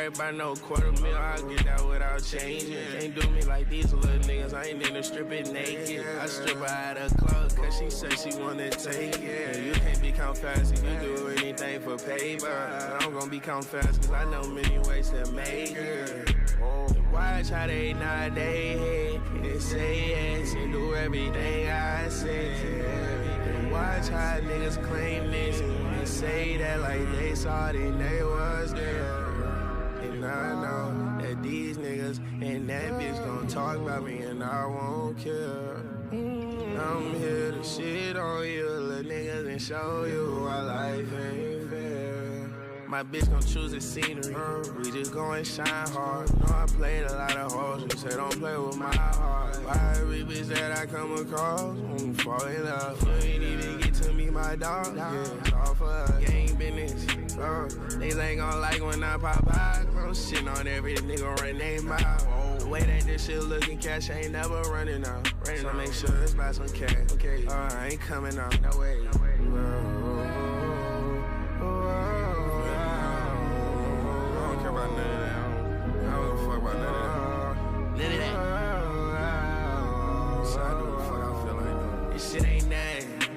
worry about no quarter meal, I'll get that without changing. Can't do me like these little niggas, I ain't into stripping naked. I strip her out of clothes, cause she said she wanna take it. You can't become fast if you do anything for paper. But I'm gonna become fast cause I know many ways to make it. Watch how they nod their head and say yes and do everything I say. Watch how niggas claim this and say that like they saw it and they was there. And I know that these niggas and that bitch gon' talk about me and I won't care. I'm here to shit on you little niggas and show you why life ain't fair. My bitch gon' choose the scenery, we just go and shine hard. Know I played a lot of hoes, you say don't play with my heart. Why every bitch that I come across, fall in love. You ain't even get to meet my dog, yeah, it's all for us. Gang business, niggas ain't gon' like when I pop out. I'm shitting on every nigga run they mouth. The way that this shit looking, cash ain't never running out. So make sure it's by some cash, okay? I ain't coming out, no way.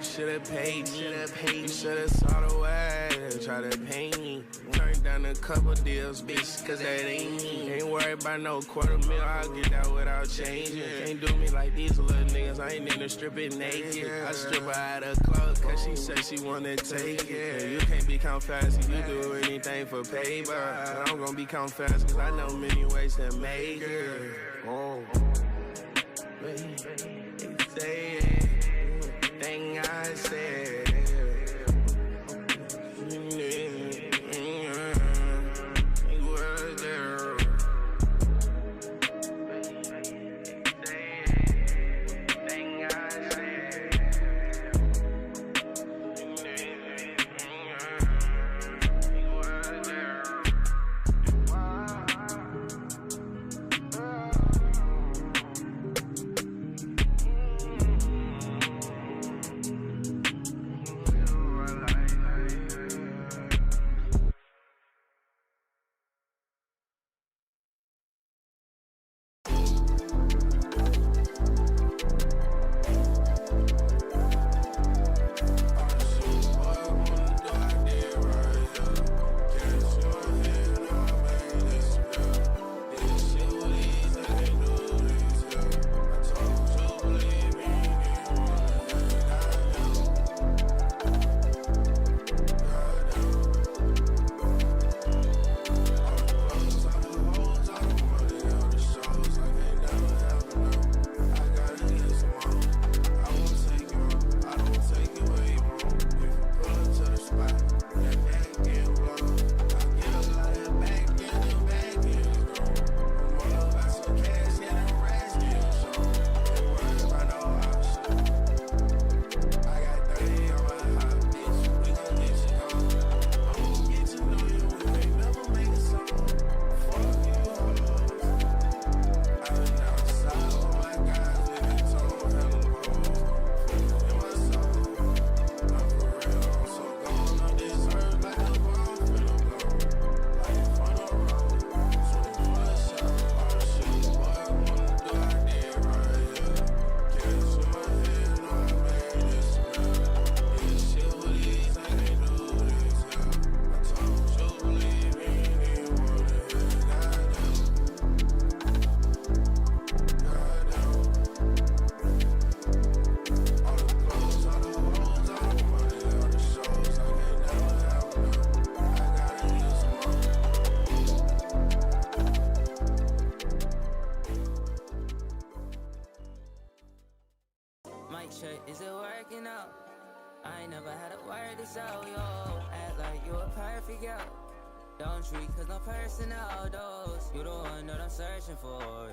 Should've paid me, you should've saw the way, try to pay me. Turned down a couple deals, bitch, cause that ain't me. Ain't worried about no quarter meal, I'll get that without changing. Can't do me like these little niggas, I ain't into stripping naked. I strip her out of clothes, cause she said she wanna take it. You can't become fast if you do anything for paper. But I'm gonna become fast, cause I know many ways to make it. They say it. Thing I said. Was there? Thing I said. Was there? I ain't never had a word to show, yo. Act like you a perfect girl. Don't treat cause no personal dose. You the one that I'm searching for.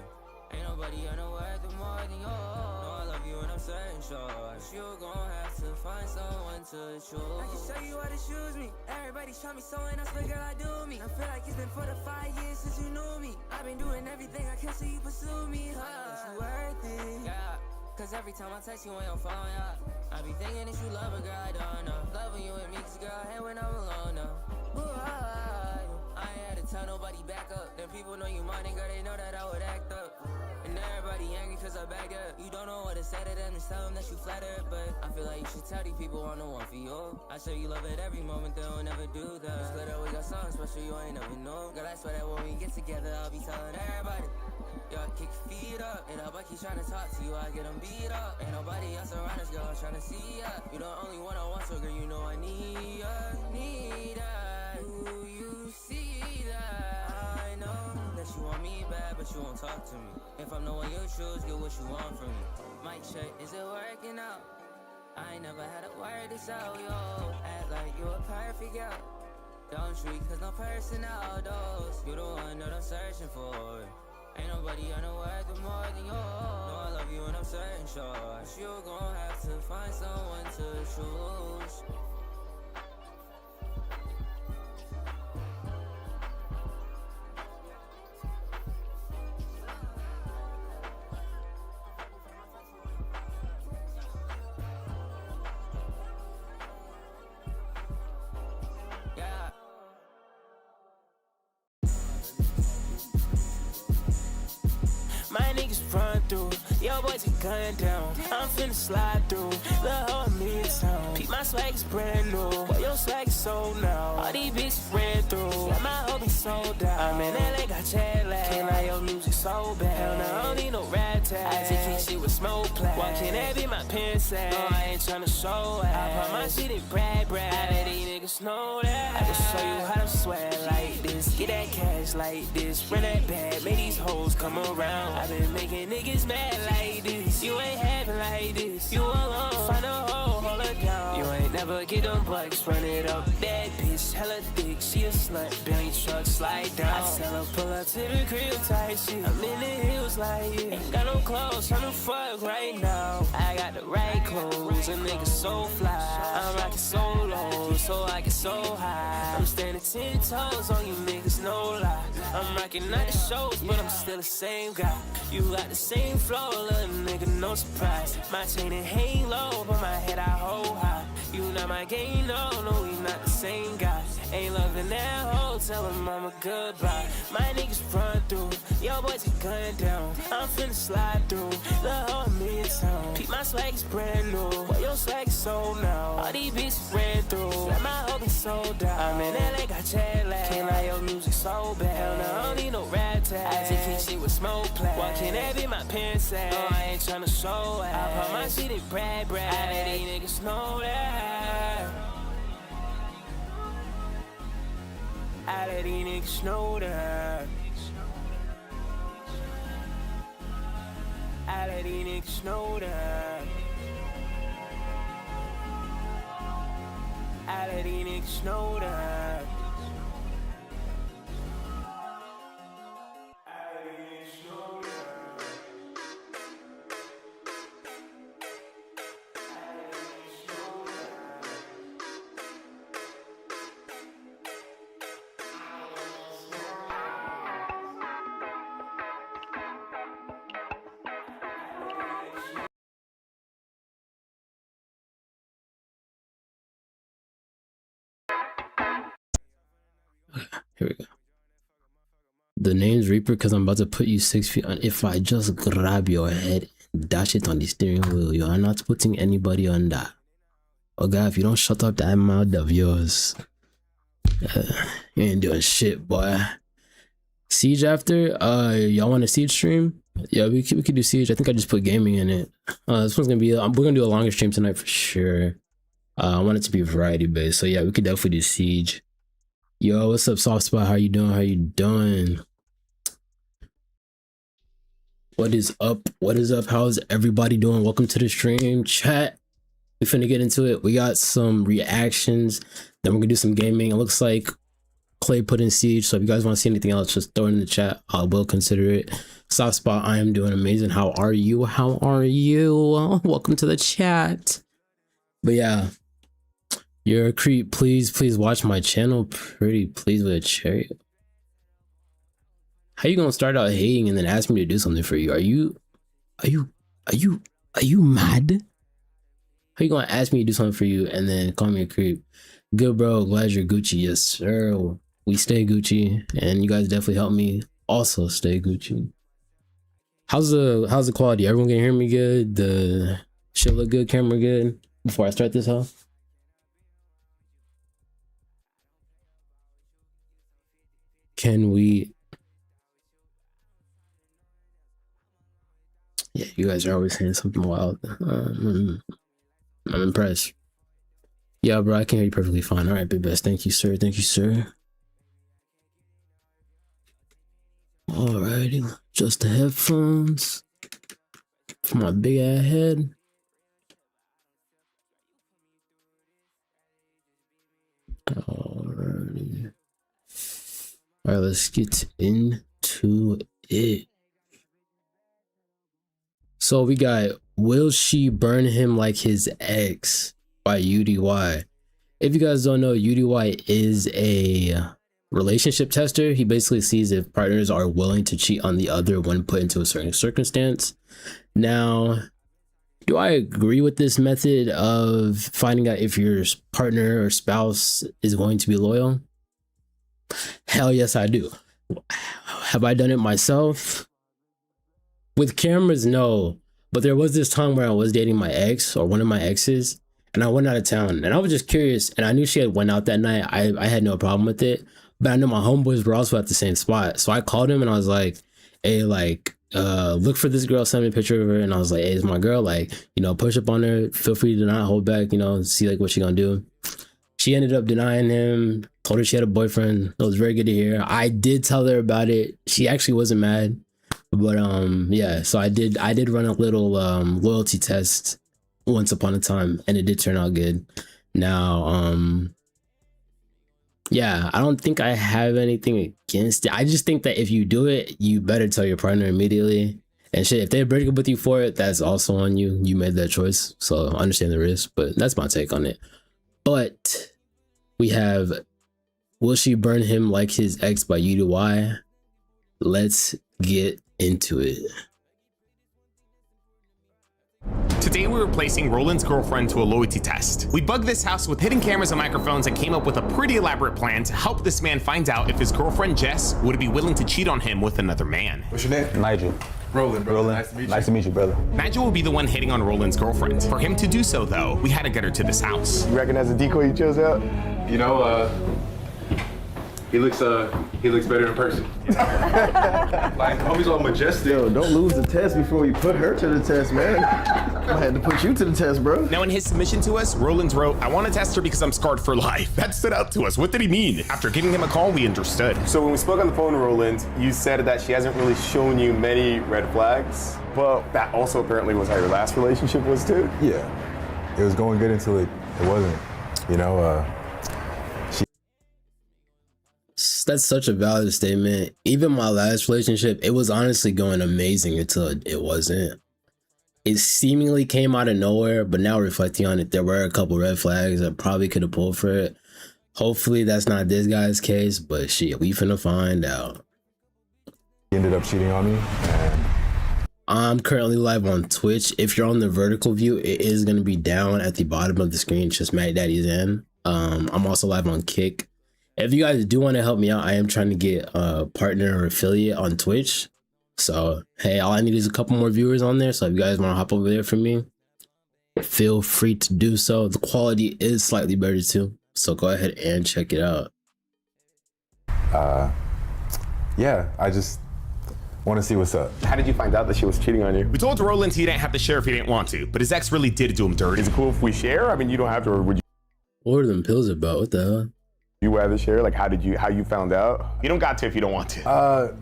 Ain't nobody on the worth of more than yours. Know I love you and I'm certain sure. But you gon' have to find someone to choose. I can show you how to choose me. Everybody show me someone else, but girl, I do me. I feel like it's been 4 to 5 years since you knew me. I've been doing everything I can so you pursue me, huh? You worth it, yeah. Cause every time I text you on your phone, yeah, I be thinking that you love a girl, I don't know. Loving you with me, cause girl, I hate when I'm alone, no. Ooh, I ain't had a tell nobody back up. Then people know you money, girl, they know that I would act up. And everybody angry cause I back up. You don't know what to say to them, just tell them that you flattered. But I feel like you should tell these people I'm the one for you. I show you love at every moment, they don't never do that. It's clear that we got something special you ain't never known. Girl, I swear that when we get together, I'll be telling everybody. Yo, kick your feet up. And up, I keep trying to talk to you, I get them beat up. Ain't nobody else around us, girl, I'm trying to see ya. You the only one I want, so girl, you know I need ya. Need ya. Do you see that? I know that you want me bad, but you won't talk to me. If I'm the one you choose, get what you want from me. Mic check, is it working out? I ain't never had to work this out, yo. Act like you a perfect girl. Don't treat, cause no personal dose. You the one that I'm searching for. Ain't nobody on the world with more than you. No, I love you and I'm certain sure. But you gon' have to find someone to choose. My niggas run through, yo boys get gunned down. I'm finna slide through, the whole midtown. Peep my swag is brand new, but your swag is sold now. All these bitches ran through, let my hoe be sold out. I'm in LA, got jet lag, can't lie, your music so bad. Hell no, I don't need no rat tag, I just kick shit with smoke plaid. Walking that be my pants at, no, I ain't tryna show it. I put my shit in brag. I let these niggas know that. I can show you how to sweat like this, get that cash like this, run that bag, make these hoes come around. I've been making niggas mad like this. You ain't happy like this. You alone, find a hoe, hold her down. You ain't never get them bucks, run it up. That bitch, hella thick, she a slut. Billy truck, slide down. I tell her, pull up to the crib type shit. I'm in the hills like it. Ain't got no clothes, tryna fuck right now. I got the right clothes, a nigga so fly. I'm rocking so low, so I get so high. I'm standing 10 toes on you niggas, no lie. I'm rocking out the shows, but I'm still the same guy. You got the same flow, little nigga, no surprise. My chain it hang low, but my head I hold high. You not my game, no, we not the same guy. Ain't loving that hoe, tell him I'm a goodbye. My niggas run through, yo boys get gunned down. I'm finna slide through, the whole midtown. Peep my swag is brand new, but your swag is sold now. All these bitches ran through, let my hoe be sold out. I'm in LA, got jet lag, can't lie, your music so bad. Hell no, I don't need no rat tag, I just kick shit with smoke plaid. Walking that be my pants at, no, I ain't tryna show it. I put my shit in brag. I let these niggas know that. I let these niggas know that. I let these niggas know that. I let these niggas know that. Here we go. The name's Reaper because I'm about to put you 6 feet on. If I just grab your head and dash it on the steering wheel, you are not putting anybody on that. Oh god, if you don't shut up that mouth of yours, you ain't doing shit, boy. Siege after? Y'all want a Siege stream? Yeah, we could do Siege. I think I just put gaming in it. This one's gonna be, we're gonna do a longer stream tonight for sure. I want it to be variety based, so yeah, we could definitely do Siege. Yo, what's up, Soft Spot? How you doing? How you doing? What is up? What is up? How's everybody doing? Welcome to the stream, chat. We finna get into it. We got some reactions, then we're gonna do some gaming. It looks like Clay put in Siege, so if you guys want to see anything else, just throw it in the chat. I will consider it. Soft Spot, I am doing amazing. How are you? How are you? Welcome to the chat. But yeah, you're a creep. Please watch my channel. Pretty please with a cherry. How you gonna start out hating and then ask me to do something for you? Are you mad? How you gonna ask me to do something for you and then call me a creep? Good bro, glad you're Gucci. Yes sir. we stay Gucci, and you guys definitely help me also stay Gucci. How's the quality? Everyone can hear me good? The shit look good? Camera good? Before I start this, huh? Can we? Yeah, you guys are always saying something wild. I'm impressed. Yeah, bro, I can hear you perfectly fine. All right, big best. Thank you, sir. Thank you, sir. Alrighty, just the headphones for my big ass head. Alrighty. Alright, let's get into it. So we got Will She Burn Him Like His Ex by UDY. If you guys don't know, UDY is a relationship tester. He basically sees if partners are willing to cheat on the other when put into a certain circumstance. Now, do I agree with this method of finding out if your partner or spouse is going to be loyal? Hell yes, I do. Have I done it myself? With cameras, no. But there was this time where I was dating my ex, or one of my exes, and I went out of town. And I was just curious, and I knew she had went out that night. I had no problem with it. But I know my homeboys were also at the same spot. So I called him and I was like, hey, like, look for this girl, send me a picture of her. And I was like, hey, it's my girl. Like, you know, push up on her. Feel free to not hold back, you know, see like what she gonna do. She ended up denying him, told her she had a boyfriend. That was very good to hear. I did tell her about it. She actually wasn't mad. But yeah, so I did run a little loyalty test once upon a time, and it did turn out good. Now, yeah, I don't think I have anything against it. I just think that if you do it, you better tell your partner immediately. And shit, if they break up with you for it, that's also on you. You made that choice, so I understand the risk, but that's my take on it. But we have Will She Burn Him Like His Ex by UDY. Let's get into it. Today we're replacing Roland's girlfriend to a loyalty test. We bugged this house with hidden cameras and microphones and came up with a pretty elaborate plan to help this man find out if his girlfriend Jess would be willing to cheat on him with another man. What's your name? Nigel. Roland, bro. Roland. Nice to meet you. Nice to meet you, brother. Nigel will be the one hitting on Roland's girlfriend. For him to do so though, we had to get her to this house. You reckon that's a decoy you chose out? You know, he looks better in person. Like, homie's all majestic. Yo, don't lose the test before you put her to the test, man. I had to put you to the test, bro. Now in his submission to us, Roland wrote, I want to test her because I'm scarred for life. That stood out to us. What did he mean? After giving him a call, we understood. So when we spoke on the phone, Roland, you said that she hasn't really shown you many red flags, but that also apparently was how your last relationship was too? Yeah, it was going good until it wasn't, you know, That's such a valid statement. Even my last relationship, it was honestly going amazing until it wasn't. It seemingly came out of nowhere, but now reflecting on it, there were a couple red flags that probably could have pulled for it. Hopefully that's not this guy's case, but shit, we finna find out. He ended up cheating on me. And I'm currently live on Twitch. If you're on the vertical view, it is gonna be down at the bottom of the screen, just Mac Daddy's in. I'm also live on Kick. If you guys do want to help me out, I am trying to get a partner or affiliate on Twitch. So, hey, all I need is a couple more viewers on there. So if you guys want to hop over there for me, feel free to do so. The quality is slightly better too. So go ahead and check it out. yeah, I just want to see what's up. How did you find out that she was cheating on you? We told Roland he didn't have to share if he didn't want to, but his ex really did do him dirty. Is it cool if we share? I mean, you don't have to, or would What are them pills about? What the hell? you rather share? Like, how you found out? You don't got to if you don't want to.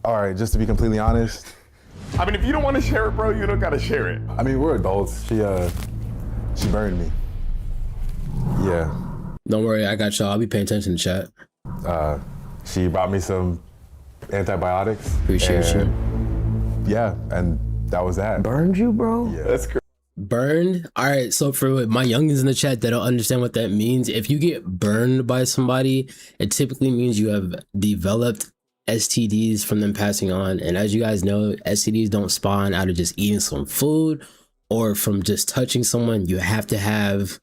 All right, just to be completely honest, I mean, if you don't want to share it, bro, you don't gotta share it. I mean, we're adults. She burned me. Yeah. Don't worry, I got y'all. I'll be paying attention to chat. She brought me some antibiotics. Appreciate you. Yeah, and that was that. Burned you, bro? Yeah. That's crazy. Burned? All right, so for my youngins in the chat that don't understand what that means, if you get burned by somebody, it typically means you have developed STDs from them passing on. And as you guys know, STDs don't spawn out of just eating some food or from just touching someone. You have to have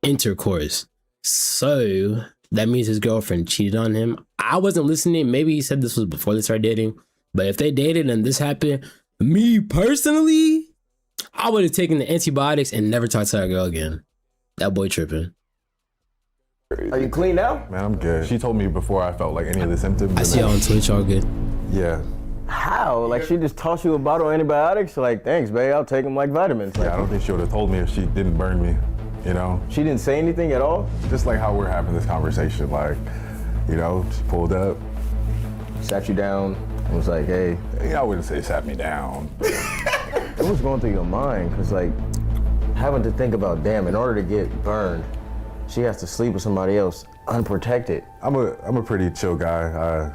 intercourse. So that means his girlfriend cheated on him. I wasn't listening. Maybe he said this was before they started dating. But if they dated and this happened, me personally, I would have taken the antibiotics and never talked to that girl again. That boy tripping. Are you clean now? Man, I'm good. She told me before I felt like any of the symptoms. I see y'all on Twitch, all good. Yeah. How? Like she just tossed you a bottle of antibiotics? Like, thanks, babe, I'll take them like vitamins. Like, Yeah, I don't think she would have told me if she didn't burn me, you know? she didn't say anything at all? Just like how we're having this conversation, like, you know, she pulled up. Sat you down and was like, hey. I wouldn't say sat me down. What was going through your mind? Because, like, having to think about, damn, in order to get burned, she has to sleep with somebody else unprotected. I'm a pretty chill guy.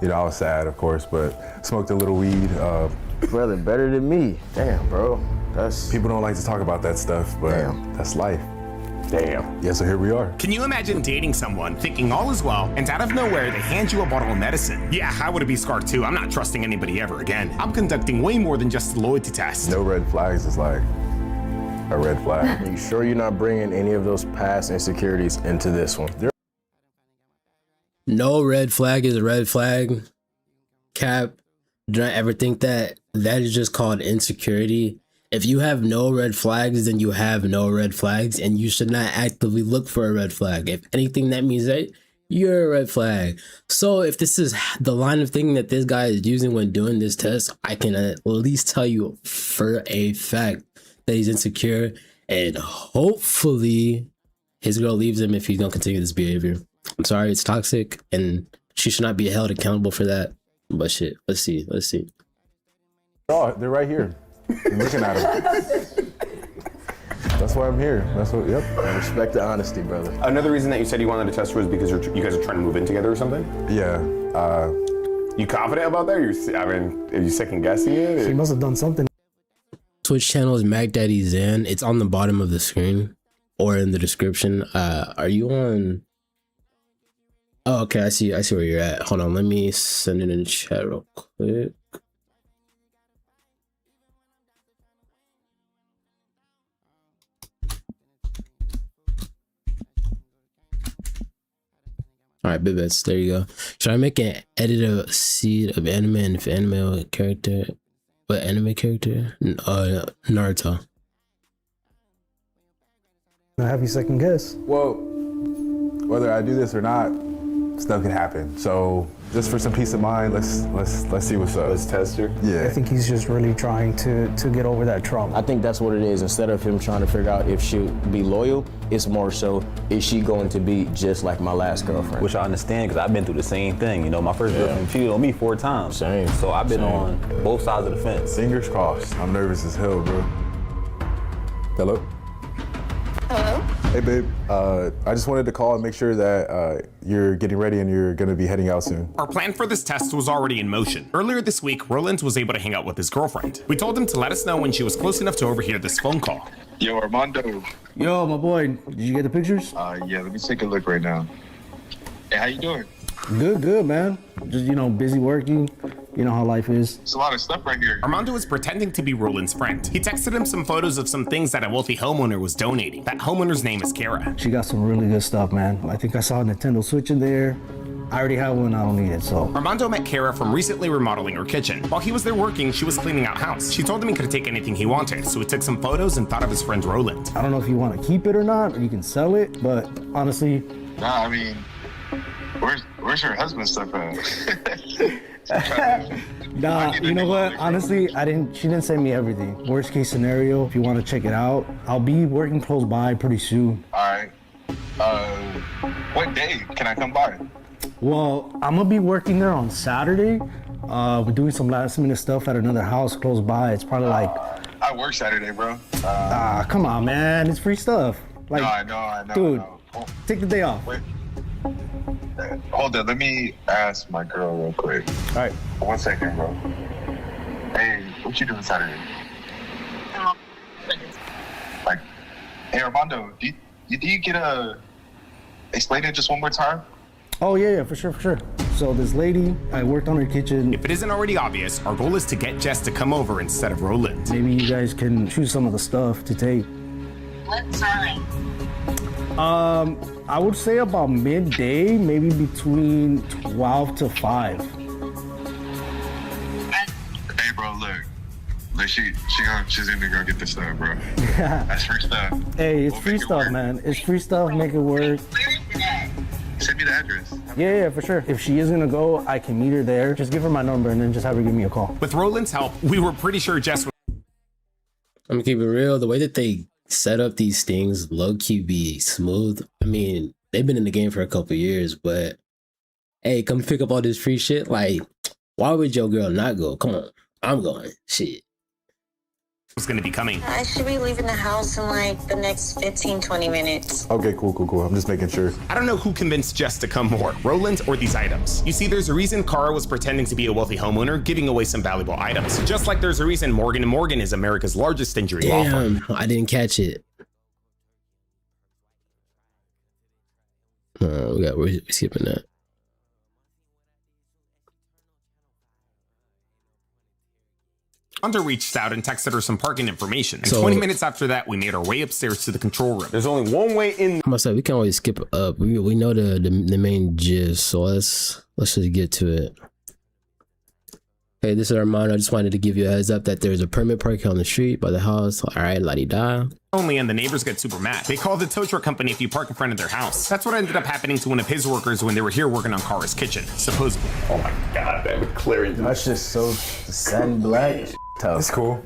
You know, I was sad, of course, but smoked a little weed. Brother, better than me. Damn, bro. That's... People don't like to talk about that stuff, but that's life. Damn. Yeah, so here we are. Can you imagine dating someone, thinking all is well, and out of nowhere, they hand you a bottle of medicine? Yeah, I would be scarred too. I'm not trusting anybody ever again. I'm conducting way more than just a loyalty test. No red flags is like a red flag. Are you sure you're not bringing any of those past insecurities into this one? No red flag is a red flag. Cap, do not ever think that. That is just called insecurity. If you have no red flags, then you have no red flags, and you should not actively look for a red flag. If anything, that means that you're a red flag. So if this is the line of thinking that this guy is using when doing this test, I can at least tell you for a fact that he's insecure, and hopefully his girl leaves him if he's gonna continue this behavior. I'm sorry, it's toxic, and she should not be held accountable for that. But shit, let's see. Oh, they're right here. I'm looking at them. That's why I'm here. That's what, yep. I respect the honesty, brother. Another reason that you said you wanted to test her was because you guys are trying to move in together or something? Yeah. You confident about that? Are you second guessing it? She must have done something. Twitch channel is Mac Daddy Zan. It's on the bottom of the screen or in the description. Are you on? Oh, okay. I see where you're at. Hold on. Let me send it in the chat real quick. All right, bits. There you go. Should I make an edit of seed of anime and if anime character? What anime character? Naruto. I have you second guess. Well, whether I do this or not, stuff can happen. So just for some peace of mind, let's see what's up. Let's test her. Yeah. I think he's just really trying to get over that trauma. I think that's what it is. Instead of him trying to figure out if she'll be loyal, it's more so, is she going to be just like my last girlfriend? Which I understand because I've been through the same thing. You know, my first girlfriend cheated on me 4 times. Same. So I've been on both sides of the fence. Fingers crossed. I'm nervous as hell, bro. Hello? Hello? Hey, babe. I just wanted to call and make sure that you're getting ready and you're going to be heading out soon. Our plan for this test was already in motion. Earlier this week, Roland was able to hang out with his girlfriend. We told him to let us know when she was close enough to overhear this phone call. Yo, Armando. Yo, my boy, did you get the pictures? Yeah, let me take a look right now. Hey, how you doing? Good, man. Just, busy working. You know how life is. There's a lot of stuff right here. Armando was pretending to be Roland's friend. He texted him some photos of some things that a wealthy homeowner was donating. That homeowner's name is Kara. She got some really good stuff, man. I think I saw a Nintendo Switch in there. I already have one, I don't need it, so. Armando met Kara from recently remodeling her kitchen. While he was there working, she was cleaning out house. She told him he could take anything he wanted, so he took some photos and thought of his friend Roland. I don't know if you want to keep it or not, or you can sell it, but honestly. Nah, I mean, where's her husband's stuff at? Nah, you know what? Honestly, she didn't send me everything. Worst case scenario, if you want to check it out, I'll be working close by pretty soon. All right. What day can I come by? Well, I'm gonna be working there on Saturday. We're doing some last minute stuff at another house close by. It's probably like. I work Saturday, bro. Come on, man. It's free stuff. Like, no, I know. Dude, take the day off. Wait. Hold on, let me ask my girl real quick. All right. 1 second, bro. Hey, what you doing Saturday? Like, hey, Armando, do you get explain it just one more time? Oh, yeah, for sure. So this lady, I worked on her kitchen. If it isn't already obvious, our goal is to get Jess to come over instead of Roland. Maybe you guys can choose some of the stuff to take. What time? I would say about midday, maybe between 12 to 5. Hey, bro, look, she's in there gonna get this stuff, bro. That's free stuff. Hey, it's free stuff, man. It's free stuff. Make it work. Send me the address. Yeah, for sure. If she is gonna go, I can meet her there. Just give her my number and then just have her give me a call. With Roland's help, we were pretty sure Jess would. I'm gonna keep it real. The way that they set up these things, low-key be smooth. I mean, they've been in the game for a couple years, but hey, come pick up all this free shit. Like, why would your girl not go? Come on, I'm going. Shit. Was going to be coming. I should be leaving the house in like the next 15-20 minutes. Okay, cool. I'm just making sure. I don't know who convinced Jess to come more, Roland or these items. You see, there's a reason Kara was pretending to be a wealthy homeowner, giving away some valuable items. Just like there's a reason Morgan & Morgan is America's largest injury law firm. I didn't catch it. We're skipping that. Hunter reached out and texted her some parking information. And 20 minutes after that, we made our way upstairs to the control room. There's only one way in. I must say, we can always skip up. We know the main gist, so let's just get to it. Hey, this is Armando. I just wanted to give you a heads up that there's a permit parking on the street by the house. All right, la-di-da. Only, and the neighbors get super mad. They call the tow truck company if you park in front of their house. That's what ended up happening to one of his workers when they were here working on Kara's kitchen, supposedly. Oh my God, that was clearing. That's just so satin black. Tough. That's cool.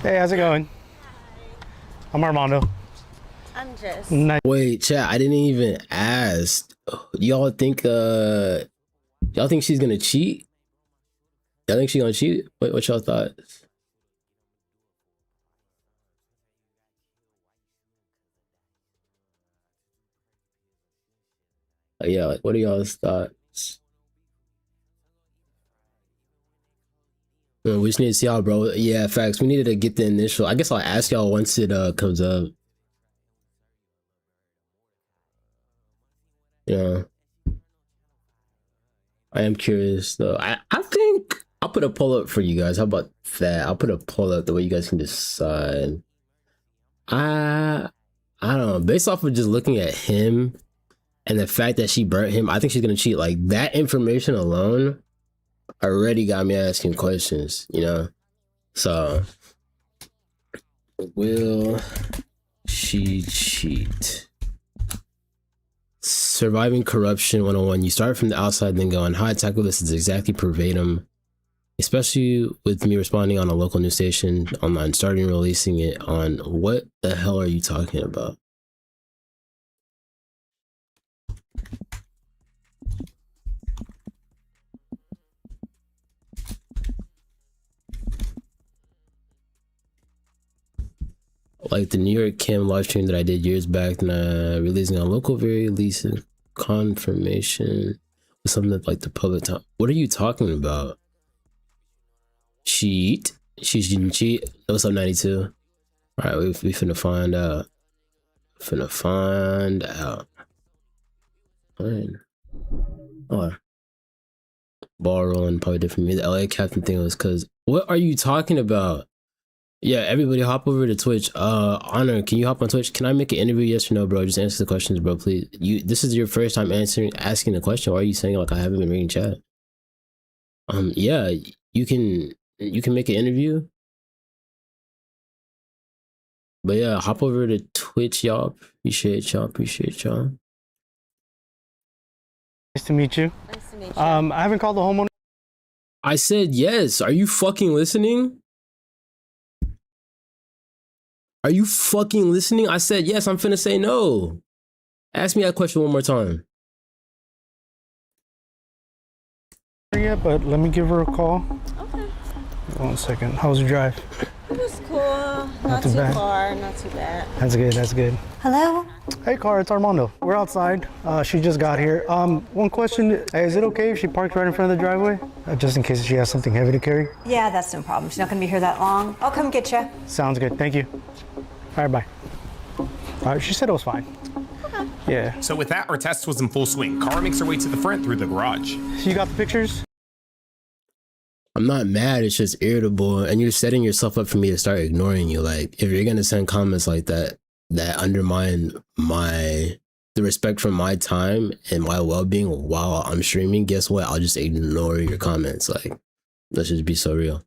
Hey, how's it going? I'm Armando. I'm just. Nice. Wait, chat, I didn't even ask. Y'all think she's gonna cheat? Y'all think she's gonna cheat? Wait, what y'all thoughts? Yeah, like, what are y'all's thoughts? We just need to see y'all, bro. Yeah, facts. We needed to get the initial. I guess I'll ask y'all once it comes up. Yeah. I am curious though. I think I'll put a poll up for you guys. How about that? I'll put a poll up the way you guys can decide. I don't know. Based off of just looking at him and the fact that she burnt him, I think she's gonna cheat. Like, that information alone already got me asking questions, you know? So, will she cheat? Surviving corruption 101. You start from the outside, then go on. How I tackle this is exactly verbatim, especially with me responding on a local news station online, starting releasing it on. What the hell are you talking about? Like the New York Cam live stream that I did years back, and releasing on local, very least confirmation with something that, like, the public time. What are you talking about? Cheat? She didn't cheat. What's up, 92? All right, we finna find out. All right. Oh, ball rolling probably different. Me, the LA captain thing was because. What are you talking about? Yeah, everybody hop over to Twitch. Honor, can you hop on Twitch? Can I make an interview? Yes or no, bro? Just answer the questions, bro, please. This is your first time asking the question. Why are you saying like I haven't been reading chat? Yeah, you can make an interview. But yeah, hop over to Twitch, y'all. Appreciate y'all. Nice to meet you. Nice to meet you. I haven't called the homeowner. I said yes. Are you fucking listening? Are you fucking listening? I said yes. I'm finna say no. Ask me that question one more time. Yeah, but let me give her a call. Okay. 1 second. How was your drive? It was cool. Not too bad. far. Not too bad. That's good. That's good. Hello? Hey, Car, it's Armando. We're outside. She just got here. One question. Is it okay if she parks right in front of the driveway? Just in case she has something heavy to carry? Yeah, that's no problem. She's not going to be here that long. I'll come get you. Sounds good. Thank you. All right, bye. All right, she said it was fine. Okay. Yeah. So with that, our test was in full swing. Kara makes her way to the front through the garage. You got the pictures? I'm not mad. It's just irritable, and you're setting yourself up for me to start ignoring you. Like, if you're gonna send comments like that undermine the respect for my time and my well-being while I'm streaming, guess what? I'll just ignore your comments. Like, let's just be so real.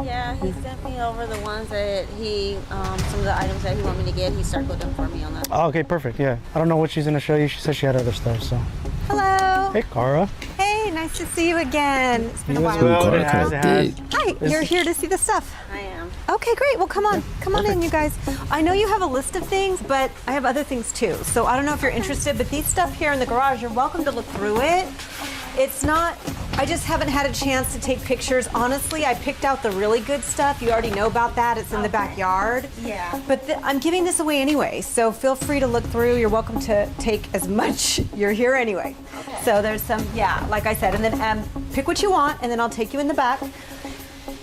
Yeah, he sent me over the ones that he, some of the items that he wanted me to get. He circled them for me on that. Oh, okay, perfect. Yeah, I don't know what she's gonna show you. She said she had other stuff. So. Hello. Hey, Cara. Hey, nice to see you again. It's been a while. Hi, you're here to see the stuff. I am. Okay, great. Well, come on in, you guys. I know you have a list of things, but I have other things too. So I don't know if you're interested, but these stuff here in the garage, you're welcome to look through it. It's not, I just haven't had a chance to take pictures. Honestly, I picked out the really good stuff. You already know about that. It's in the backyard. Yeah. But I'm giving this away anyway, so feel free to look through. You're welcome to take as much. You're here anyway. Okay. So there's some, yeah, like I said, and then pick what you want, and then I'll take you in the back.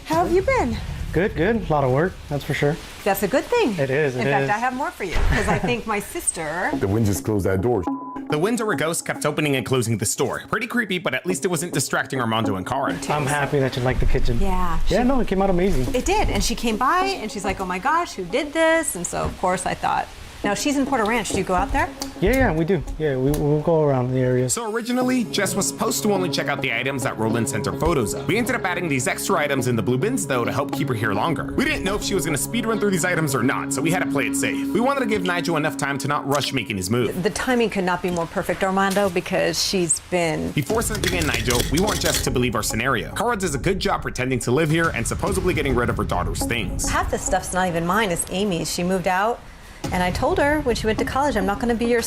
How have you been? Good. A lot of work, that's for sure. That's a good thing. It is. In fact, I have more for you, because I think my sister... The wind just closed that door. The wind or a ghost kept opening and closing the store. Pretty creepy, but at least it wasn't distracting Armando and Cara. I'm happy that you like the kitchen. Yeah. No, it came out amazing. It did, and she came by, and she's like, oh my gosh, who did this? And so, of course, I thought, now she's in Porter Ranch. Do you go out there? Yeah, we do. Yeah, we'll go around the area. So originally, Jess was supposed to only check out the items that Roland sent her photos of. We ended up adding these extra items in the blue bins, though, to help keep her here longer. We didn't know if she was going to speed run through these items or not, so we had to play it safe. We wanted to give Nigel enough time to not rush making his move. The timing could not be more perfect, Armando, because she's been... Before sending in Nigel, we want Jess to believe our scenario. Cara does a good job pretending to live here and supposedly getting rid of her daughter's things. Half the stuff's not even mine, it's Amy's. She moved out. And I told her when she went to college, I'm not going to be your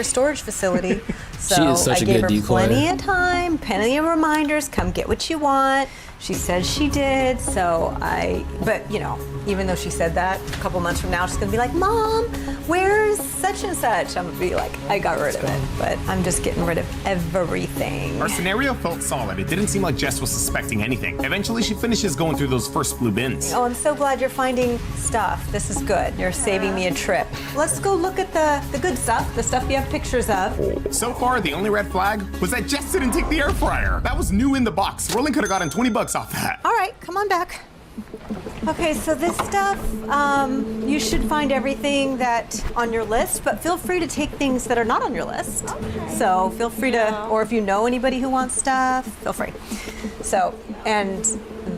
storage facility. So she is such I a gave good her decoy. plenty of time, plenty of reminders. Come get what you want. She said she did. But you know, even though she said that, a couple months from now, she's going to be like, Mom, where's such and such? I'm going to be like, I got rid of it. But I'm just getting rid of everything. Our scenario felt solid. It didn't seem like Jess was suspecting anything. Eventually, she finishes going through those first blue bins. Oh, I'm so glad you're finding stuff. This is good. You're saving me a trip. Let's go look at the good stuff, the stuff you have pictures of. So far, the only red flag was that Jess didn't take the air fryer. That was new in the box. Roland could have gotten $20 off that. All right, come on back. Okay, so this stuff, you should find everything that on your list, but feel free to take things that are not on your list. Okay. So feel free to, or if you know anybody who wants stuff, feel free. So, and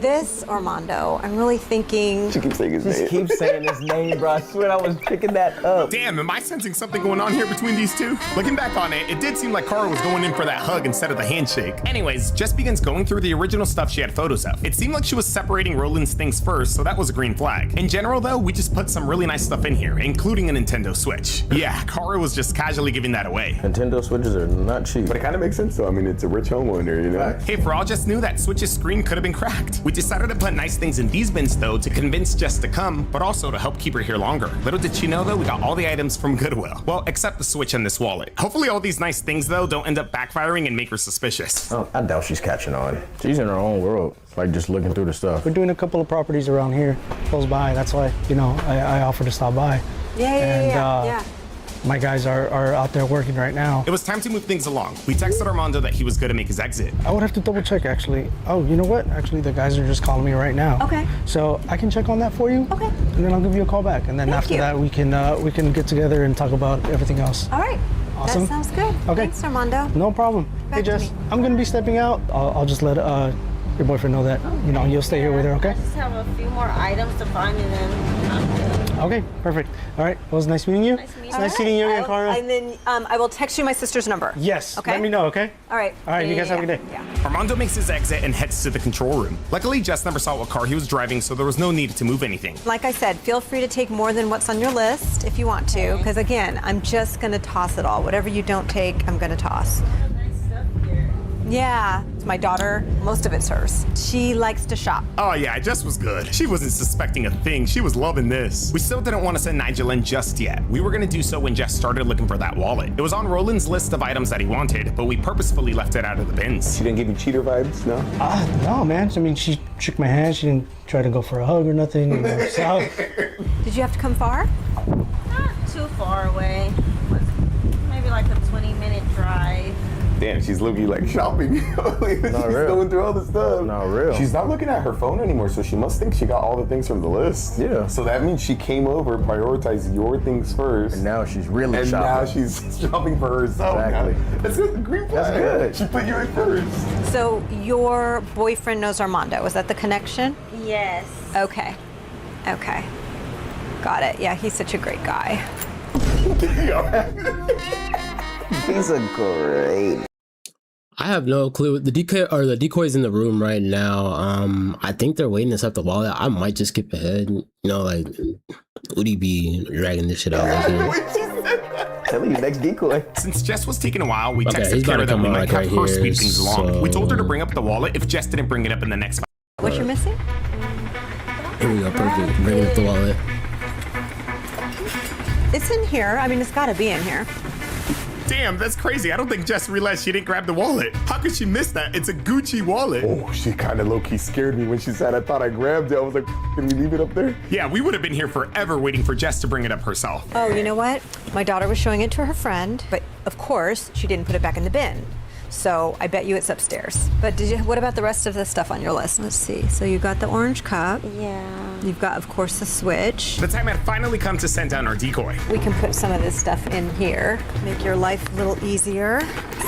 this, Armando, I'm really thinking... She keeps saying his name. Just keep saying his name, bro. I swear I was picking that up. Damn, am I sensing something going on here between these two? Looking back on it, it did seem like Cara was going in for that hug instead of the handshake. Anyways, Jess begins going through the original stuff she had photos of. It seemed like she was separating Roland's things first, so that was a green flag. In general, though, we just put some really nice stuff in here, including a Nintendo Switch. Yeah, Cara was just casually giving that away. Nintendo Switches are not cheap. But it kind of makes sense, though. I mean, it's a rich homeowner, you know? Hey, for all Jess knew, that Switch's screen could have been cracked. We decided to put nice things in these bins, though, to convince Jess to come, but also to help keep her here longer. Little did she know, though, we got all the items from Goodwill. Well, except the Switch and this wallet. Hopefully all these nice things, though, don't end up backfiring and make her suspicious. Oh, I doubt she's catching on. She's in her own world, like just looking through the stuff. We're doing a couple of properties around here, close by. That's why, you know, I offered to stop by. Yeah. My guys are out there working right now. It was time to move things along. We texted Armando that he was good to make his exit. I would have to double check, actually. Oh, you know what? Actually, the guys are just calling me right now. Okay. So I can check on that for you. Okay. And then I'll give you a call back. And then after that, we can get together and talk about everything else. All right. Awesome. That sounds good. Okay. Thanks, Armando. No problem. Hey, Jess, I'm going to be stepping out. I'll just let your boyfriend know that, you know, you'll stay here with her, okay? I just have a few more items to find and then I'm good. Okay, perfect. All right, well, it was nice meeting you. Nice meeting It's nice meeting you again, Cara. And then I will text you my sister's number. Yes, okay? let me know, okay? All right. All right, you guys have a good day. Yeah. Armando makes his exit and heads to the control room. Luckily, Jess never saw what car he was driving, so there was no need to move anything. Like I said, feel free to take more than what's on your list if you want to, because again, I'm just going to toss it all. Whatever you don't take, I'm going to toss. Yeah, it's my daughter. Most of it's hers. She likes to shop. Oh yeah, Jess was good. She wasn't suspecting a thing. She was loving this. We still didn't want to send Nigel in just yet. We were gonna do so when Jess started looking for that wallet. It was on Roland's list of items that he wanted, but we purposefully left it out of the bins. She didn't give you cheater vibes, no? No, man. I mean, she shook my hand. She didn't try to go for a hug or nothing. You know, so. Did you have to come far? Not too far away. Maybe like a 20-minute drive. Damn, she's looking like shopping. She's going through all the stuff. Not real. She's not looking at her phone anymore, so she must think she got all the things from the list. Yeah. So that means she came over, prioritized your things first. And now she's really and shopping. Now she's shopping for herself. Exactly. Now. That's good. The green flag. That's good. She put you in first. So your boyfriend knows Armando. Is that the connection? Yes. Okay. Okay. Got it. Yeah, he's such a great guy. He's a great. I have no clue. The decoy's in the room right now. I think they're waiting to set the wallet. I might just skip ahead. You know, like UDY dragging this shit out. Tell you next decoy. Since Jess was taking a while, we Okay, texted he's about Kara to that come we out, might like, have right her here, speed things along. so- We told her to bring up the wallet if Jess didn't bring it up in the next. What you're missing? Here we go. Perfect. Bringing up the wallet. It's in here. I mean, it's got to be in here. Damn, that's crazy. I don't think Jess realized she didn't grab the wallet. How could she miss that? It's a Gucci wallet. Oh, she kind of low-key scared me when she said, I thought I grabbed it. I was like, can we leave it up there? Yeah, we would have been here forever waiting for Jess to bring it up herself. Oh, you know what? My daughter was showing it to her friend, but of course, she didn't put it back in the bin. So I bet you it's upstairs. But what about the rest of the stuff on your list? Let's see. So you got the orange cup. Yeah. You've got, of course, the switch. The time had finally come to send down our decoy. We can put some of this stuff in here, make your life a little easier.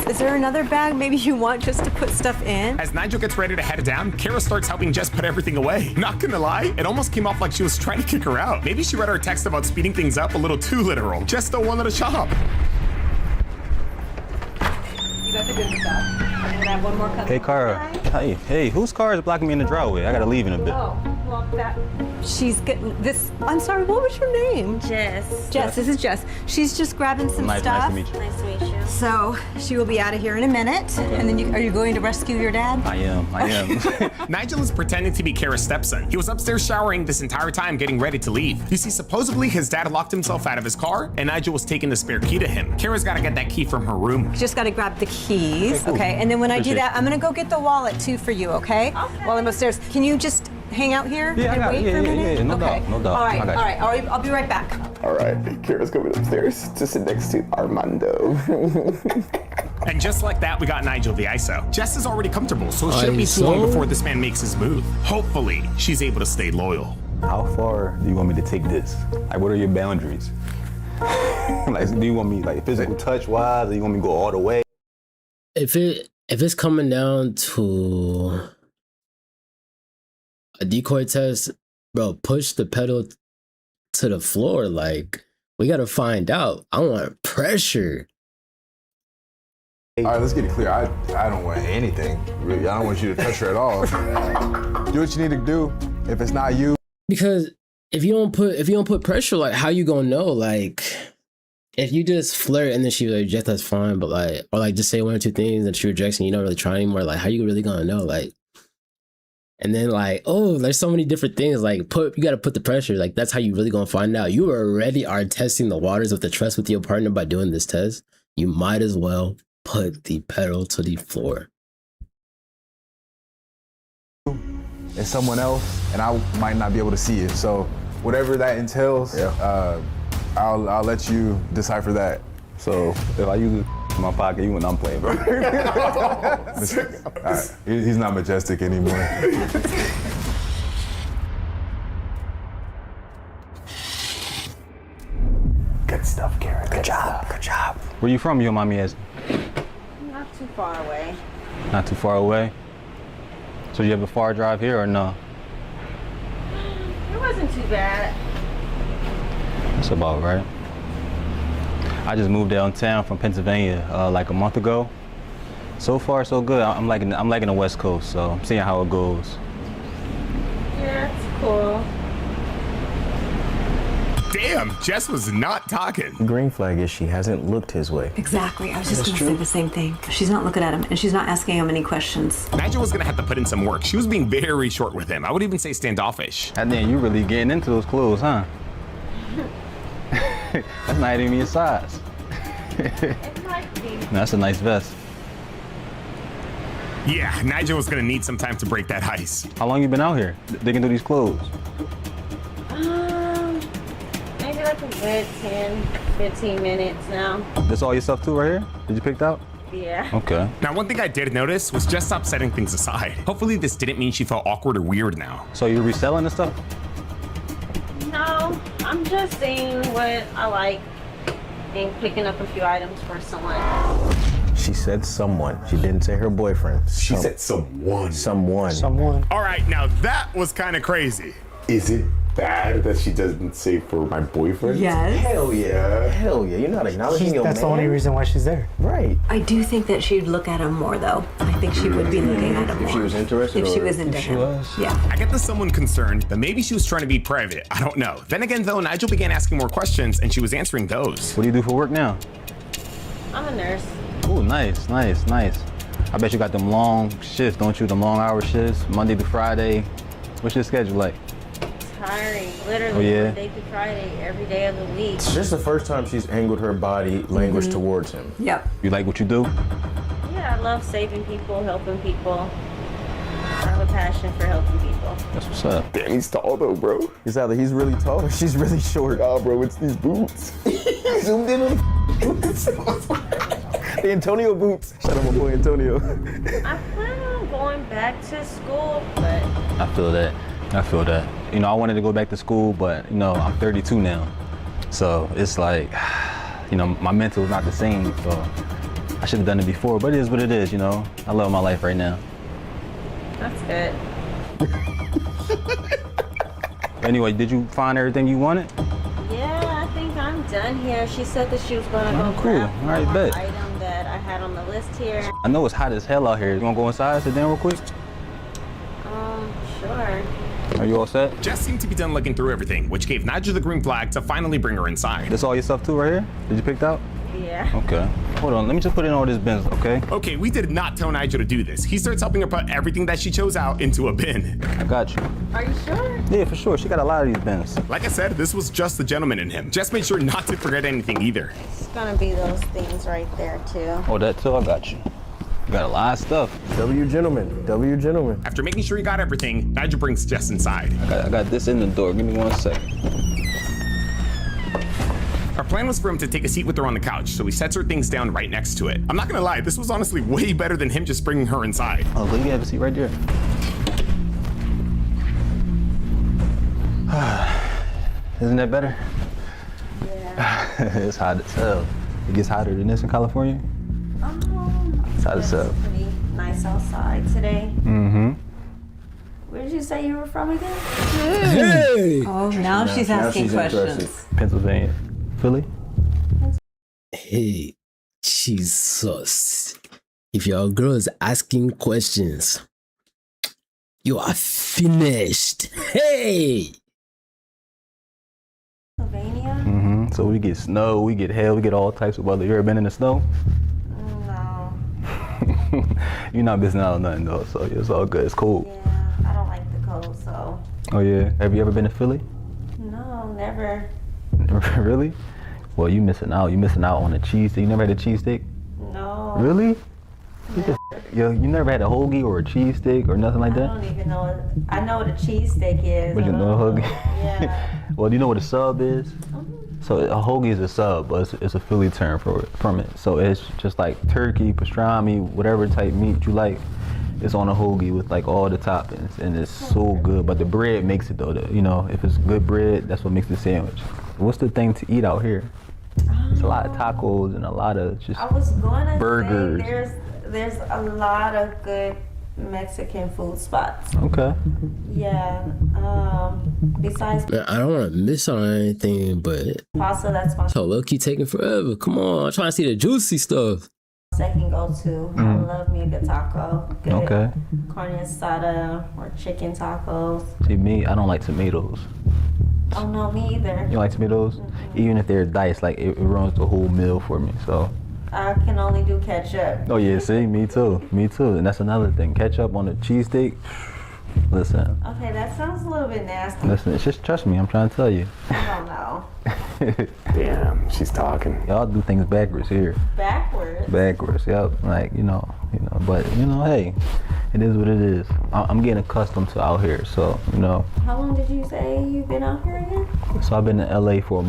Is there another bag maybe you want just to put stuff in? As Nigel gets ready to head down, Kara starts helping Jess put everything away. Not gonna lie, it almost came off like she was trying to kick her out. Maybe she read our text about speeding things up a little too literal. Jess still wanted to shop. You got the good stuff. I'm gonna have one more cup. Hey, Kara. Hey, whose car is blocking me in the driveway? I gotta leave in a bit. Oh, well, she's getting this. I'm sorry, what was your name? Jess. Jess, this is Jess. She's just grabbing some stuff. Nice to meet you. Nice to meet you. So she will be out of here in a minute. And then are you going to rescue your dad? I am. Nigel is pretending to be Kara's stepson. He was upstairs showering this entire time getting ready to leave. You see, supposedly his dad locked himself out of his car and Nigel was taking the spare key to him. Kara's gotta get that key from her room. Just got to grab the keys, cool. okay? And then when I do Appreciate that, I'm going to go get the wallet too for you, okay? While I'm upstairs. Can you just hang out here Yeah, I and got wait it. for a Yeah, minute? yeah, no okay. doubt, no doubt. All I got you. right. I'll be right back. All right, Kara's coming upstairs to sit next to Armando. And just like that, we got Nigel the ISO. Jess is already comfortable, so it shouldn't be too long before this man makes his move. Hopefully, she's able to stay loyal. How far do you want me to take this? Like, what are your boundaries? Like, do you want me, like, physical touch-wise, or you want me to go all the way? If it's coming down to a decoy test, bro, push the pedal to the floor. Like, we gotta find out. I want pressure. All right, let's get it clear. I don't want anything. Really, I don't want you to touch her at all. Do what you need to do. If it's not you, Because if you don't put pressure, like, how you gonna know? Like, if you just flirt and then she rejects, that's fine. But like, or like, just say one or two things and she rejects and you don't really try anymore. Like, how you really gonna know? Like, and then like, oh, there's so many different things. Like, you gotta put the pressure. Like, that's how you really gonna find out. You already are testing the waters of the trust with your partner by doing this test. You might as well put the pedal to the floor. it's someone else, and I might not be able to see it. So whatever that entails, I'll let you decipher that. So if I use it in my pocket, you and I'm playing, bro. All right. He's not majestic anymore. Good stuff, Kara. Good job. Where you from, you don't mind me asking? Not too far away. Not too far away? So you have a far drive here or no? It wasn't too bad. That's about right. I just moved downtown from Pennsylvania like a month ago. So far, so good. I'm liking the West Coast, so I'm seeing how it goes. Yeah, it's cool. Damn, Jess was not talking. The green flag is she hasn't looked his way. Exactly. I was just going to say the same thing. She's not looking at him, and she's not asking him any questions. Nigel was gonna have to put in some work. She was being very short with him. I would even say standoffish. And then you really getting into those clothes, huh? That's not even your size. It might be. That's a nice vest. Yeah, Nigel was gonna need some time to break that ice. How long you been out here digging through these clothes? Maybe like a good 10, 15 minutes now. This all your stuff too right here? Did you pick it out? Yeah. Okay. Now, one thing I did notice was just stop setting things aside. Hopefully this didn't mean she felt awkward or weird now. So you're reselling the stuff? No, I'm just seeing what I like and picking up a few items for someone. She said someone. She didn't say her boyfriend. She said someone. Someone. All right, now that was kind of crazy. Is it bad that she doesn't say for my boyfriend? Yes. Hell yeah. Hell yeah. You're not acknowledging your man. That's the only reason why she's there. Right. I do think that she'd look at him more, though. I think she would be looking at him more. If she was interested? If she or- was into him. Yeah. I get the someone concerned that maybe she was trying to be private. I don't know. Then again, though, Nigel began asking more questions and she was answering those. What do you do for work now? I'm a nurse. Oh, nice. I bet you got them long shifts, don't you? Them long hour shifts, Monday to Friday. What's your schedule like? Tiring, literally, Oh, yeah? Monday through Friday, every day of the week. This is the first time she's angled her body language towards him. Yep. You like what you do? Yeah, I love saving people, helping people. I have a passion for helping people. That's what's up. Damn, he's tall though, bro. It's either he's really tall or she's really short. Nah, bro, it's these boots. Zoomed in on the Antonio boots. Shout out my boy Antonio. I plan on going back to school, but I feel that. You know, I wanted to go back to school, but, you know, I'm 32 now. So it's like, you know, my mental is not the same. So I should have done it before, but it is what it is, you know. I love my life right now. that's good. Anyway, did you find everything you wanted? Yeah, I think I'm done here. She said that she was gonna go cool. grab All right, one bet. item that I had on the list here. I know it's hot as hell out here. You wanna go inside, sit down real quick? Sure. Are you all set? Jess seemed to be done looking through everything, which gave Nigel the green flag to finally bring her inside. This all your stuff too right here? Did you pick it out? Yeah. Okay. Hold on, let me just put in all this bins, okay? Okay, we did not tell Nigel to do this. He starts helping her put everything that she chose out into a bin. I got you. Are you sure? Yeah, for sure. She got a lot of these bins. Like I said, this was just the gentleman in him. Jess made sure not to forget anything either. It's gonna be those things right there too. Oh, that too? I got you. You got a lot of stuff. W gentlemen. After making sure he got everything, Nigel brings Jess inside. I got this in the door. Give me 1 second. Our plan was for him to take a seat with her on the couch, so he sets her things down right next to it. I'm not gonna lie, this was honestly way better than him just bringing her inside. Oh, look, you have a seat right there. Isn't that better? Yeah. It's hot as hell. It gets hotter than this in California? It's hot as hell. It's pretty nice outside today. Mm-hmm. Where did you say you were from again? Hey! Oh, now she's asking questions. Pennsylvania. Philly? Hey, Jesus. If your girl is asking questions, you are finished. Hey! Pennsylvania? Mm-hmm. So we get snow, we get hail, we get all types of weather. You ever been in the snow? No. You're not missing out on nothing though, so it's all good. It's cool. Yeah, I don't like the cold, so. Oh yeah. Have you ever been to Philly? No, never. Really? Well, you missing out. You missing out on a cheesesteak. You never had a cheesesteak? No. Really? You never had a hoagie or a cheesesteak or nothing like I that? don't even know what, I know what a cheesesteak is. But you know a hoagie? Yeah. Well, do you know what a sub is? So a hoagie is a sub, but it's a Philly term from it. So it's just like turkey, pastrami, whatever type meat you like. It's on a hoagie with like all the toppings, and it's so good. But the bread makes it though. You know, if it's good bread, that's what makes the sandwich. What's the thing to eat out here? It's a lot of tacos and a lot of just I was gonna burgers. say there's a lot of good Mexican food spots. Okay. Yeah. Besides Man, I don't want to miss out on anything, but pasta, that's my so low key taking forever. Come on, I'm trying to see the juicy stuff. second go-to. I love me a good taco. Good Okay. carne asada or chicken tacos. See me, I don't like tomatoes. Oh no, me either. You like tomatoes? Even if they're diced, like it ruins the whole meal for me. So. I can only do ketchup. Oh yeah, see, me too, and that's another thing. Ketchup on a cheesesteak. Listen, Okay, that sounds a little bit nasty. listen. It's just trust me. I'm trying to tell you. I don't know. Damn, she's talking. Y'all do things backwards here. Backwards. Backwards, yep. Like you know. But hey, it is what it is. I'm getting accustomed to out here, so you know. How long did you say you've been out here again? So I've been in LA for a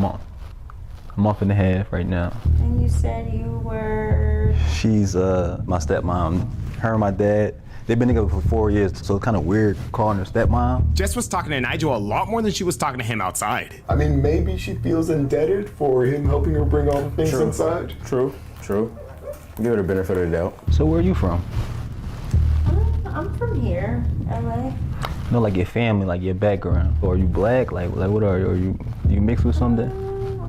month and a half right now. And you said you were... She's my stepmom. Her and my dad, they've been together for 4 years, so it's kind of weird calling her stepmom. Jess was talking to Nigel a lot more than she was talking to him outside. I mean, maybe she feels indebted for him helping her bring all the things inside. True. Give her the benefit of the doubt. So where are you from? I'm from here, LA. No, like your family, like your background. Or are you black? Like what are you? Are you mixed with something?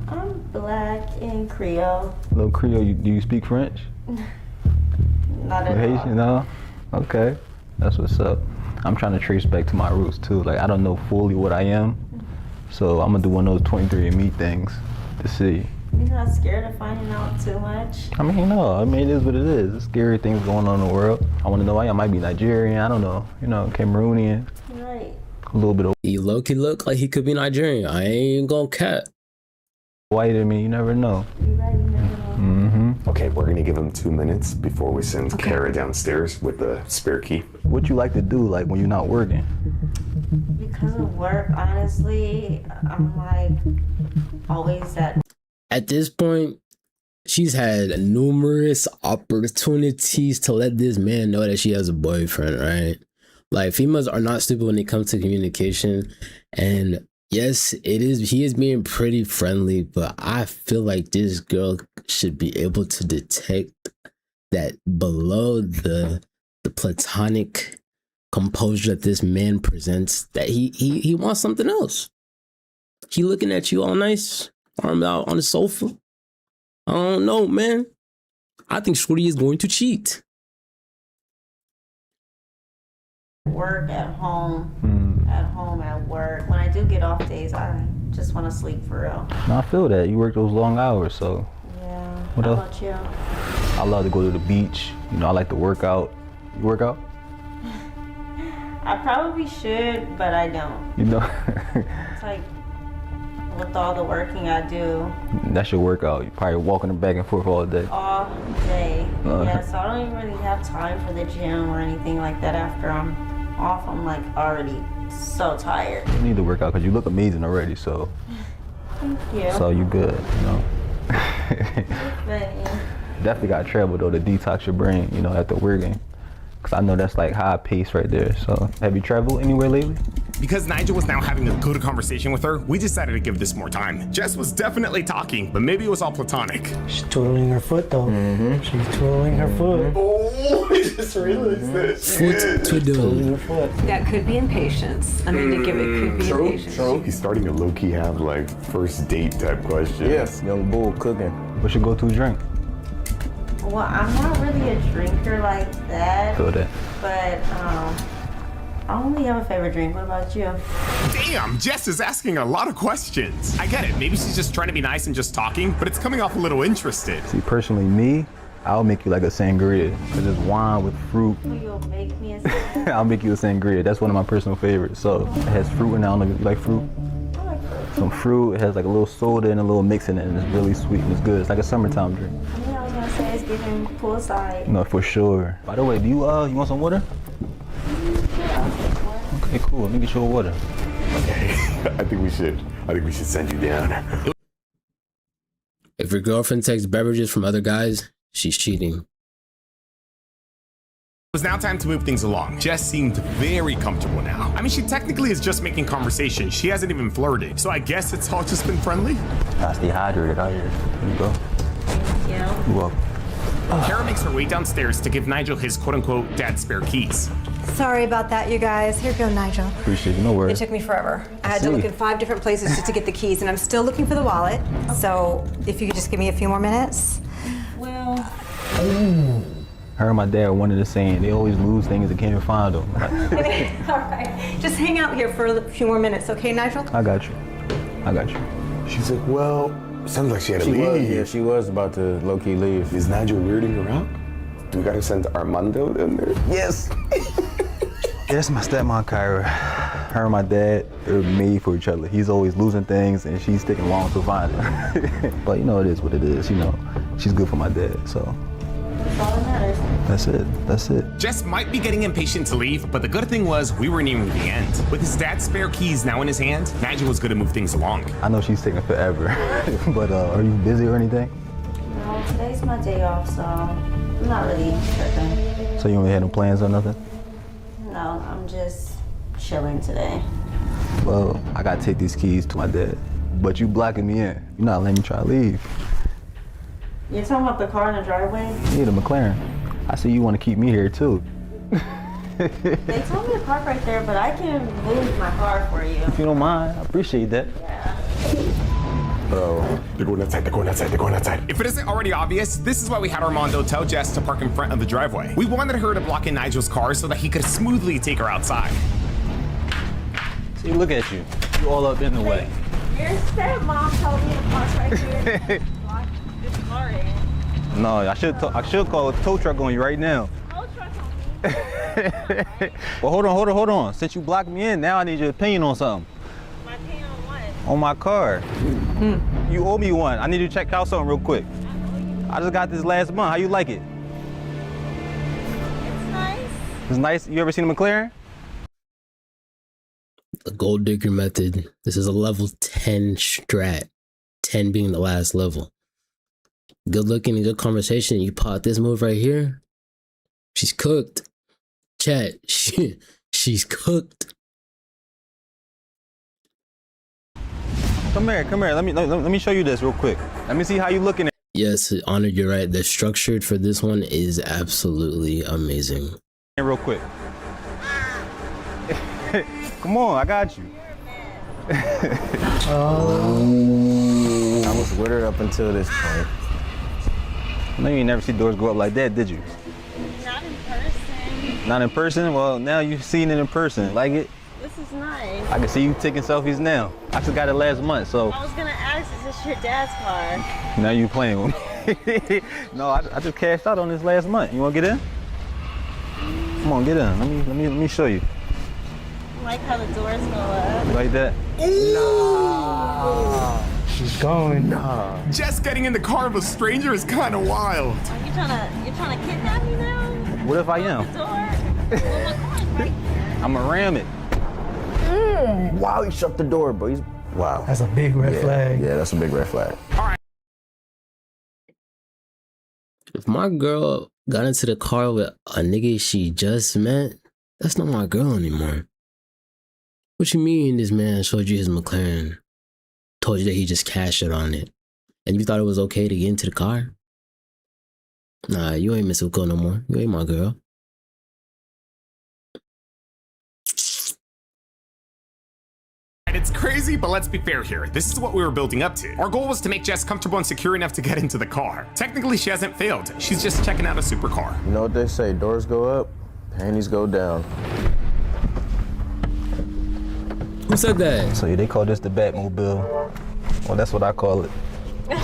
I'm black and Creole. Little Creole, do you speak French? Not at all. Haitian, no? Okay, that's what's up. I'm trying to trace back to my roots too. Like I don't know fully what I am, so I'm gonna do one of those 23andMe things to see. You're not scared of finding out too much? I mean, no. I mean, it is what it is. There's scary things going on in the world. I want to know why I might be Nigerian. I don't know. You know, Cameroonian. Right. A little bit of. He low-key look like he could be Nigerian. I ain't gonna cap. White, I mean, you never know. You're right, you never know. Mm-hmm. Okay, we're gonna give him 2 minutes before we send Kara downstairs with the spare key. What you like to do, like when you're not working? Because of work, honestly, I'm like always at. At this point, she's had numerous opportunities to let this man know that she has a boyfriend, right? Like, females are not stupid when it comes to communication. And yes, he is being pretty friendly, but I feel like this girl should be able to detect that below the platonic composure that this man presents, that he wants something else. He looking at you all nice, arm out on the sofa. I don't know, man. I think Shorty is going to cheat. Work at home, at work. When I do get off days, I just want to sleep for real. No, I feel that. You work those long hours, so. Yeah. What How else? about you? I love to go to the beach. You know, I like to work out. You work out? I probably should, but I don't. You know? It's like with all the working I do. That's your workout. You're probably walking back and forth all day. All day. Yeah, so I don't even really have time for the gym or anything like that after I'm off. I'm like already so tired. You need to work out because you look amazing already, so. Thank you. So you good, you know? Funny. Definitely got to travel though to detox your brain, you know, after working. Cause I know that's like high pace right there. So have you traveled anywhere lately? Because Nigel was now having a good conversation with her, we decided to give this more time. Jess was definitely talking, but maybe it was all platonic. She's twirling her foot though. She's twirling her foot. Oh, I just realized this. Foot Twirling twiddle. her foot. That could be impatience. I mean, to give it could be impatience. True. He's starting to low-key have like first date type questions. Yes, young bull cooking. What's your go-to drink? Well, I'm not really a drinker like that. Feel that. But I only have a favorite drink. What about you? Damn, Jess is asking a lot of questions. I get it, maybe she's just trying to be nice and just talking, but it's coming off a little interested. See, personally, me, I'll make you like a sangria. Cause it's wine with fruit. You'll make me a sandwich. I'll make you a sangria. That's one of my personal favorites. So it has fruit in it. I don't know if you like fruit. I like fruit. Some fruit. It has like a little soda and a little mix in it, and it's really sweet and it's good. It's like a summertime drink. Yeah, I was gonna say it's giving poolside. No, for sure. By the way, do you want some water? Okay, cool. Let me get you a water. Okay, I think we should send you down. If your girlfriend takes beverages from other guys, she's cheating. It was now time to move things along. Jess seemed very comfortable now. I mean, she technically is just making conversation. She hasn't even flirted. So I guess it's all just been friendly. Gotta stay hydrated out here. There you go. Yeah. You're welcome. Kara makes her way downstairs to give Nigel his quote-unquote dad's spare keys. Sorry about that, you guys. Here you go, Nigel. Appreciate you. No It worries. took me forever. I had to look in 5 different places just to get the keys, and I'm still looking for the wallet. So if you could just give me a few more minutes. Well. Her and my dad are one of the same. They always lose things and can't even find them. All right. Just hang out here for a few more minutes, okay, Nigel? I got you. I got you. She's like, well, sounds like she had to leave. She was about to low-key leave. Is Nigel weirding her out? Do we gotta send Armando in there? Yes. Yeah, that's my stepmom, Kyra. Her and my dad, they're made for each other. He's always losing things and she's sticking long to find it. But you know, it is what it is. You know, she's good for my dad, so. That's all that matters. That's it. That's it. Jess might be getting impatient to leave, but the good thing was we were nearing the end. With his dad's spare keys now in his hand, Nigel was going to move things along. I know she's taking forever, but are you busy or anything? No, Yeah, today's my day off, so I'm not really tripping. So you don't have no plans or nothing? No, I'm just chilling today. Well, I gotta take these keys to my dad. But you blocking me in. You're not letting me try to leave. You're talking about the car in the driveway? Yeah, the McLaren. I see you want to keep me here too. They told me to park right there, but I can move my car for you. If you don't mind, I appreciate that. Yeah. Bro, they're going outside, they're going outside, they're going outside. If it isn't already obvious, this is why we had Armando tell Jess to park in front of the driveway. We wanted her to block in Nigel's car so that he could smoothly take her outside. See, look at you. You all up in the way. Your stepmom told me to park right here. Block this car in. No, I should call a tow truck on you right now. Tow truck on me? Well, hold on. Since you blocked me in, now I need your opinion on something. My opinion on what? On my car. You owe me one. I need you to check out something real quick. I just got this last month. How you like it? It's nice. It's nice. You ever seen a McLaren? The gold digger method. This is a level 10 strat. 10 being the last level. Good looking and good conversation. You pot this move right here. She's cooked. Chat. She's cooked. Come here. Let me show you this real quick. Let me see how you looking at. Yes, Honor, you're right. The structure for this one is absolutely amazing. Real quick. Come on, I got you. I was with her up until this point. I know you ain't never see doors go up like that, did you? Not in person. Not in person? Well, now you've seen it in person. Like it? This is nice. I can see you taking selfies now. I just got it last month, so. I was gonna ask, is this your dad's car? Now you playing with me. No, I just cashed out on this last month. You wanna get in? Come on, get in. Let me show you. I like how the doors go up. You like that? Nah. She's going. Nah. Jess getting in the car of a stranger is kind of wild. Are you trying to kidnap me now? What if I am? The door. Well, my car's right there. I'ma ram it. Wow, he shut the door, but he's wow. That's a big red flag. Yeah, that's a big red flag. All right. If my girl got into the car with a nigga she just met, that's not my girl anymore. What you mean this man showed you his McLaren, told you that he just cashed it on it, and you thought it was okay to get into the car? Nah, you ain't Miss Uko no more. You ain't my girl. It's crazy, but let's be fair here. This is what we were building up to. Our goal was to make Jess comfortable and secure enough to get into the car. Technically, she hasn't failed. She's just checking out a supercar. You know what they say, doors go up, panties go down. Who said that? So yeah, they call this the Batmobile. Well, that's what I call it. My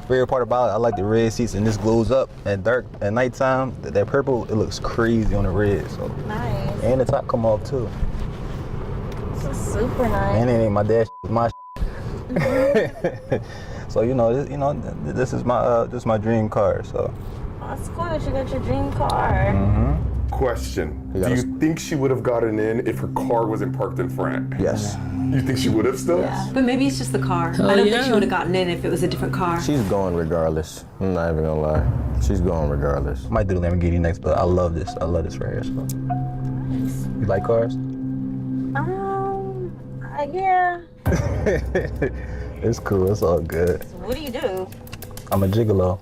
favorite part about it, I like the red seats, and this glows up at dark, at nighttime. That purple, it looks crazy on the red. So. Nice. And the top come off too. This is super nice. And it ain't my dad's, it's my. So this is my dream car. So. That's cool that you got your dream car. Mm-hmm. Question. Do you think she would have gotten in if her car wasn't parked in front? Yes. You think she would have still? Yeah. But maybe it's just the car. Hell I don't yeah. think she would have gotten in if it was a different car. She's going regardless. I'm not even gonna lie. She's going regardless. Might do the Lamborghini next, but I love this. I love this right here. So. You like cars? Yeah. It's cool. It's all good. So what do you do? I'm a gigolo.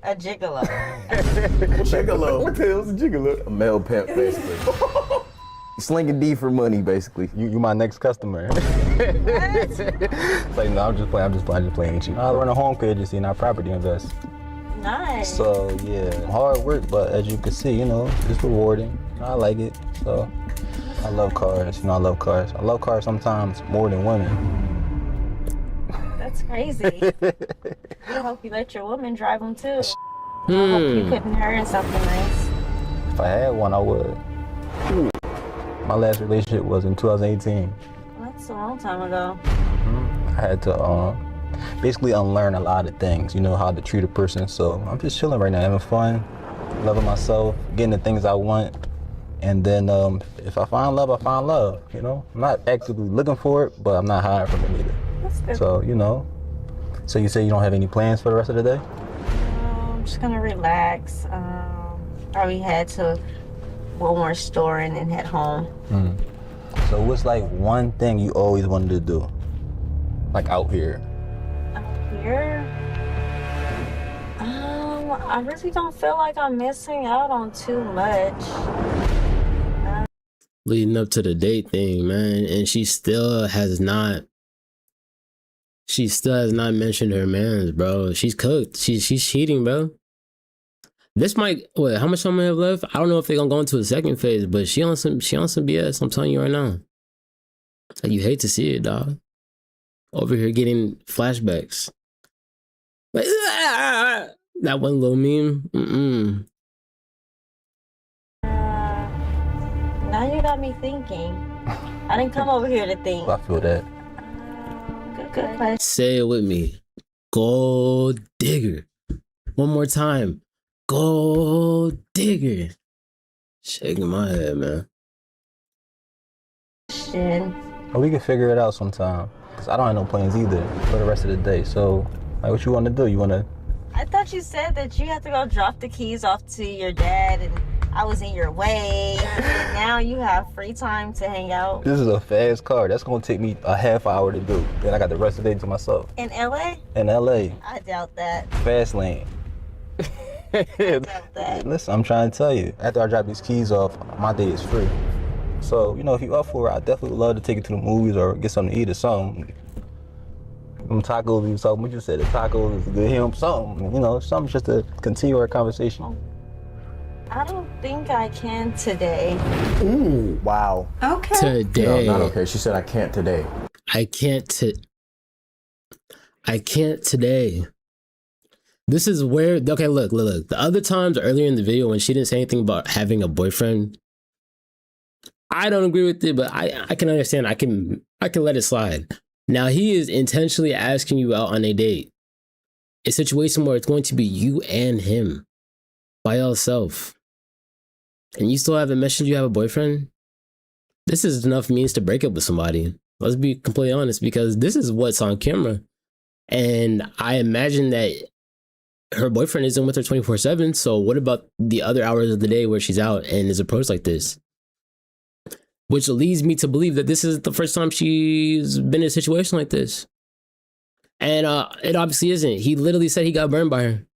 A gigolo. Gigolo. What the hell's a gigolo? A male pimp, basically. Slinging D for money, basically. You my next customer. It's like, no, I'm just playing with you. I run a home care agency and I property invest. Nice. So yeah, hard work, but as you can see, it's rewarding. I like it. So I love cars. I love cars. I love cars sometimes more than women. That's crazy. I hope you let your woman drive them too. I hope you putting her in something nice. If I had one, I would. My last relationship was in 2018. That's a long time ago. I had to basically unlearn a lot of things, how to treat a person. So I'm just chilling right now, having fun, loving myself, getting the things I want. And then if I find love, I find love, I'm not actively looking for it, but I'm not hiding from it either. That's good. So, So you say you don't have any plans for the rest of the day? I'm just gonna relax. Probably head to one more store and then head home. So what's like one thing you always wanted to do? Like out here? Out here? I really don't feel like I'm missing out on too much. Leading up to the date thing, man, and she still has not mentioned her mans, bro. She's cooked. She's cheating, bro. This might how much time I have left? I don't know if they're gonna go into a second phase, but she on some BS. I'm telling you right now. Like, you hate to see it, dog. Over here getting flashbacks. Like, that one little meme. Now you got me thinking. I didn't come over here to think. I feel that. Good question. Say it with me. Gold digger. One more time. Gold digger. Shaking my head, man. Well, we can figure it out sometime. Cause I don't have no plans either for the rest of the day. So, like, what you want to do? You want to? I thought you said that you had to go drop the keys off to your dad, and I was in your way. And now you have free time to hang out. This is a fast car. That's gonna take me a half hour to do. Then I got the rest of the day to myself. In LA? In LA. I doubt that. Fast lane. I doubt that. Listen, I'm trying to tell you. After I drop these keys off, my day is free. So, you know, if you up for it, I definitely would love to take you to the movies or get something to eat or something. Them tacos, you talking, what you said, the tacos is good, him, something, you know, something just to continue our conversation. I don't think I can today. Ooh, wow. Okay. Today. No, not okay. She said I can't today. I can't today. This is where, okay, look. The other times earlier in the video when she didn't say anything about having a boyfriend, I don't agree with it, but I can understand. I can let it slide. Now, he is intentionally asking you out on a date. A situation where it's going to be you and him by yourself. And you still haven't mentioned you have a boyfriend? This is enough means to break up with somebody. Let's be completely honest, because this is what's on camera. And I imagine that her boyfriend isn't with her 24/7. So what about the other hours of the day where she's out and is approached like this? Which leads me to believe that this is the first time she's been in a situation like this. And it obviously isn't. He literally said he got burned by her.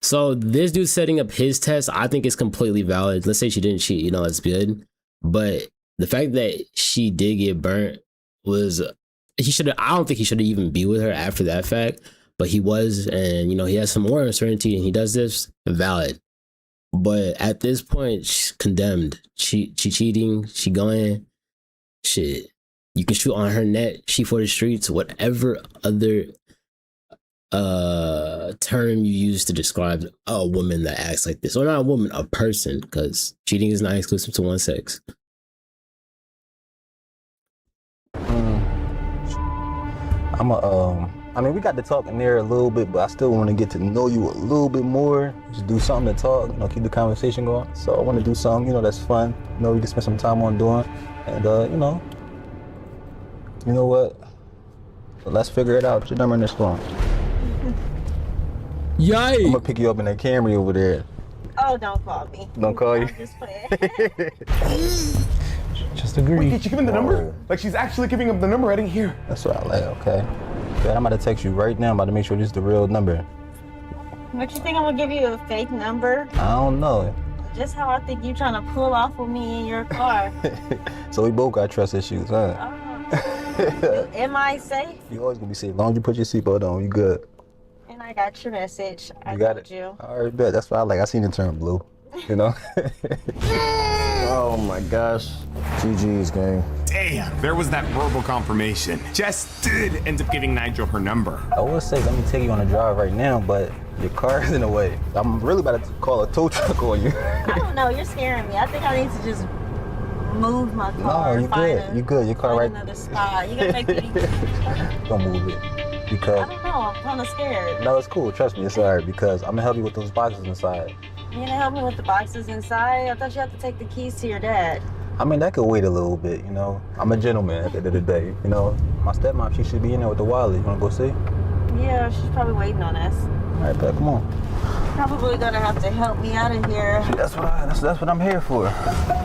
So this dude setting up his test, I think is completely valid. Let's say she didn't cheat, you know, that's good. But the fact that she did get burnt was, I don't think he should even be with her after that fact. But he was, and you know, he has some more uncertainty and he does this, valid. But at this point, she's condemned. She cheating, she going, shit. You can shoot on her net, she for the streets, whatever other term you use to describe a woman that acts like this. Or not a woman, a person, because cheating is not exclusive to one sex. I mean, we got to talk in there a little bit, but I still want to get to know you a little bit more. Just do something to talk, you know, keep the conversation going. So I want to do something, you know, that's fun. You know, we can spend some time on doing. And, you know what? Let's figure it out. What's your number in this phone? Yay! I'm going to pick you up in that Camry over there. Oh, don't call me. Don't call you? I'm just playing. Just agree. Wait, did you give him the number? Like, she's actually giving him the number right in here. That's what I like, okay. I'm about to text you right now. I'm about to make sure this is the real number. What, you think I'm gonna give you a fake number? I don't know. Just how I think you trying to pull off with me in your car. So we both got trust issues, huh? Am I safe? You always gonna be safe. As long as you put your seatbelt on, you good. And I got your message. You got it? You. All right, bet. That's what I like. I seen it turn blue, you know? Oh my gosh. GG's, gang. Damn, there was that verbal confirmation. Jess did end up giving Nigel her number. I would say, let me take you on a drive right now, but your car is in the way. I'm really about to call a tow truck on you. I don't know. You're scaring me. I think I need to just move my car. No, you good. You good. Your car right. Another spot. You gotta make me. Don't move it. Because I don't know. I'm kind of scared. No, it's cool. Trust me, it's alright. Because I'm gonna help you with those boxes inside. You gonna help me with the boxes inside? I thought you had to take the keys to your dad. I mean, that could wait a little bit, you know. I'm a gentleman at the end of the day, you know. My stepmom, she should be in there with the wallet. You wanna go see? Yeah, she's probably waiting on us. All right, but come on. Probably gonna have to help me out of here. That's what I'm here for.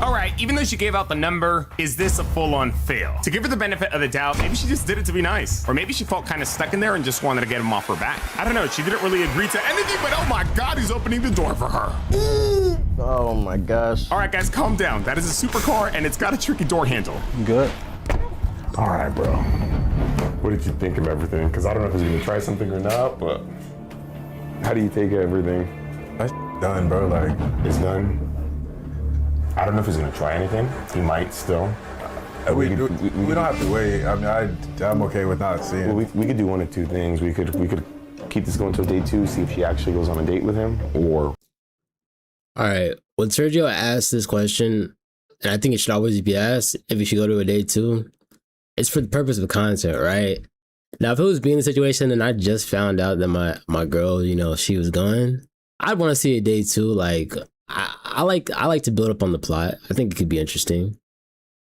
All right, even though she gave out the number, is this a full-on fail? To give her the benefit of the doubt, maybe she just did it to be nice. Or maybe she felt kind of stuck in there and just wanted to get him off her back. I don't know, she didn't really agree to anything, but oh my God, he's opening the door for her. Oh my gosh. All right, guys, calm down. That is a supercar and it's got a tricky door handle. Good. All right, bro. What did you think of everything? Because I don't know if he's gonna try something or not, but how do you take everything? That's done, bro. Like, it's done. I don't know if he's gonna try anything. He might still. We don't have to wait. I mean, I'm okay with not seeing. Well, we could do one of two things. We could keep this going till day 2, see if she actually goes on a date with him, or. All right. When Sergio asked this question, and I think it should always be asked if you should go to a date 2, it's for the purpose of content, right? Now, if it was being the situation and I just found out that my girl, you know, she was gone, I'd want to see a day 2. Like, I like to build up on the plot. I think it could be interesting.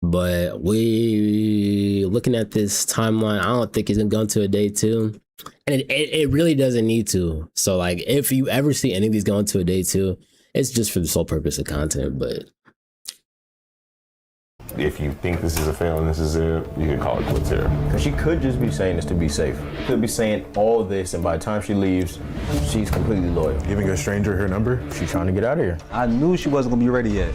But we looking at this timeline, I don't think he's gonna go to a day 2. And it really doesn't need to. So like if you ever see any of these going to a day 2, it's just for the sole purpose of content. But if you think this is a fail and this is it, you can call it quits here. She could just be saying this to be safe. Could be saying all this, and by the time she leaves, she's completely loyal. Giving a stranger her number? She's trying to get out of here. I knew she wasn't gonna be ready yet.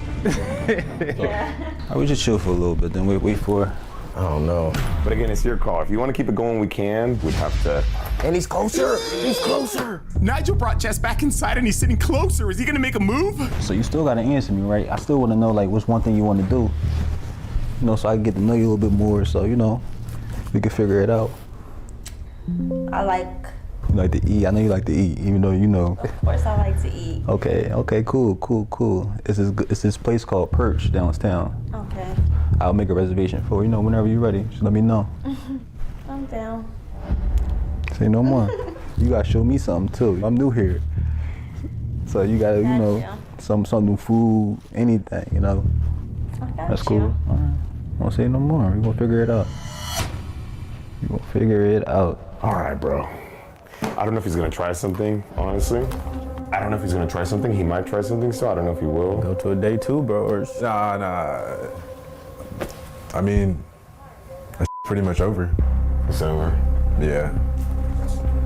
I would just chill for a little bit, then wait for her. I don't know. But again, it's your call. If you want to keep it going, we can. We'd have to. And he's closer. He's closer. Nigel brought Jess back inside and he's sitting closer. Is he gonna make a move? So you still gotta answer me, right? I still wanna know like what's one thing you wanna do. You know, so I can get to know you a little bit more, so you know, we can figure it out. I like. You like to eat? I know you like to eat, even though you know. Of course, I like to eat. Okay, cool. It's this place called Perch downtown. Okay. I'll make a reservation for you know whenever you're ready. Just let me know. I'm down. Say no more. You gotta show me something too. I'm new here, so you gotta you know some new food, anything, you know. That's cool. All right. Won't say no more. We're gonna figure it out. All right, bro. I don't know if he's gonna try something, honestly. I don't know if he's gonna try something. He might try something, so I don't know if he will. Go to a day 2, bro. Nah. I mean, that's pretty much over. It's over. Yeah.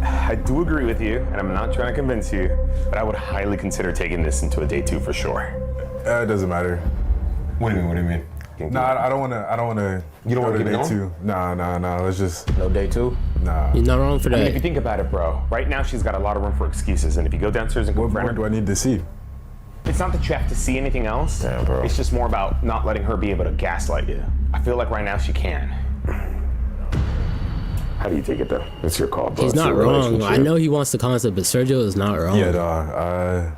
I do agree with you, and I'm not trying to convince you, but I would highly consider taking this into a day 2 for sure. It doesn't matter. What do you mean? Nah, I don't wanna. You don't want to go keep to it day going? 2. Nah. Let's just. No day 2? Nah. you're not wrong for I mean, that. if you think about it, bro, right now she's got a lot of room for excuses, and if you go downstairs and confront What her, do I need to see? it's not that you have to see anything else. Damn, bro. It's just more about not letting her be able to gaslight you. I feel like right now she can. How do you take it though? It's your call, bro. He's It's not your wrong. relationship. I know he wants the concept, but Sergio is not wrong. Yeah, dog.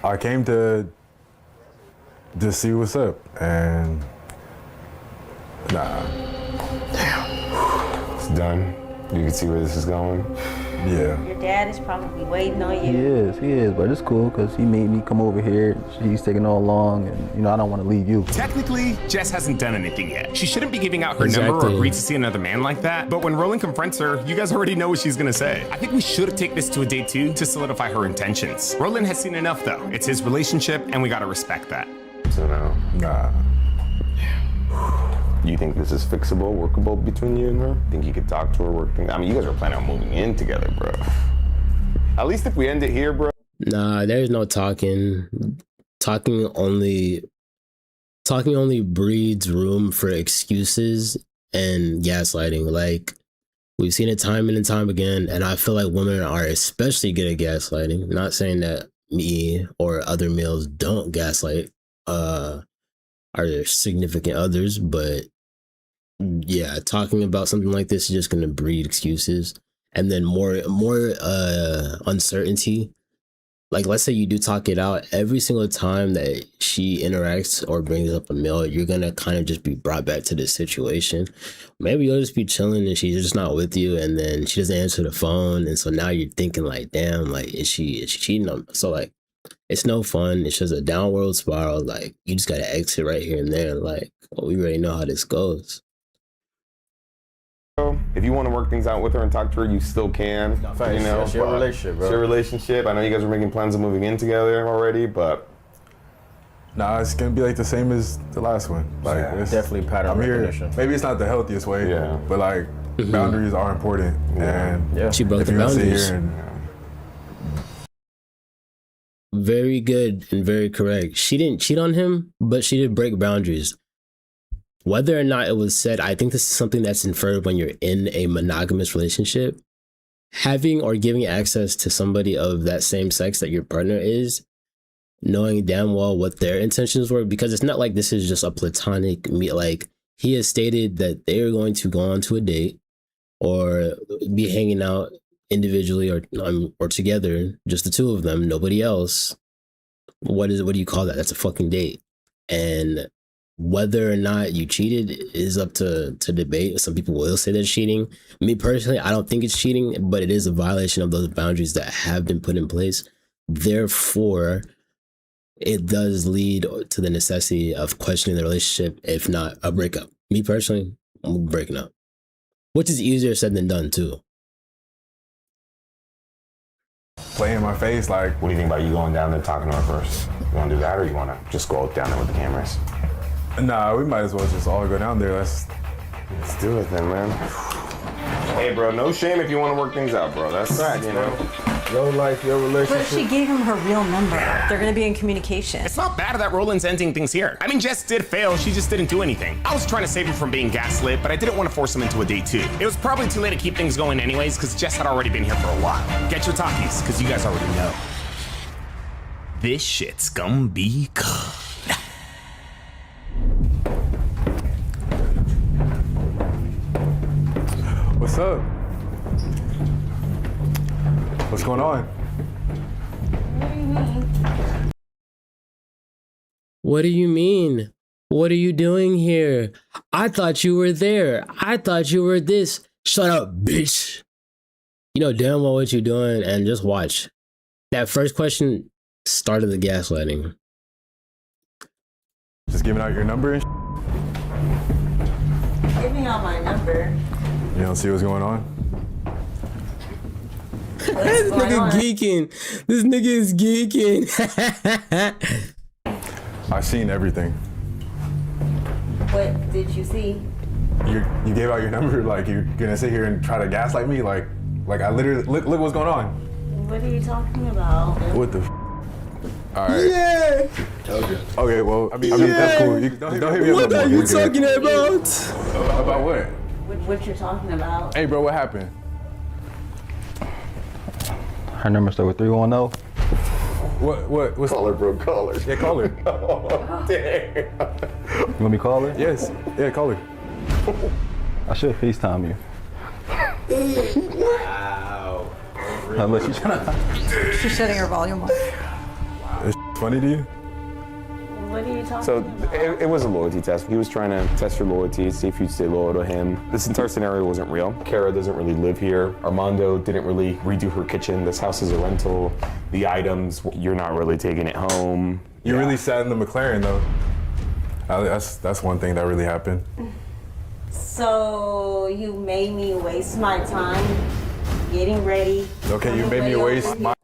I came to just see what's up, and nah. It's done. You can see where this is going. Yeah. Your dad is probably waiting on He you. is, but it's cool because he made me come over here. He's taking all along, and you know I don't want to leave you. Technically, Jess hasn't done anything yet. She shouldn't be giving out her number or Exactly. agree to see another man like that. But when Roland confronts her, you guys already know what she's gonna say. I think we should take this to a day 2 to solidify her intentions. Roland has seen enough though. It's his relationship and we gotta respect that. So now, Nah. you think this is fixable, workable between you and her? Think you could talk to her, work things? I mean, you guys are planning on moving in together, bro. At least if we end it here, bro. Nah, there's no talking. Talking only breeds room for excuses and gaslighting. Like, we've seen it time and time again, and I feel like women are especially good at gaslighting. Not saying that me or other males don't gaslight our significant others, but yeah, talking about something like this is just gonna breed excuses and then more uncertainty. Like, let's say you do talk it out, every single time that she interacts or brings up a meal, you're gonna kind of just be brought back to this situation. Maybe you'll just be chilling and she's just not with you, and then she doesn't answer the phone, and so now you're thinking like, damn, like is she cheating on me? So like, it's no fun. It's just a downward spiral. Like, you just gotta exit right here and there. Like, well, we already know how this goes. bro. If you want to work things out with her and talk to her, you still can. Facts. You know, It's your relationship, bro. It's your relationship. I know you guys are making plans of moving in together already, but Nah, it's gonna be like the same as the last one. Like, it's definitely pattern I'm here. recognition. Maybe it's not the healthiest way, but like boundaries are important. And She broke if the you're gonna sit boundaries. here and Very good and very correct. She didn't cheat on him, but she did break boundaries. Whether or not it was said, I think this is something that's inferred when you're in a monogamous relationship. Having or giving access to somebody of that same sex that your partner is, knowing damn well what their intentions were, because it's not like this is just a platonic meet. Like, he has stated that they are going to go on to a date or be hanging out individually or together, just the two of them, nobody else. What do you call that? That's a fucking date. And whether or not you cheated is up to debate. Some people will say that's cheating. Me personally, I don't think it's cheating, but it is a violation of those boundaries that have been put in place. Therefore, it does lead to the necessity of questioning the relationship, if not a breakup. Me personally, I'm breaking up, which is easier said than done too. play in my face, like. What do you think about you going down there talking to her first? You want to do that, or you want to just go down there with the cameras? Nah, we might as well just all go down there. Let's do it then, man. Hey, bro, no shame if you want to work things out, bro. That's right, you know. Your life, your relationship. But she gave him her real number. They're going to be in communication. It's not bad that Roland's ending things here. I mean, Jess did fail. She just didn't do anything. I was trying to save him from being gaslit, but I didn't want to force him into a date too. It was probably too late to keep things going anyways, because Jess had already been here for a while. Get your talkies, because you guys already know. This shit's gonna be good. What's up? What's going on? What do you mean? What are you doing here? I thought you were there. I thought you were this. Shut up, bitch. You know damn well what you're doing, and just watch. That first question started the gaslighting. Just giving out your number and Giving out my number. You don't see what's going on? This nigga geeking. This nigga is geeking. I've seen everything. What did you see? You gave out your number, like you're gonna sit here and try to gaslight me, like I literally look what's going on. What are you talking about? What the? All right. Yeah. Okay. Well, I mean that's cool. Don't hit me up. What are you talking about? About what? What you're talking about? Hey, bro, what happened? Her number starts with 310. What's call her, bro? Call her. Yeah, call her. Oh, damn. You want me to call her? Yes. Yeah, call her. I should FaceTime you. Wow. How much you trying to? She's shutting her volume off. Is funny to you? What are you talking So about? it was a loyalty test. He was trying to test your loyalty, see if you'd stay loyal to him. This entire scenario wasn't real. Kara doesn't really live here. Armando didn't really redo her kitchen. This house is a rental. The items, you're not really taking it home. You really sat in the McLaren though. That's one thing that really happened. So you made me waste my time getting ready. Okay, you made me waste my.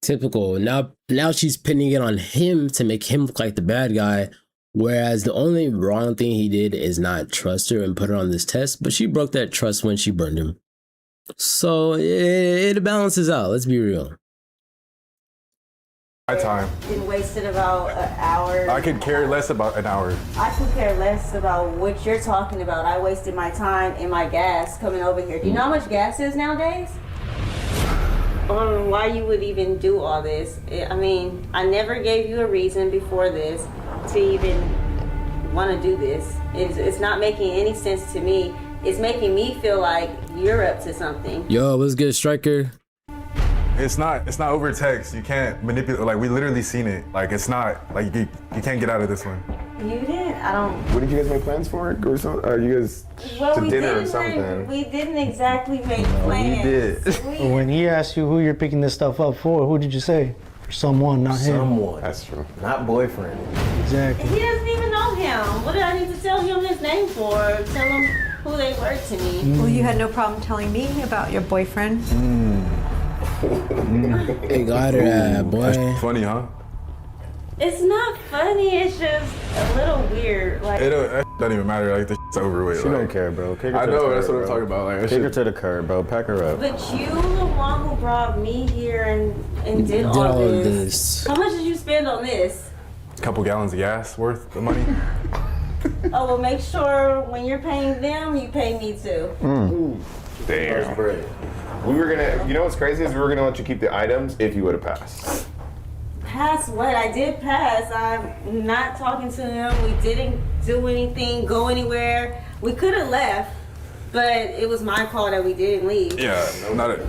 Typical. Now she's pinning it on him to make him look like the bad guy, whereas the only wrong thing he did is not trust her and put her on this test, but she broke that trust when she burned him. So it balances out. Let's be real. My time. It wasted about an hour. I could care less about an hour. I could care less about what you're talking about. I wasted my time and my gas coming over here. Do you know how much gas is nowadays? I don't know why you would even do all this. I mean, I never gave you a reason before this to even want to do this. It's not making any sense to me. It's making me feel like you're up to something. Yo, what's good, Striker? It's not over text. You can't manipulate. Like we literally seen it. Like it's not like you can't get out of this one. You didn't? I don't. What did you guys make plans for? Or something? Are you guys to dinner or something? We didn't exactly make plans. We did. When he asked you who you're picking this stuff up for, who did you say? For someone, not him. Someone. That's true. Not boyfriend. Exactly. He doesn't even know him. What do I need to tell him his name for? Tell him who they were to me. Well, you had no problem telling me about your boyfriend. They got her, boy. That's funny, huh? It's not funny. It's just a little weird. Like That doesn't even matter. Like, the shit's over with. She don't care, bro. Kick her I to know, the that's curb, what I'm bro. talking about. Like, Kick her to the curb, bro. Pack her up. But you, the one who brought me here and did all of this. How much did you spend on this? A couple gallons of gas worth of money. Oh, well, make sure when you're paying them, you pay me too. Damn. We were gonna, you know what's crazy is we were gonna let you keep the items if you would have passed. Pass what? I did pass. I'm not talking to him. We didn't do anything, go anywhere. We could have left, but it was my call that we didn't leave. Yeah, not a.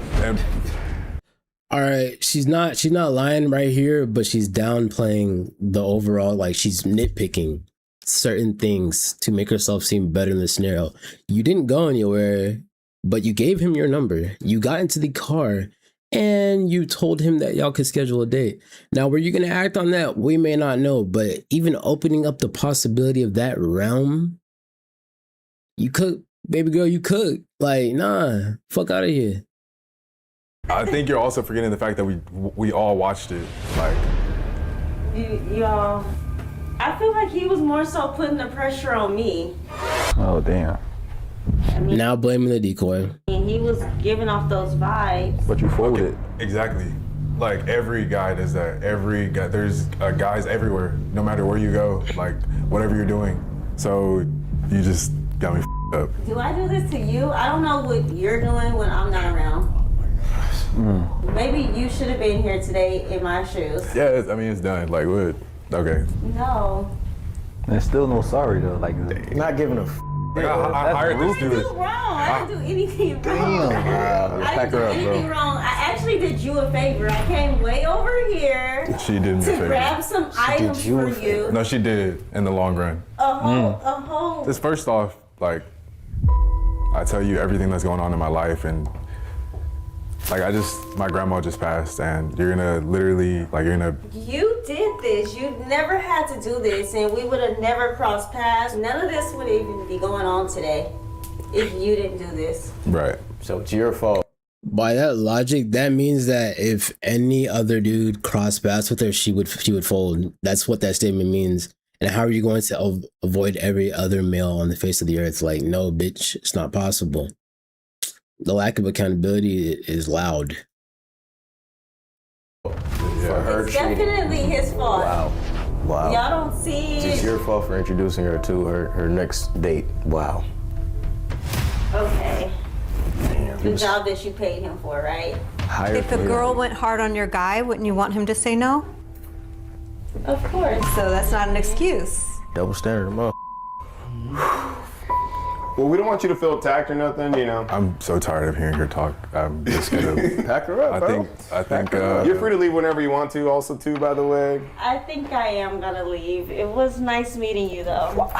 All right, she's not lying right here, but she's downplaying the overall, like she's nitpicking certain things to make herself seem better in the scenario. You didn't go anywhere, but you gave him your number. You got into the car and you told him that y'all could schedule a date. Now, were you going to act on that? We may not know, but even opening up the possibility of that realm, you could, baby girl, you could. Like, nah, fuck out of here. I think you're also forgetting the fact that we all watched it. Like, Y'all, I feel like he was more so putting the pressure on me. Oh, damn. Now blaming the decoy. And he was giving off those vibes. But you folded. Exactly. Like, every guy does that. Every guy, there's guys everywhere, no matter where you go, like, whatever you're doing. So, you just got me up. Do I do this to you? I don't know what you're doing when I'm not around. Maybe you should have been here today in my shoes. Yeah, I mean, it's done. Like, what? Okay. No. There's still no sorry, though. Like, not giving a Like, I hired this I didn't dude. do wrong. I didn't do anything wrong. I pack didn't do her up, anything bro. wrong. I actually did you a favor. I came way over here She did me a to favor. grab some items for you. No, she did in the long run. A whole. Just first off, like, I tell you everything that's going on in my life, and like, my grandma just passed, and you're gonna literally, like, You did this. You never had to do this, and we would have never crossed paths. None of this would even be going on today if you didn't do this. Right. So it's your fault. By that logic, that means that if any other dude crossed paths with her, she would fold. That's what that statement means. And how are you going to avoid every other male on the face of the earth? Like, no, bitch, it's not possible. The lack of accountability is loud. It's definitely his fault. Wow. Y'all don't see it. It's your fault for introducing her to her next date. Wow. Okay. The job that you paid him for, right? If a girl went hard on your guy, wouldn't you want him to say no? Of course. So that's not an excuse. Double standard, them up. Well, we don't want you to feel attacked or nothing, you know. I'm so tired of hearing her talk. I'm just gonna pack her up, I think you're free to leave whenever you want to, also too, by the way. I think I am gonna leave. It was nice meeting you, though.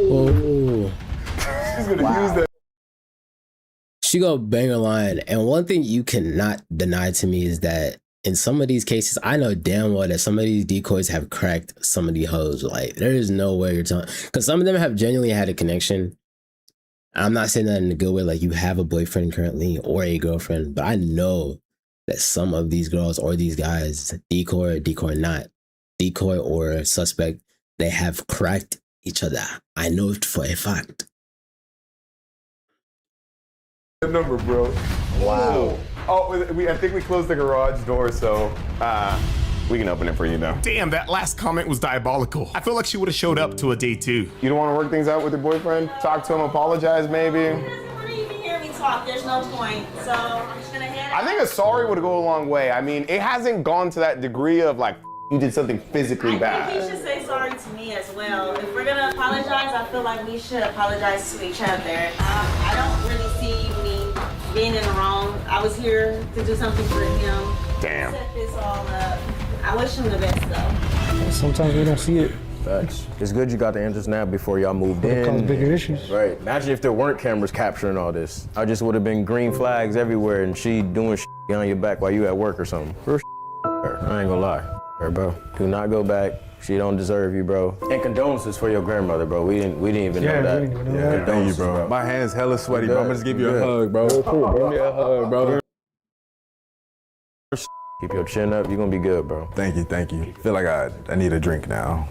Oh. She's gonna use that. She go bang a line. And one thing you cannot deny to me is that in some of these cases, I know damn well that some of these decoys have cracked some of these hoes. Like, there is no way you're telling, because some of them have genuinely had a connection. I'm not saying that in a good way, like you have a boyfriend currently or a girlfriend, but I know that some of these girls or these guys, decoy or suspect, they have cracked each other. I know it for a fact. The number, bro. Wow. Oh, I think we closed the garage door, so we can open it for you now. Damn, that last comment was diabolical. I feel like she would have showed up to a date too. You don't want to work things out with your boyfriend? Talk to him, apologize maybe? He doesn't want to even hear me talk. There's no point. So I'm just gonna head out. I think a sorry would go a long way. I mean, it hasn't gone to that degree of like, you did something physically bad. I think he should say sorry to me as well. If we're gonna apologize, I feel like we should apologize to each other. I don't really see me being in the wrong. I was here to do something for him. Damn. Set this all up. I wish him the best though. Sometimes we don't see it. Facts. It's good you got the answers now before y'all moved It causes in. bigger issues. Right. Imagine if there weren't cameras capturing all this. I just would have been green flags everywhere and she doing behind your back while you at work or something. Real I ain't gonna lie. Hey, bro, do not go back. She don't deserve you, bro. And condolences for your grandmother, bro. We didn't even know that. We didn't even know that. Thank you, bro. My hand's hella sweaty, bro. I'm gonna just give you a hug, bro. Give me a hug, bro. Keep your chin up. You're gonna be good, bro. Thank you, thank you. Feel like I need a drink now.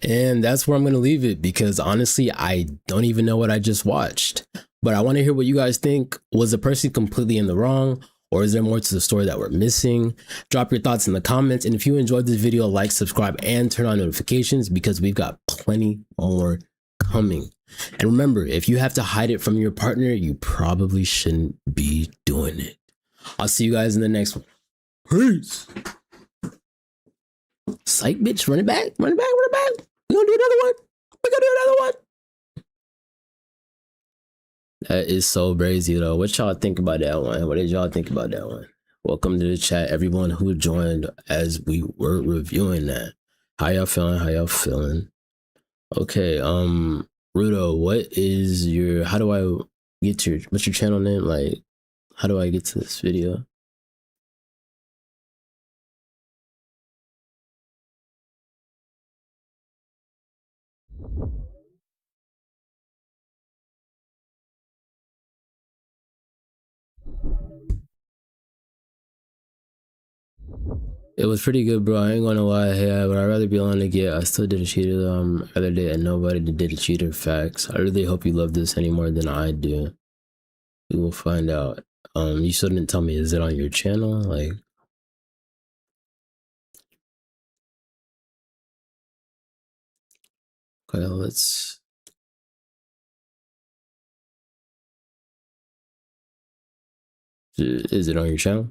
And that's where I'm going to leave it, because honestly, I don't even know what I just watched. But I want to hear what you guys think. Was the person completely in the wrong? Or is there more to the story that we're missing? Drop your thoughts in the comments. And if you enjoyed this video, like, subscribe, and turn on notifications, because we've got plenty more coming. And remember, if you have to hide it from your partner, you probably shouldn't be doing it. I'll see you guys in the next one. Peace. Psych, bitch. Run it back. Run it back. Run it back. We're gonna do another one. We're gonna do another one. That is so crazy, though. What y'all think about that one? What did y'all think about that one? Welcome to the chat, everyone who joined as we were reviewing that. How y'all feeling? How y'all feeling? Okay, Rudo, what is your, how do I get your, what's your channel name? Like, how do I get to this video? It was pretty good, bro. I ain't gonna lie. Yeah, but I'd rather be on to get. I still did a cheater other day, and nobody did a cheater. Facts. I really hope you love this any more than I do. We will find out. You still didn't tell me. Is it on your channel? Like, okay, let's. Is it on your channel?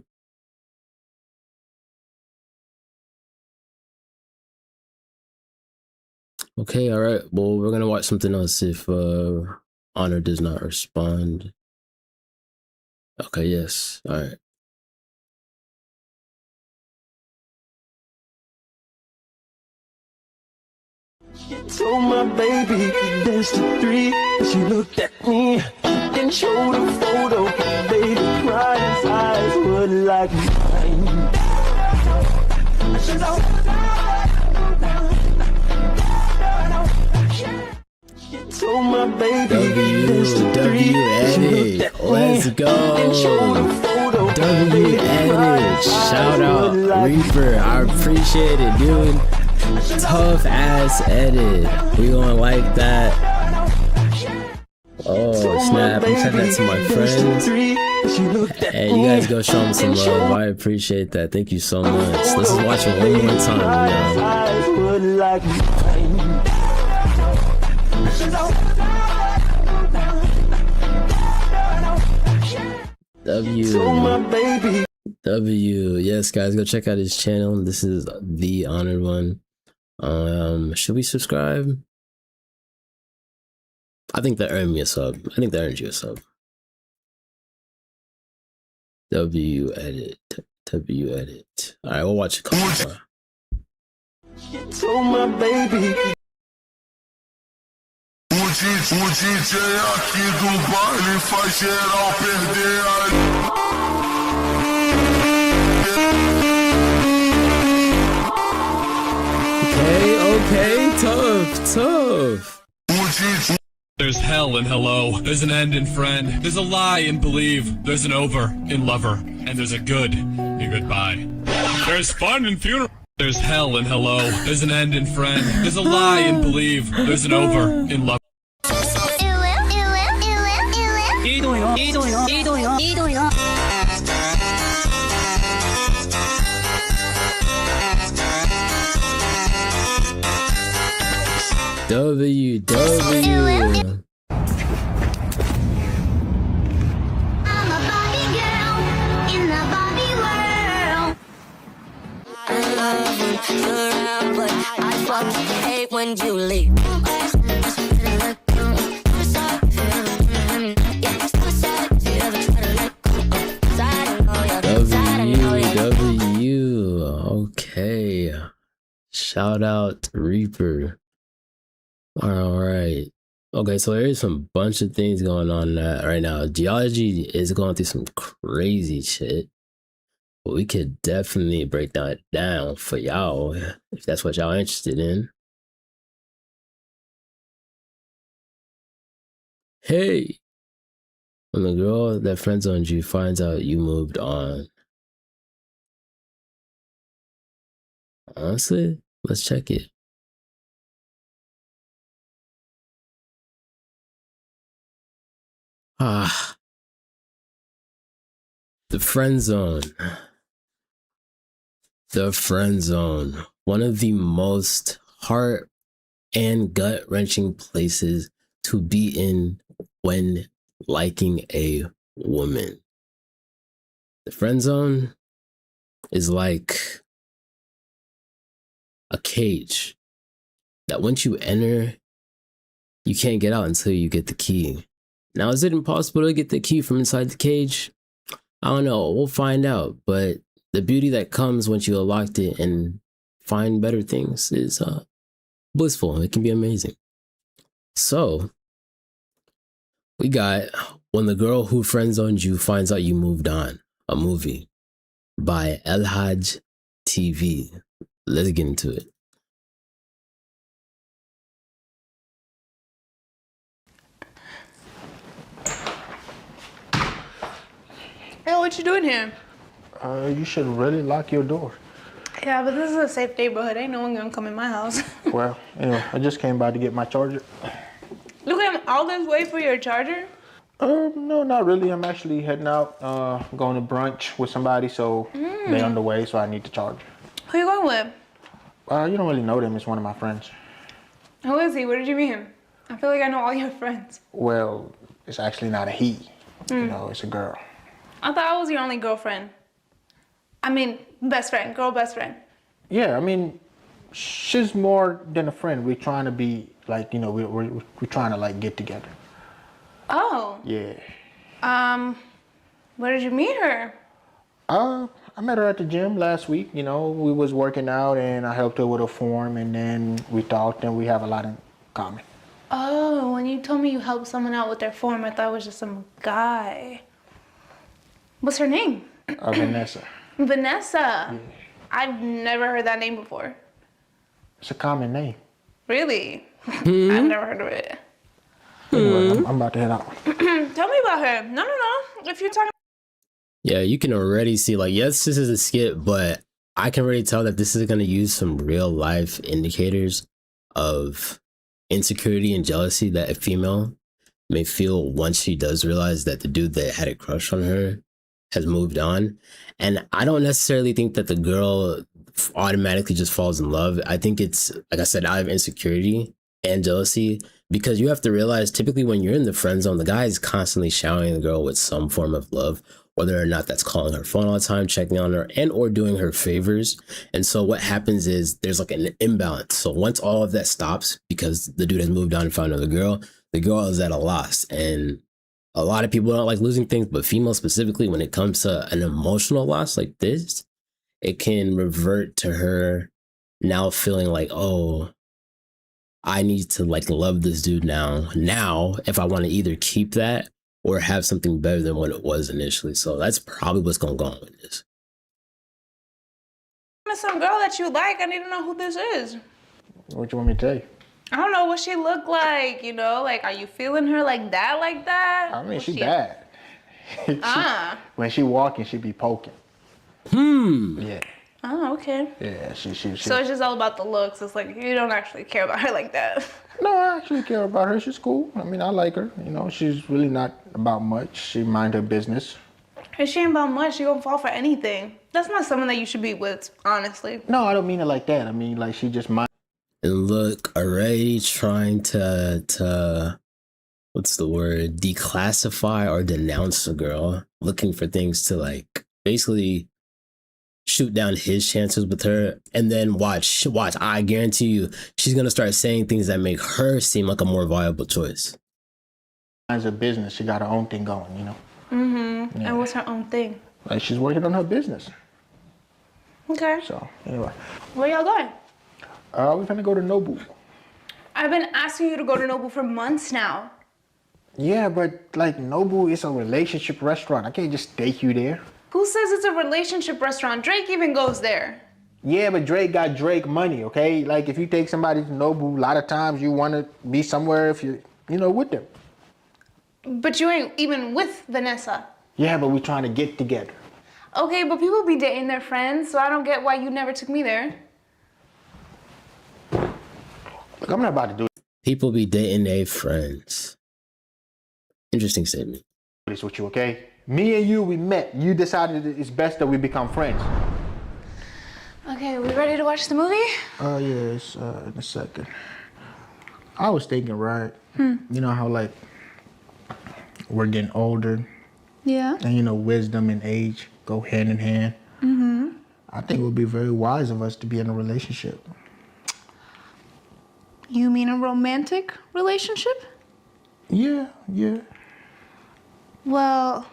Okay, all right. Well, we're gonna watch something else if Honor does not respond. Okay, yes. All right. She told my baby he danced to 3. She looked at me and showed a photo. Baby cried, his eyes were like mine. She told my baby he danced to 3. Edit. Let's go. Edit. Shout out Reaper. I appreciate it, dude. Tough ass edit. We gonna like that. Oh snap, I'm sending that to my friends. Hey, you guys go show them some love. I appreciate that. Thank you so much. Let's just watch it one more time, W. Yes, guys, go check out his channel. This is the Honored One. Should we subscribe? I think that earned me a sub. I think that earned you a sub. W edit. All right, we'll watch it. She told my baby. O DJ aqui do baile faz geral perder a... Okay, tough. There's hell in hello, there's an end in friend, there's a lie in believe, there's an over in lover, and there's a good in goodbye. There's fun in funeral. There's hell in hello, there's an end in friend, there's a lie in believe, there's an over in love. W. I'm a Barbie girl in and you leave. WW. Okay. Shout out Reaper. All right. Okay, so there is some bunch of things going on right now. Geology is going through some crazy shit. But we could definitely break that down for y'all if that's what y'all interested in. Hey, when the girl that friend-zoned you finds out you moved on. Honestly, let's check it. The friend zone. The friend zone. One of the most heart and gut-wrenching places to be in when liking a woman. The friend zone is like a cage that once you enter, you can't get out until you get the key. Now, is it impossible to get the key from inside the cage? I don't know. We'll find out. But the beauty that comes once you unlocked it and find better things is blissful. It can be amazing. So, we got When the Girl Who Friend-Zoned You Finds Out You Moved On, a movie by El Haj TV. Let's get into it. Hey, what you doing here? You should really lock your door. Yeah, but this is a safe neighborhood. Ain't no one gonna come in my house. Well, anyway, I just came by to get my charger. You came all this way for your charger? No, not really. I'm actually heading out, going to brunch with somebody, so they're on the way, so I need to charge. Who you going with? You don't really know them. It's one of my friends. Who is he? Where did you meet him? I feel like I know all your friends. Well, it's actually not a he. You know, it's a girl. I thought I was your only girlfriend. I mean, best friend, girl best friend. Yeah, I mean, she's more than a friend. We're trying to be, like, you know, we're trying to, like, get together. Oh. Yeah. Where did you meet her? I met her at the gym last week. You know, we was working out and I helped her with a form and then we talked and we have a lot in common. Oh, when you told me you helped someone out with their form, I thought it was just some guy. What's her name? Vanessa. Vanessa. Yeah. I've never heard that name before. It's a common name. Really? I've never heard of it. Anyway, I'm about to head out. Tell me about her. No. If you're talking. Yeah, you can already see, like, yes, this is a skit, but I can already tell that this is going to use some real life indicators of insecurity and jealousy that a female may feel once she does realize that the dude that had a crush on her has moved on. And I don't necessarily think that the girl automatically just falls in love. I think it's, like I said, out of insecurity and jealousy, because you have to realize typically when you're in the friend zone, the guy is constantly showering the girl with some form of love, whether or not that's calling her phone all the time, checking on her, and or doing her favors. And so what happens is there's like an imbalance. So once all of that stops, because the dude has moved on and found another girl, the girl is at a loss. And a lot of people don't like losing things, but females specifically, when it comes to an emotional loss like this, it can revert to her now feeling like, oh, I need to like love this dude now. Now, if I want to either keep that or have something better than what it was initially. So that's probably what's going to go on with this. Some girl that you like, I need to know who this is. What you want me to tell you? I don't know what she look like, you know? Like, are you feeling her like that? I mean, she bad. When she walking, she be poking. Yeah. Oh, okay. Yeah, she. So it's just all about the looks. It's like, you don't actually care about her like that. No, I actually care about her. She's cool. I mean, I like her. You know, she's really not about much. She mind her business. If she ain't about much, she gonna fall for anything. That's not someone that you should be with, honestly. No, I don't mean it like that. I mean, like, she just mind. And look, already trying to what's the word, declassify or denounce a girl, looking for things to like basically shoot down his chances with her, and then watch, I guarantee you she's gonna start saying things that make her seem like a more viable choice. As a business, she got her own thing going, you know. Mm-hmm. Yeah. And what's her own thing? Like she's working on her business. Okay. So anyway, Where y'all going? we're gonna go to Nobu. I've been asking you to go to Nobu for months now. Yeah, but like Nobu is a relationship restaurant. I can't just take you there. Who says it's a relationship restaurant? Drake even goes there. Yeah, but Drake got Drake money, okay? Like if you take somebody to Nobu, a lot of times you want to be somewhere if you know, with them. But you ain't even with Vanessa. Yeah, but we're trying to get together. Okay, but people be dating their friends, so I don't get why you never took me there. Look, I'm not about to do People be dating their friends. Interesting statement. this with you, okay? Me and you, we met. You decided it's best that we become friends. Okay, we ready to watch the movie? Yes, in a second. I was thinking, right? You know how like we're getting older, Yeah. and you know wisdom and age go hand in hand. Mm-hmm. I think it would be very wise of us to be in a relationship. You mean a romantic relationship? Yeah. Well,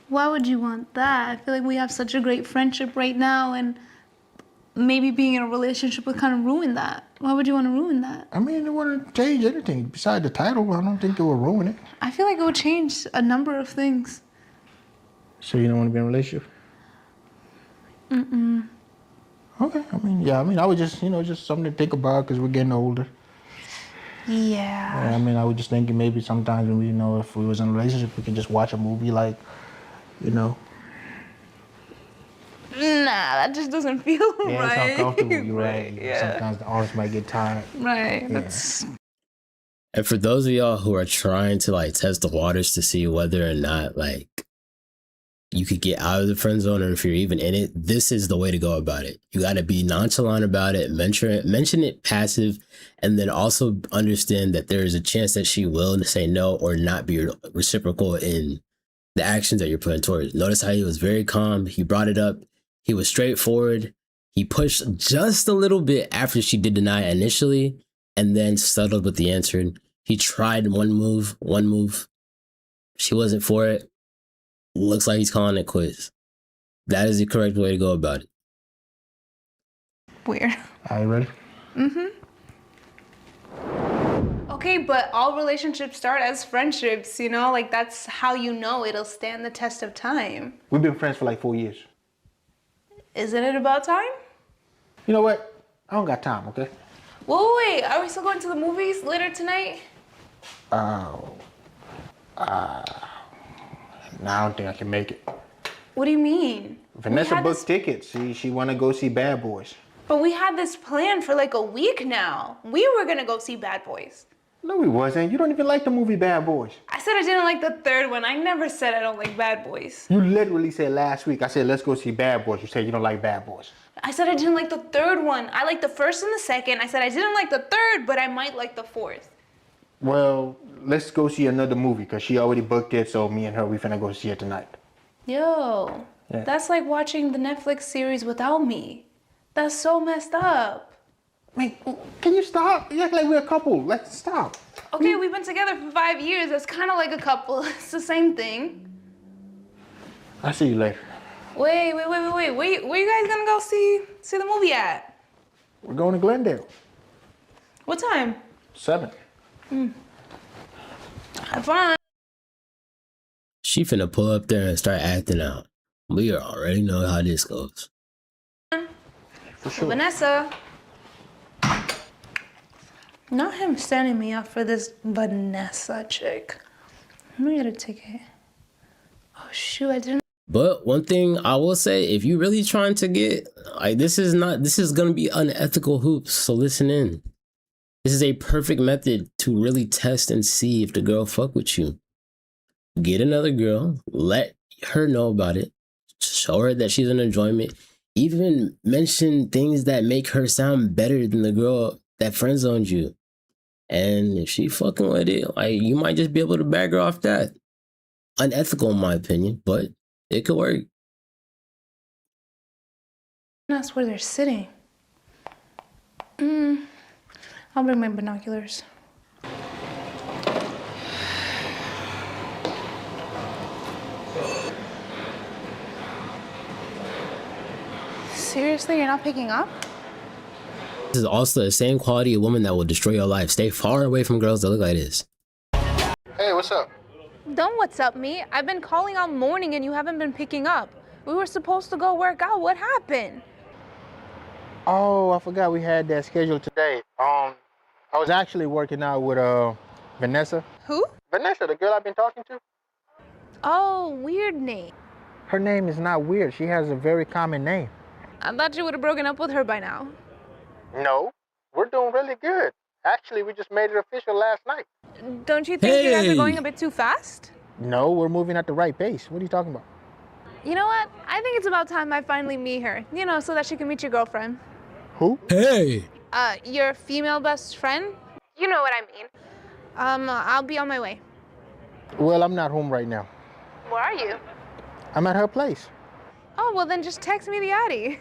why would you want that? I feel like we have such a great friendship right now, and maybe being in a relationship would kind of ruin that. Why would you want to ruin that? I mean, it wouldn't change anything besides the title. I don't think it will ruin it. I feel like it would change a number of things. So you don't want to be in a relationship? Mm-mm. Okay. I was just, just something to think about because we're getting older. Yeah. I was just thinking maybe sometimes when we, if we was in a relationship, we could just watch a movie like, Nah, that just doesn't feel yeah, right. it's uncomfortable, you're right. Yeah. Sometimes the arms might get tired. Right. Yeah. That's. And for those of y'all who are trying to like test the waters to see whether or not like you could get out of the friend zone, or if you're even in it, this is the way to go about it. You got to be nonchalant about it, mention it passive, and then also understand that there is a chance that she will say no or not be reciprocal in the actions that you're putting towards. Notice how he was very calm. He brought it up. He was straightforward. He pushed just a little bit after she did deny initially, and then settled with the answer. He tried one move. She wasn't for it. Looks like he's calling it quits. That is the correct way to go about it. Weird. Are you ready? Mm-hmm. Okay, but all relationships start as friendships, Like, that's how you know it'll stand the test of time. We've been friends for like 4 years. Isn't it about time? You know what? I don't got time, okay? Wait. Are we still going to the movies later tonight? No, I don't think I can make it. What do you mean? Vanessa booked tickets. She want to go see Bad Boys. But we had this plan for like a week now. We were gonna go see Bad Boys. No, we wasn't. You don't even like the movie Bad Boys. I said I didn't like the third one. I never said I don't like Bad Boys. You literally said last week, I said, let's go see Bad Boys. You said you don't like Bad Boys. I said I didn't like the third one. I liked the first and the second. I said I didn't like the third, but I might like the fourth. Well, let's go see another movie because she already booked it, so me and her, we finna go see it tonight. Yo, Yeah. That's like watching the Netflix series without me. That's so messed up. Wait, can you stop? You act like we're a couple. Let's stop. Okay, we've been together for 5 years. That's kind of like a couple. It's the same thing. I'll see you later. Wait. Where you guys gonna go see the movie at? We're going to Glendale. What time? 7. Have fun. She finna pull up there and start acting out. We already know how this goes. For sure. Vanessa. Not him setting me up for this Vanessa chick. Let me get a ticket. Oh shoot, I didn't. But one thing I will say, if you really trying to get, like, this is gonna be unethical hoops, so listen in. This is a perfect method to really test and see if the girl fuck with you. Get another girl, let her know about it, show her that she's an enjoyment, even mention things that make her sound better than the girl that friend zoned you. And if she fucking with it, like, you might just be able to bag her off that. Unethical in my opinion, but it could work. That's where they're sitting. I'll bring my binoculars. Seriously, you're not picking up? This is also the same quality of woman that will destroy your life. Stay far away from girls that look like this. Hey, what's up? Don't what's up me. I've been calling all morning and you haven't been picking up. We were supposed to go work out. What happened? Oh, I forgot we had that scheduled today. I was actually working out with Vanessa. Who? Vanessa, the girl I've been talking to. Oh, weird name. Her name is not weird. She has a very common name. I thought you would have broken up with her by now. No, we're doing really good. Actually, we just made it official last night. Don't you think you guys are going a bit too fast? No, we're moving at the right pace. What are you talking about? You know what? I think it's about time I finally meet her. You know, so that she can meet your girlfriend. Who? Hey! Your female best friend? You know what I mean. I'll be on my way. Well, I'm not home right now. Where are you? I'm at her place. Oh, well then just text me the Addy.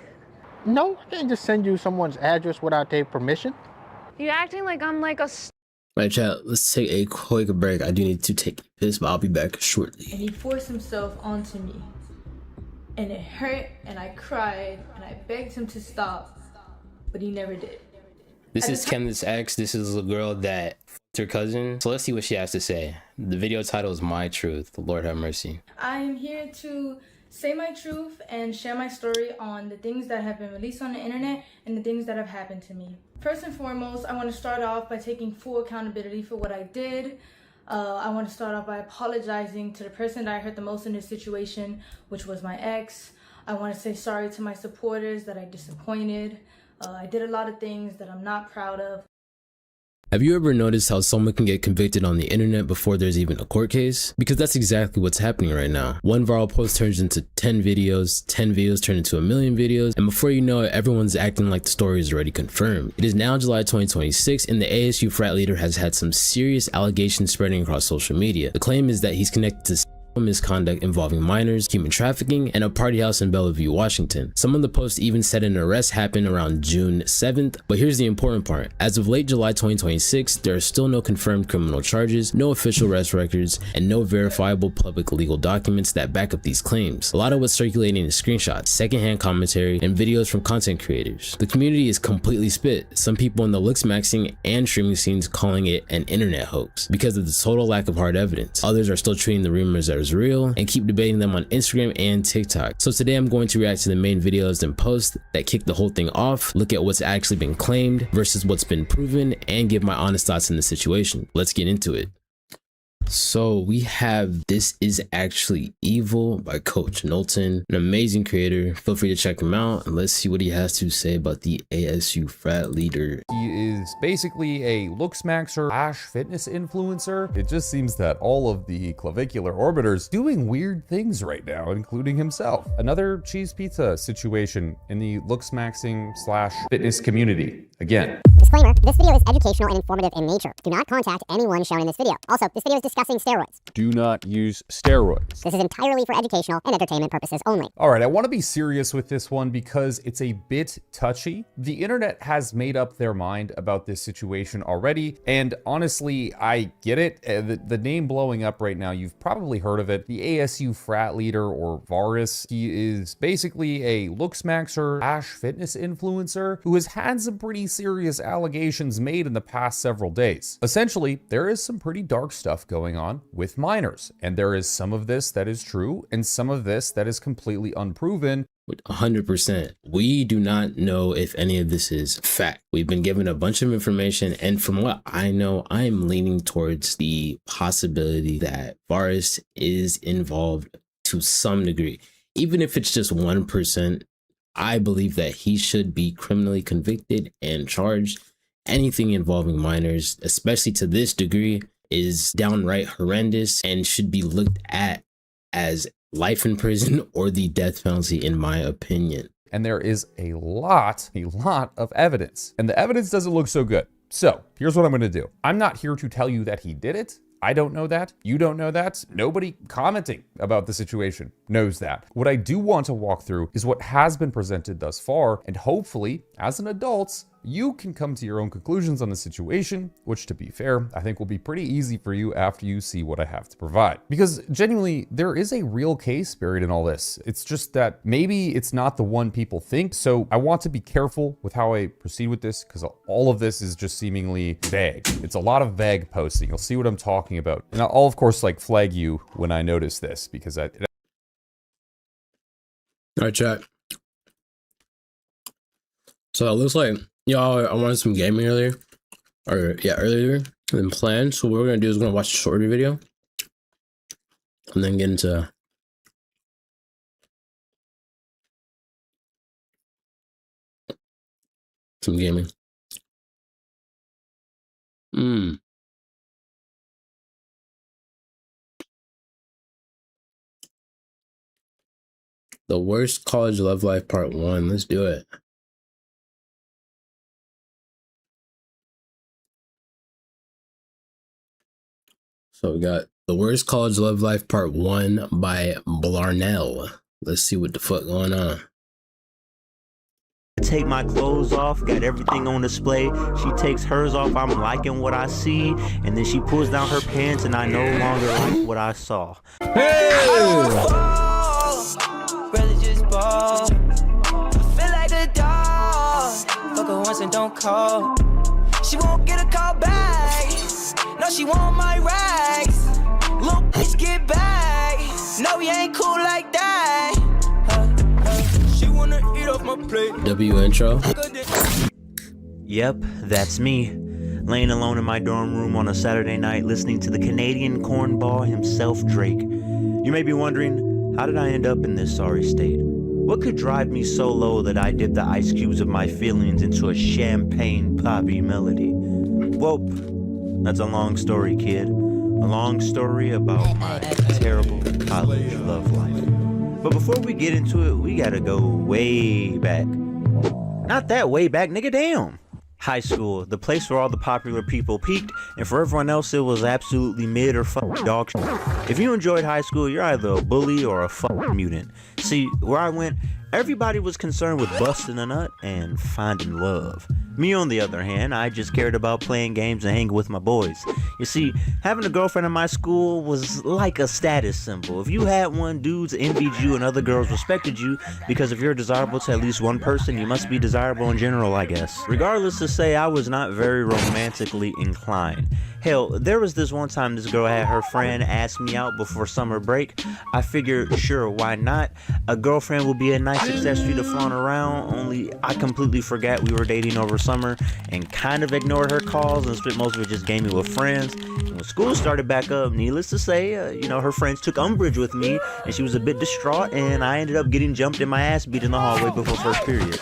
No, I can't just send you someone's address without their permission. You're acting like I'm like a... Right, chat, let's take a quick break. I do need to take a piss, but I'll be back shortly. And he forced himself onto me. And it hurt, and I cried, and I begged him to stop, but he never did. This is Kenneth's ex. This is a girl that f***ed her cousin. So let's see what she has to say. The video title is My Truth. Lord have mercy. I am here to say my truth and share my story on the things that have been released on the internet and the things that have happened to me. First and foremost, I want to start off by taking full accountability for what I did. I want to start off by apologizing to the person that I hurt the most in this situation, which was my ex. I want to say sorry to my supporters that I disappointed. I did a lot of things that I'm not proud of. Have you ever noticed how someone can get convicted on the internet before there's even a court case? Because that's exactly what's happening right now. One viral post turns into 10 videos, 10 videos turn into 1 million videos, and before you know it, everyone's acting like the story is already confirmed. It is now July 2026, and the ASU frat leader has had some serious allegations spreading across social media. The claim is that he's connected to misconduct involving minors, human trafficking, and a party house in Bellevue, Washington. Some of the posts even said an arrest happened around June 7th, but here's the important part. As of late July 2026, there are still no confirmed criminal charges, no official arrest records, and no verifiable public legal documents that back up these claims. A lot of what's circulating is screenshots, secondhand commentary, and videos from content creators. The community is completely split, some people in the looks maxing and streaming scenes calling it an internet hoax because of the total lack of hard evidence. Others are still treating the rumors as real and keep debating them on Instagram and TikTok. So today I'm going to react to the main videos and posts that kick the whole thing off, look at what's actually been claimed versus what's been proven, and give my honest thoughts in the situation. Let's get into it. So we have This Is Actually Evil by Coach Knowlton, an amazing creator. Feel free to check him out and let's see what he has to say about the ASU frat leader. He is basically a looks maxer / fitness influencer. It just seems that all of the clavicular orbiters doing weird things right now, including himself. Another cheese pizza situation in the looks maxing / fitness community. Again. Disclaimer, this video is educational and informative in nature. Do not contact anyone shown in this video. Also, this video is discussing steroids. Do not use steroids. This is entirely for educational and entertainment purposes only. All right, I want to be serious with this one because it's a bit touchy. The internet has made up their mind about this situation already, and honestly, I get it. The name blowing up right now, you've probably heard of it. The ASU frat leader, or Varus, he is basically a looks maxer / fitness influencer who has had some pretty serious allegations made in the past several days. Essentially, there is some pretty dark stuff going on with minors, and there is some of this that is true and some of this that is completely unproven. 100%. We do not know if any of this is fact. We've been given a bunch of information, and from what I know, I am leaning towards the possibility that Varus is involved to some degree. Even if it's just 1%, I believe that he should be criminally convicted and charged. Anything involving minors, especially to this degree, is downright horrendous and should be looked at as life in prison or the death penalty, in my opinion. And there is a lot of evidence, and the evidence doesn't look so good. So here's what I'm going to do. I'm not here to tell you that he did it. I don't know that. You don't know that. Nobody commenting about the situation knows that. What I do want to walk through is what has been presented thus far, and hopefully, as an adult, you can come to your own conclusions on the situation, which, to be fair, I think will be pretty easy for you after you see what I have to provide. Because genuinely, there is a real case buried in all this. It's just that maybe it's not the one people think, so I want to be careful with how I proceed with this, because all of this is just seemingly vague. It's a lot of vague posting. You'll see what I'm talking about. And I'll, of course, like flag you when I notice this, because All right, chat. So it looks like y'all, I wanted some gaming earlier, earlier than planned. So what we're gonna do is we're gonna watch a short video and then get into some gaming. The worst college love life part 1. Let's do it. So we got The Worst College Love Life Part 1 by Blarnell. Let's see what the fuck going on. Take my clothes off, got everything on display. She takes hers off, I'm liking what I see. And then she pulls down her pants and I no longer like what I saw. Really just ball. I feel like a dog. Fuck her once and don't call. She won't get a call back. No, she want my rags. Little bitch, get back. No, we ain't cool like that. She wanna eat off my plate. W intro. Yep, that's me. Laying alone in my dorm room on a Saturday night listening to the Canadian cornball himself, Drake. You may be wondering, how did I end up in this sorry state? What could drive me so low that I dip the ice cubes of my feelings into a champagne poppy melody? Well, that's a long story, kid. A long story about my terrible college love life. But before we get into it, we gotta go way back. Not that way back, nigga, damn. High school, the place where all the popular people peaked, and for everyone else it was absolutely mid or dog shit. If you enjoyed high school, you're either a bully or a mutant. See, where I went, everybody was concerned with busting a nut and finding love. Me, on the other hand, I just cared about playing games and hanging with my boys. You see, having a girlfriend in my school was like a status symbol. If you had one, dudes envied you and other girls respected you, because if you're desirable to at least one person, you must be desirable in general, I guess. Regardless, to say I was not very romantically inclined. Hell, there was this one time this girl had her friend ask me out before summer break. I figured, sure, why not? A girlfriend would be a nice accessory to flaunt around, only I completely forgot we were dating over summer and kind of ignored her calls and spent most of it just gaming with friends. And when school started back up, needless to say, her friends took umbrage with me and she was a bit distraught, and I ended up getting jumped in my ass beat in the hallway before first period.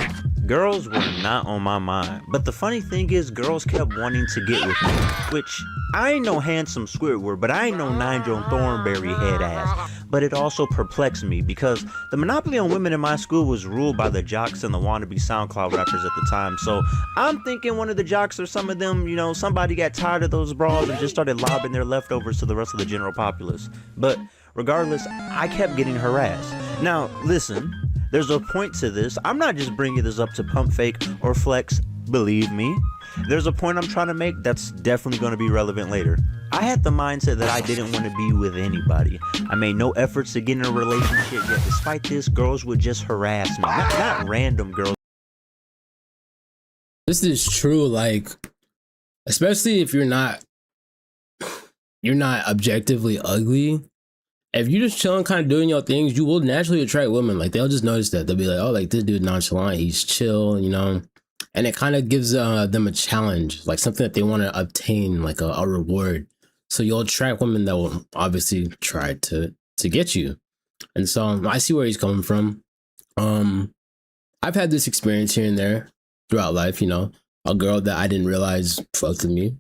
Girls were not on my mind, but the funny thing is girls kept wanting to get with me, which I ain't no handsome Squidward, but I ain't no Nigel Thornberry head ass. But it also perplexed me because the monopoly on women in my school was ruled by the jocks and the wannabe SoundCloud rappers at the time. So I'm thinking one of the jocks or some of them, somebody got tired of those bras and just started lobbing their leftovers to the rest of the general populace. But regardless, I kept getting harassed. Now, listen. There's a point to this. I'm not just bringing this up to pump fake or flex, believe me. There's a point I'm trying to make that's definitely going to be relevant later. I had the mindset that I didn't want to be with anybody. I made no efforts to get in a relationship, yet despite this, girls would just harass me. Not random girls. This is true, like, especially if you're not objectively ugly. If you're just chilling, kind of doing your things, you will naturally attract women. Like, they'll just notice that. They'll be like, oh, like, this dude nonchalant, he's chill, And it kind of gives them a challenge, like something that they want to obtain, like a reward. So you'll attract women that will obviously try to get you. And so I see where he's coming from. I've had this experience here and there throughout life, a girl that I didn't realize fucked with me.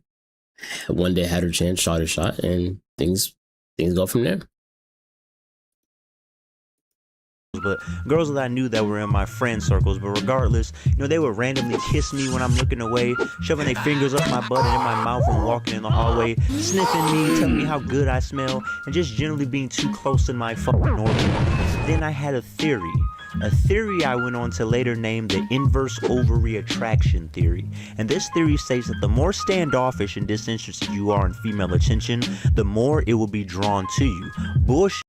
One day had her chance, shot her shot, and things go from there. but girls that I knew that were in my friend circles. But regardless, you know, they would randomly kiss me when I'm looking away, shoving their fingers up my butt and in my mouth when walking in the hallway, sniffing me, telling me how good I smell, and just generally being too close in my fucking orbit. Then I had a theory I went on to later name the inverse ovary attraction theory. And this theory states that the more standoffish and disinterested you are in female attention, the more it will be drawn to you. Bullshit.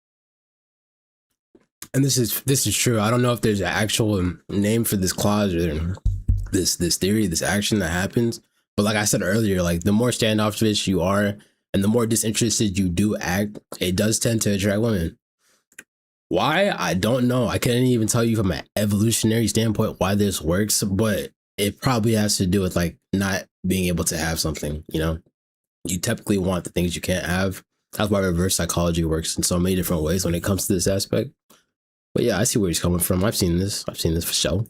And this is true. I don't know if there's an actual name for this clause or this theory, this action that happens. But like I said earlier, like the more standoffish you are and the more disinterested you do act, it does tend to attract women. Why? I don't know. I couldn't even tell you from an evolutionary standpoint why this works, but it probably has to do with like not being able to have something, you know? You typically want the things you can't have. That's why reverse psychology works in so many different ways when it comes to this aspect. But yeah, I see where he's coming from. I've seen this for sure.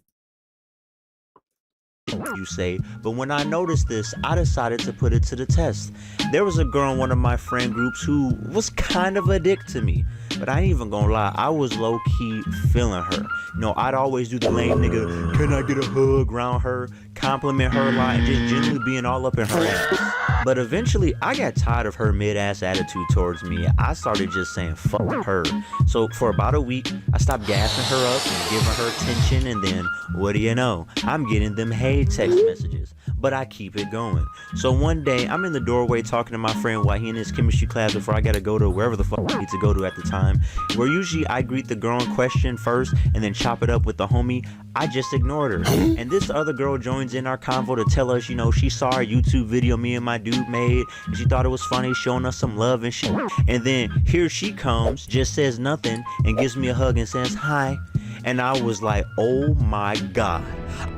You say, but when I noticed this, I decided to put it to the test. There was a girl in one of my friend groups who was kind of a dick to me, but I ain't even gonna lie, I was low-key feeling her. You know, I'd always do the lame nigga, can I get a hug around her, compliment her a lot, and just generally being all up in her ass. But eventually, I got tired of her mid-ass attitude towards me. I started just saying, fuck her. So for about a week, I stopped gassing her up and giving her attention, and then, what do you know? I'm getting them hey text messages. But I keep it going. So one day, I'm in the doorway talking to my friend while he in his chemistry class before I gotta go to wherever the fuck I need to go to at the time, where usually I greet the girl in question first and then chop it up with the homie. I just ignored her. And this other girl joins in our convo to tell us, you know, she saw our YouTube video me and my dude made, and she thought it was funny, showing us some love and shit. And then here she comes, just says nothing, and gives me a hug and says hi. And I was like, oh my God,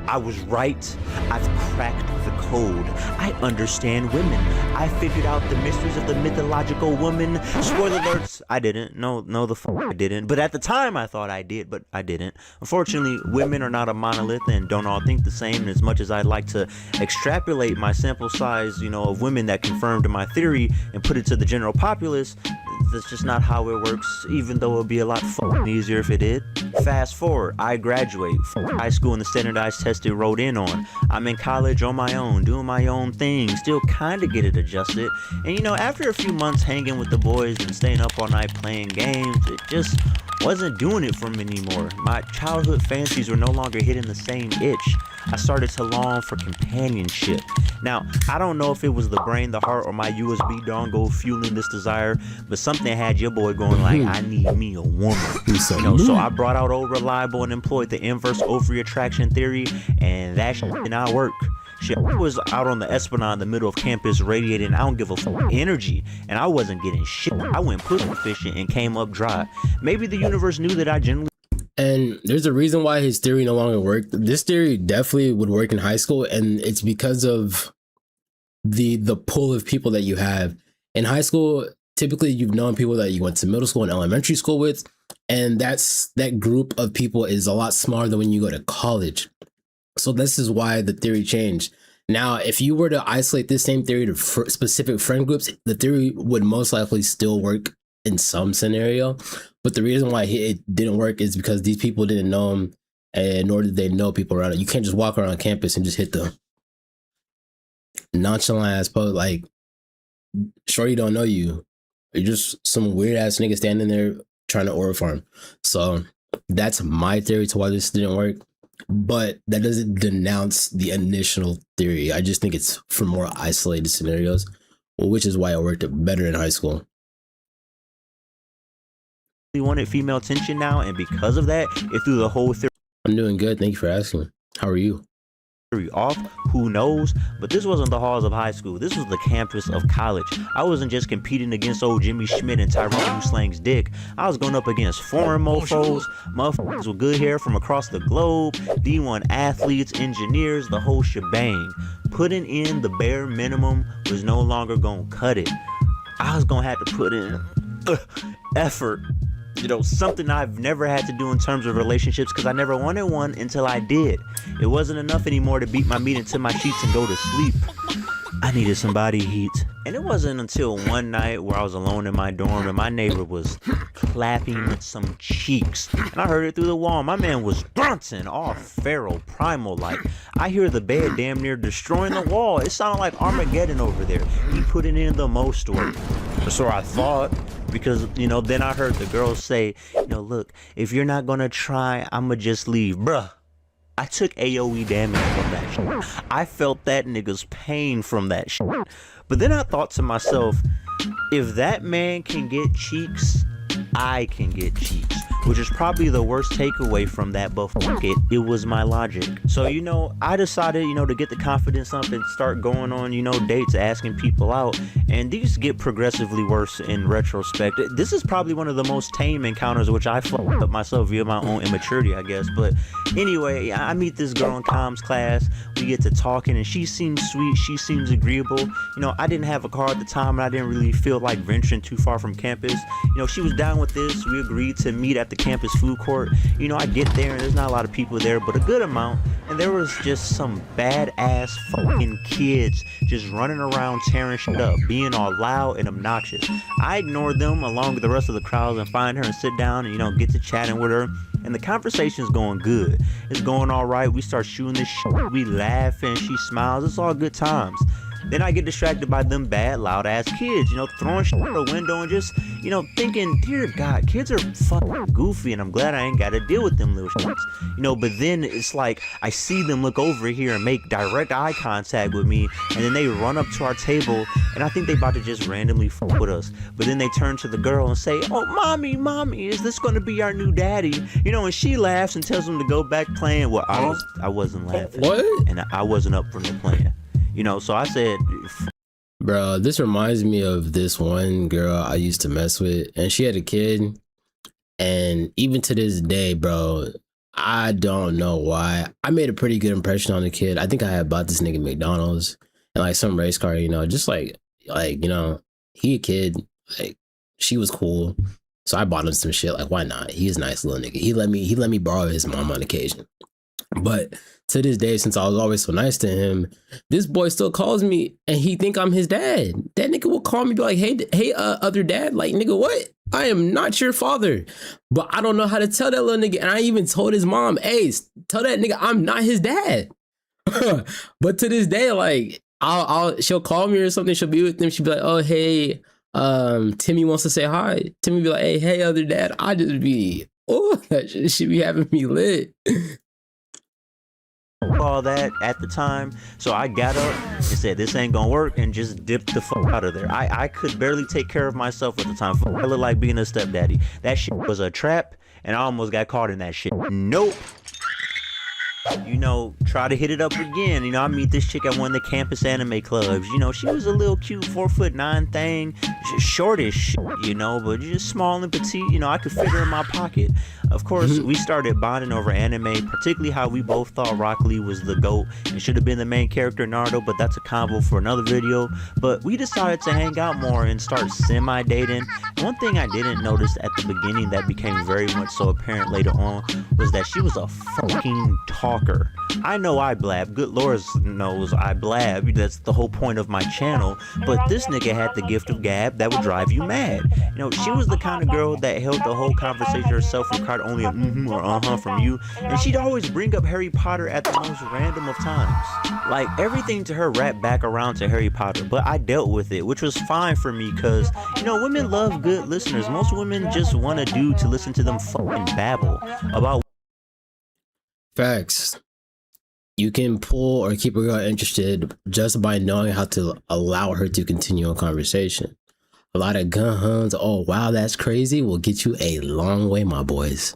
I was right. I've cracked the code. I understand women. I figured out the mysteries of the mythological woman. Spoiler alerts, I didn't. No, the fuck I didn't. But at the time I thought I did, but I didn't. Unfortunately, women are not a monolith and don't all think the same. And as much as I'd like to extrapolate my sample size, you know, of women that confirmed my theory and put it to the general populace, that's just not how it works, even though it would be a lot fucking easier if it did. Fast forward, I graduate from high school and the standardized test it wrote in on. I'm in college on my own, doing my own thing, still kind of get it adjusted. And you know, after a few months hanging with the boys and staying up all night playing games, it just wasn't doing it for me anymore. My childhood fantasies were no longer hitting the same itch. I started to long for companionship. Now, I don't know if it was the brain, the heart, or my USB dongle fueling this desire, but something had your boy going like, I need me a woman. You know, so I brought out old reliable and employed the inverse ovary attraction theory, and that shit did not work. Shit, I was out on the Esplanade in the middle of campus radiating I don't give a fuck energy, and I wasn't getting shit. I went pussy fishing and came up dry. Maybe the universe knew that I genuinely. And there's a reason why his theory no longer worked. This theory definitely would work in high school, and it's because of the pool of people that you have. In high school, typically you've known people that you went to middle school and elementary school with, and that group of people is a lot smaller than when you go to college. So this is why the theory changed. Now, if you were to isolate this same theory to specific friend groups, the theory would most likely still work in some scenario. But the reason why it didn't work is because these people didn't know him, and nor did they know people around it. You can't just walk around campus and just hit the nonchalant ass post like, shorty don't know you. You're just some weird ass nigga standing there trying to order farm. So that's my theory to why this didn't work. But that doesn't denounce the initial theory. I just think it's for more isolated scenarios, which is why it worked better in high school. Wanted female attention now, and because of that, it threw the whole theory. I'm doing good. Thank you for asking. How are you? Off, who knows? But this wasn't the halls of high school. This was the campus of college. I wasn't just competing against old Jimmy Schmidt and Tyrone who slangs dick. I was going up against foreign mofos, motherfuckers with good hair from across the globe, D1 athletes, engineers, the whole shebang. Putting in the bare minimum was no longer gonna cut it. I was gonna have to put in effort. You know, something I've never had to do in terms of relationships, because I never wanted one until I did. It wasn't enough anymore to beat my meat into my sheets and go to sleep. I needed some body heat. And it wasn't until one night where I was alone in my dorm and my neighbor was clapping some cheeks. And I heard it through the wall. My man was grunting, all feral, primal like. I hear the bed damn near destroying the wall. It sounded like Armageddon over there. He put it in the most story. So I thought, because, you know, then I heard the girl say, you know, look, if you're not gonna try, I'ma just leave. Bruh. I took AoE damage from that shit. I felt that nigga's pain from that shit. But then I thought to myself, if that man can get cheeks, I can get cheeks. Which is probably the worst takeaway from that, but fuck it, it was my logic. So, you know, I decided, you know, to get the confidence up and start going on, you know, dates, asking people out. And these get progressively worse in retrospect. This is probably one of the most tame encounters, which I fucked up myself via my own immaturity, I guess. But anyway, I meet this girl in comms class. We get to talking and she seems sweet. She seems agreeable. You know, I didn't have a car at the time and I didn't really feel like venturing too far from campus. You know, she was down with this. We agreed to meet at the campus food court. You know, I get there and there's not a lot of people there, but a good amount. And there was just some badass fucking kids just running around tearing shit up, being all loud and obnoxious. I ignored them along with the rest of the crowds and find her and sit down and, you know, get to chatting with her. And the conversation's going good. It's going all right. We start shooting this shit. We laugh and she smiles. It's all good times. Then I get distracted by them bad, loud ass kids, you know, throwing shit out the window and just, you know, thinking, dear God, kids are fucking goofy and I'm glad I ain't got to deal with them little shits. You know, but then it's like I see them look over here and make direct eye contact with me, and then they run up to our table and I think they about to just randomly fuck with us. But then they turn to the girl and say, oh, mommy, is this going to be our new daddy? You know, and she laughs and tells them to go back playing. Well, I wasn't laughing. What? And I wasn't up for no playing. You know, so I said, bro, this reminds me of this one girl I used to mess with, and she had a kid. And even to this day, bro, I don't know why. I made a pretty good impression on the kid. I think I had bought this nigga McDonald's and like some race car, you know, just like, you know, he a kid, like she was cool. So I bought him some shit. Like, why not? He's a nice little nigga. He let me borrow his mom on occasion. But to this day, since I was always so nice to him, this boy still calls me and he think I'm his dad. That nigga will call me, be like, hey, other dad. Like, nigga, what? I am not your father. But I don't know how to tell that little nigga. And I even told his mom, hey, tell that nigga I'm not his dad. But to this day, like, she'll call me or something. She'll be with him. She'll be like, oh, hey, Timmy wants to say hi. Timmy be like, hey, other dad. I just be, oh, that shit should be having me lit. all that at the time, so I got up and said this ain't gonna work and just dipped the fuck out of there. I could barely take care of myself at the time. I look like being a stepdaddy. That shit was a trap and I almost got caught in that shit. Nope. You know, try to hit it up again. You know, I meet this chick at one of the campus anime clubs. You know, she was a little cute 4'9" thing, shortish, you know, but just small and petite. You know, I could fit her in my pocket. Of course, we started bonding over anime, particularly how we both thought Rock Lee was the GOAT and should have been the main character Naruto, but that's a combo for another video. But we decided to hang out more and start semi-dating. One thing I didn't notice at the beginning that became very much so apparent later on was that she was a fucking talker. I know I blab, good Lord knows I blab, that's the whole point of my channel, but this nigga had the gift of gab that would drive you mad. You know, she was the kind of girl that held the whole conversation herself, required only a or from you, and she'd always bring up Harry Potter at the most random of times. Like, everything to her wrapped back around to Harry Potter, but I dealt with it, which was fine for me, because, you know, women love good listeners. Most women just want a dude to listen to them fucking babble about facts. You can pull or keep a girl interested just by knowing how to allow her to continue a conversation. A lot of gun huns, oh wow, that's crazy, will get you a long way, my boys.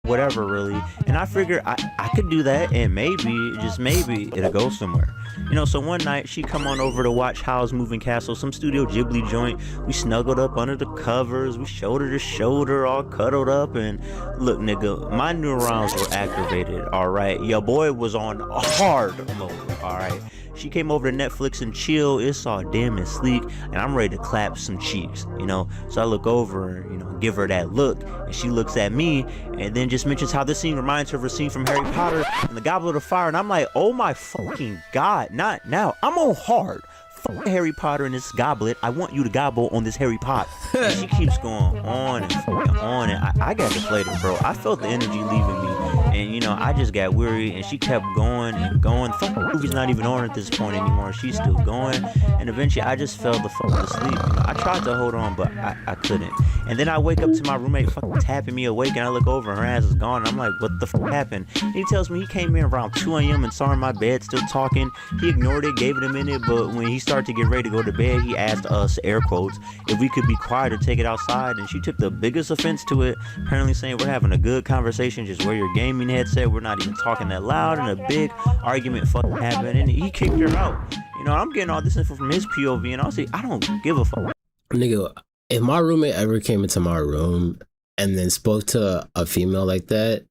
whatever, really. And I figured I could do that, and maybe, just maybe, it'll go somewhere. You know, so one night she come on over to watch Howl's Moving Castle, some Studio Ghibli joint. We snuggled up under the covers, we shoulder to shoulder, all cuddled up, and look, nigga, my neurons were activated, all right? Your boy was on hard mode, all right? She came over to Netflix and chill. It's all dim and sleek, and I'm ready to clap some cheeks, you know? So I look over, you know, give her that look, and she looks at me, and then just just mentions how this scene reminds her of a scene from Harry Potter and the Goblet of Fire, and I'm like, oh my fucking god, not now. I'm on hard. Fuck Harry Potter and this goblet. I want you to gobble on this Harry Pot. And she keeps going on and fucking on, and I got deflated, bro. I felt the energy leaving me, and you know, I just got weary, and she kept going and going. Fuck, the movie's not even on at this point anymore. She's still going, and eventually I just fell the fuck asleep. You know, I tried to hold on, but I couldn't. And then I wake up to my roommate fucking tapping me awake, and I look over and her ass is gone. And I'm like, what the fuck happened? And he tells me he came in around 2 a.m. and saw her in my bed still talking. He ignored it, gave it a minute, but when he started to get ready to go to bed, he asked us, air quotes, if we could be quiet or take it outside, and she took the biggest offense to it, apparently saying we're having a good conversation, just wear your gaming headset, we're not even talking that loud, and a big argument fucking happened, and he kicked her out. You know, I'm getting all this info from his POV, and honestly, I don't give a fuck. Nigga, if my roommate ever came into my room and then spoke to a female like that,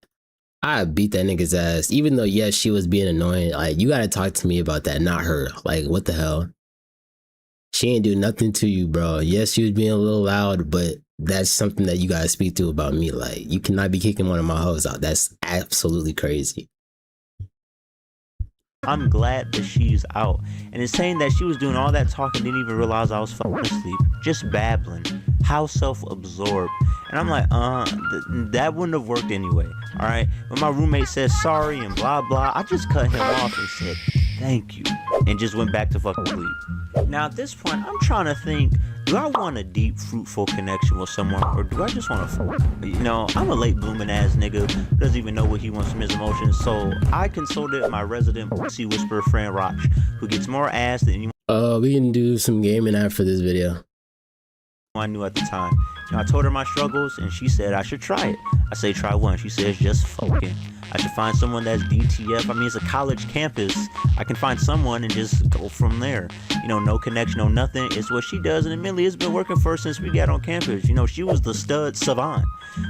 I'd beat that nigga's ass. Even though, yes, she was being annoying. Like, you gotta talk to me about that, not her. Like, what the hell? She ain't do nothing to you, bro. Yes, she was being a little loud, but that's something that you gotta speak to about me. Like, you cannot be kicking one of my hoes out. That's absolutely crazy. I'm glad that she's out. And it's saying that she was doing all that talking, didn't even realize I was fucking asleep. Just babbling. How self-absorbed. And I'm like, that wouldn't have worked anyway. Alright? When my roommate said sorry and blah blah, I just cut him off and said, thank you. And just went back to fucking sleep. Now at this point, I'm trying to think, do I want a deep, fruitful connection with someone, or do I just want to fuck? You know, I'm a late blooming ass nigga who doesn't even know what he wants from his emotions, so I consulted my resident pussy whisperer friend Roch, who gets more ass than anyone We can do some gaming after this video. I knew at the time. You know, I told her my struggles, and she said I should try it. I say try one. She says just fucking. I should find someone that's DTF. I mean, it's a college campus. I can find someone and just go from there. You know, no connection, no nothing. It's what she does, and admittedly, it's been working for her since we got on campus. You know, she was the stud savant.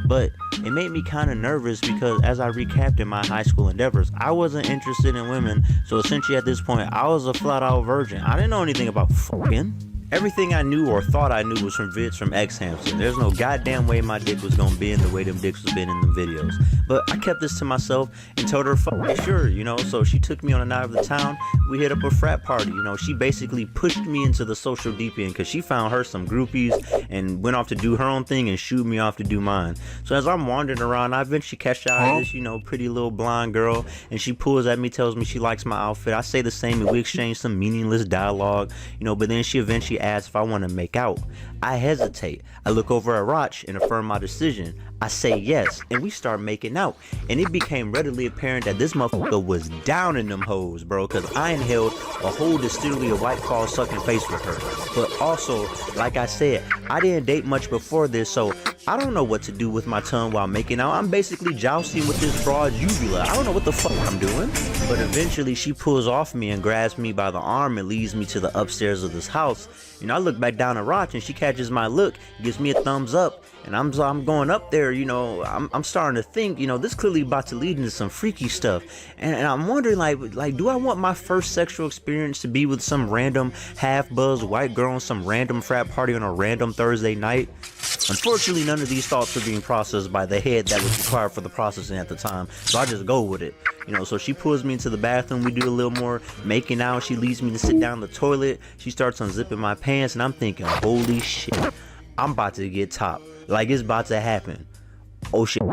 But it made me kind of nervous because as I recapped in my high school endeavors, I wasn't interested in women. So essentially at this point, I was a flat out virgin. I didn't know anything about fucking. Everything I knew or thought I knew was from vids from X-Hamster. There's no goddamn way my dick was gonna bend the way them dicks was been in them videos. But I kept this to myself and told her, fuck sure, you know. So she took me on a night of the town. We hit up a frat party, you know. She basically pushed me into the social deep end because she found her some groupies and went off to do her own thing and shooed me off to do mine. So as I'm wandering around, I eventually catch out of this, you know, pretty little blonde girl, and she pulls at me, tells me she likes my outfit. I say the same, and we exchange some meaningless dialogue, you know, but then she eventually asks if I want to make out. I hesitate. I look over at Roch and affirm my decision. I say yes, and we start making out. And it became readily apparent that this motherfucker was down in them hoes, bro, because I inhaled a whole distillery of White Claw sucking face with her. But also, like I said, I didn't date much before this, so I don't know what to do with my tongue while making out. I'm basically jousting with this broad's uvula. I don't know what the fuck I'm doing. But eventually she pulls off me and grabs me by the arm and leads me to the upstairs of this house. You know, I look back down at Roch and she catches my look, gives me a thumbs up, and I'm going up there, you know, I'm starting to think, you know, this clearly about to lead into some freaky stuff. And I'm wondering, like, do I want my first sexual experience to be with some random half-buzzed white girl on some random frat party on a random Thursday night? Unfortunately, none of these thoughts are being processed by the head that was required for the processing at the time, so I just go with it. You know, so she pulls me into the bathroom, we do a little more making out, she leads me to sit down the toilet, she starts unzipping my pants, and I'm thinking, holy shit, I'm about to get top. Like, it's about to happen. Oh shit,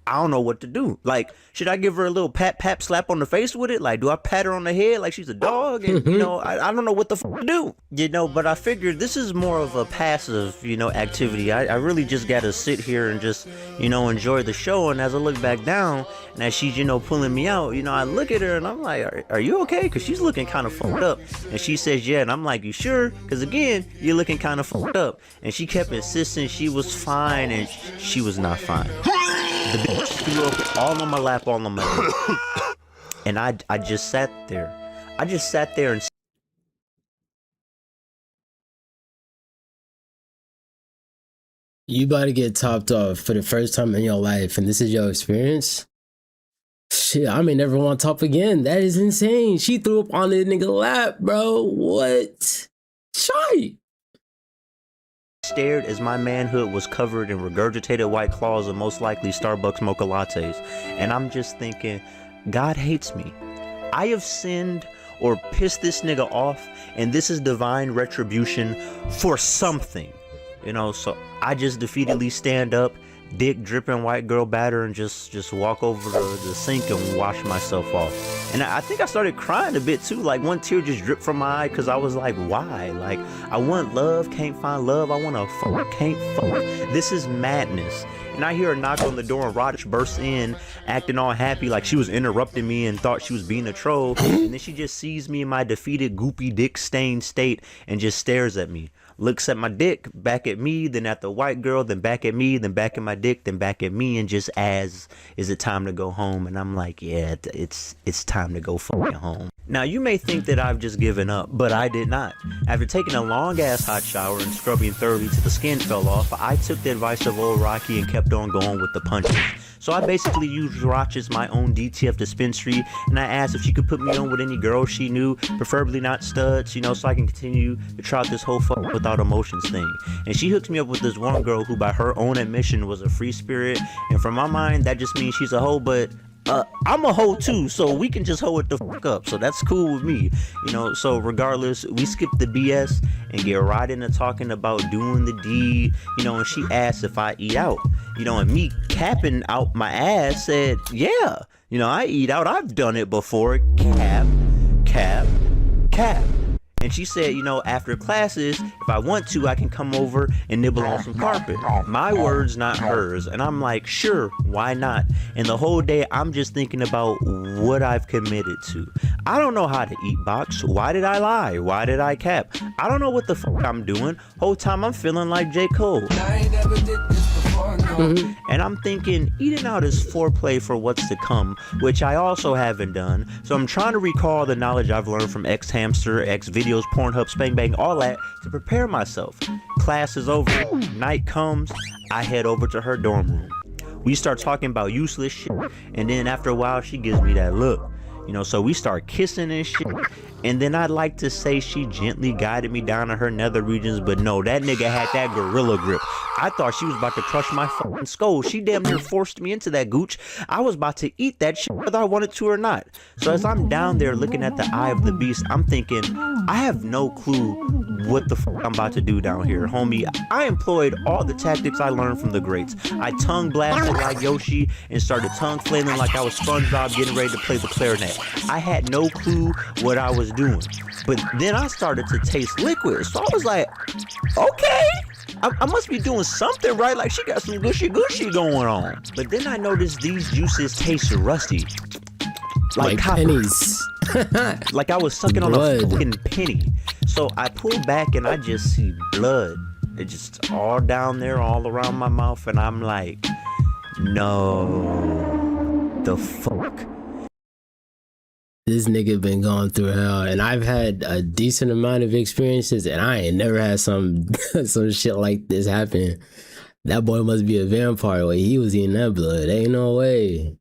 I don't know what to do. Like, should I give her a little pat slap on the face with it? Like, do I pat her on the head like she's a dog? And, you know, I don't know what the fuck to do. You know, but I figured this is more of a passive, you know, activity. I really just gotta sit here and just, you know, enjoy the show. And as I look back down, and as she's, you know, pulling me out, you know, I look at her and I'm like, are you okay? Because she's looking kind of fucked up. And she says, yeah. And I'm like, you sure? Because again, you're looking kind of fucked up. And she kept insisting she was fine, and she was not fine. The bitch threw up all on my lap, all on my neck. And I just sat there. I just sat there and You about to get topped off for the first time in your life, and this is your experience? Shit, I may never want to top again. That is insane. She threw up on the nigga lap, bro. What? Shy. stared as my manhood was covered in regurgitated White Claws and most likely Starbucks mocha lattes. And I'm just thinking, God hates me. I have sinned or pissed this nigga off, and this is divine retribution for something. You know, so I just defeatedly stand up, dick dripping white girl batter, and just walk over to the sink and wash myself off. And I think I started crying a bit too, like one tear just dripped from my eye, because I was like, why? Like, I want love, can't find love. I want to fuck, can't fuck. This is madness. And I hear a knock on the door, and Radish bursts in, acting all happy like she was interrupting me and thought she was being a troll. And then she just sees me in my defeated, goopy, dick-stained state and just stares at me. Looks at my dick, back at me, then at the white girl, then back at me, then back at my dick, then back at me, and just asks, is it time to go home? And I'm like, yeah, it's time to go fucking home. Now, you may think that I've just given up, but I did not. After taking a long-ass hot shower and scrubbing thoroughly till the skin fell off, I took the advice of old Rocky and kept on going with the punches. So I basically used Roch as my own DTF dispensary, and I asked if she could put me on with any girl she knew, preferably not studs, you know, so I can continue to try out this whole fuck without emotions thing. And she hooks me up with this one girl who, by her own admission, was a free spirit, and from my mind, that just means she's a hoe, but I'm a hoe too, so we can just hoe it the fuck up, so that's cool with me, you know. So regardless, we skip the BS and get right into talking about doing the deed, you know. And she asked if I eat out, you know, and me capping out my ass said, yeah, you know, I eat out, I've done it before. Cap. And she said, you know, after classes, if I want to, I can come over and nibble on some carpet. My words, not hers. And I'm like, sure, why not? And the whole day, I'm just thinking about what I've committed to. I don't know how to eat box. Why did I lie? Why did I cap? I don't know what the fuck I'm doing. Whole time I'm feeling like J. Cole. And I'm thinking, eating out is foreplay for what's to come, which I also haven't done. So I'm trying to recall the knowledge I've learned from X Hamster, X Videos, Pornhub, Spank Bang, all that to prepare myself. Class is over, night comes, I head over to her dorm room. We start talking about useless shit, and then after a while she gives me that look. You know, so we start kissing and shit. And then I'd like to say she gently guided me down to her nether regions, but no, that nigga had that gorilla grip. I thought she was about to crush my fucking skull. She damn near forced me into that gooch. I was about to eat that shit whether I wanted to or not. So as I'm down there looking at the eye of the beast, I'm thinking, I have no clue what the fuck I'm about to do down here, homie. I employed all the tactics I learned from the greats. I tongue blasted like Yoshi and started tongue flailing like I was SpongeBob getting ready to play the clarinet. I had no clue what I was doing, but then I started to taste liquid, so I was like, okay, I must be doing something right, like she got some gushy going on. But then I noticed these juices taste rusty, like pennies. Like I was sucking on a fucking penny. So I pull back and I just see blood. It's just all down there, all around my mouth, and I'm like, no, the fuck. This nigga been going through hell, and I've had a decent amount of experiences, and I ain't never had some shit like this happen. That boy must be a vampire way he was eating that blood. Ain't no way.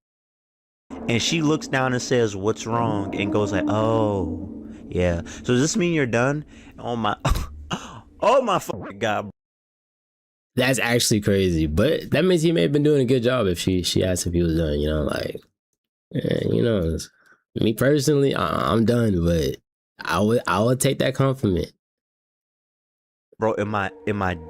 And she looks down and says, what's wrong? And goes like, oh, yeah. So does this mean you're done? Oh my, oh my fucking God. That's actually crazy, but that means he may have been doing a good job if she asked if he was done, you know, like, you know, me personally, I'm done, but I would take that compliment. Bro, am I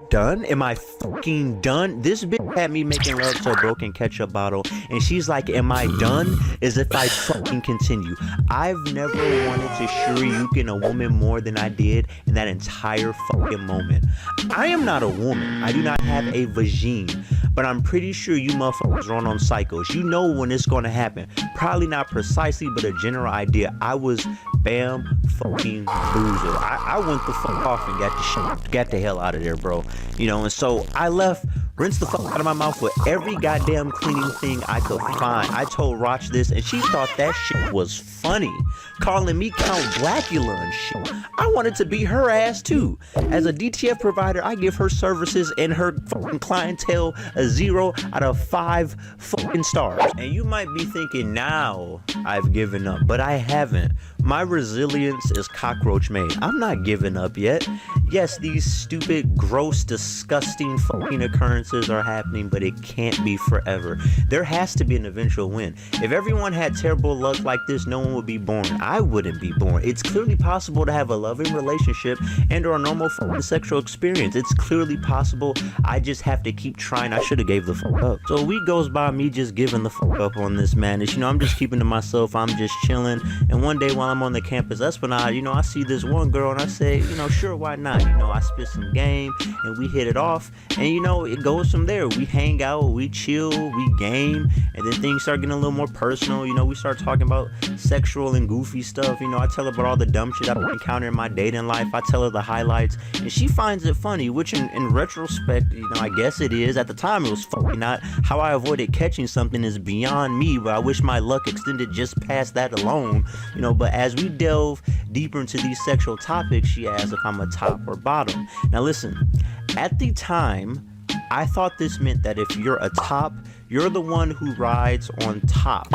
done? Am I fucking done? This bitch had me making love to a broken ketchup bottle, and she's like, am I done? As if I fucking continue. I've never wanted to shoryuken a woman more than I did in that entire fucking moment. I am not a woman. I do not have a vagine, but I'm pretty sure you motherfuckers run on cycles. You know when it's gonna happen. Probably not precisely, but a general idea. I was bam fucking boozer. I went the fuck off and got the hell out of there, bro. You know, and so I left, rinsed the fuck out of my mouth with every goddamn cleaning thing I could find. I told Roch this, and she thought that shit was funny, calling me Count Blackula and shit. I wanted to be her ass too. As a DTF provider, I give her services and her fucking clientele a 0 out of 5 fucking stars. And you might be thinking now I've given up, but I haven't. My resilience is cockroach made. I'm not giving up yet. Yes, these stupid, gross, disgusting fucking occurrences are happening, but it can't be forever. There has to be an eventual win. If everyone had terrible luck like this, no one would be born. I wouldn't be born. It's clearly possible to have a loving relationship and or a normal fucking sexual experience. It's clearly possible. I just have to keep trying. I should have gave the fuck up. So a week goes by me just giving the fuck up on this madness. You know, I'm just keeping to myself. I'm just chilling. And one day while I'm on the campus Esplanade, you know, I see this one girl and I say, you know, sure, why not? You know, I spit some game and we hit it off. And you know, it goes from there. We hang out, we chill, we game, and then things start getting a little more personal. You know, we start talking about sexual and goofy stuff. You know, I tell her about all the dumb shit I've encountered in my dating life. I tell her the highlights, and she finds it funny, which in retrospect, you know, I guess it is. At the time, it was fucking not. How I avoided catching something is beyond me, but I wish my luck extended just past that alone. You know, but as we delve deeper into these sexual topics, she asks if I'm a top or bottom. Now listen, at the time, I thought this meant that if you're a top, you're the one who rides on top.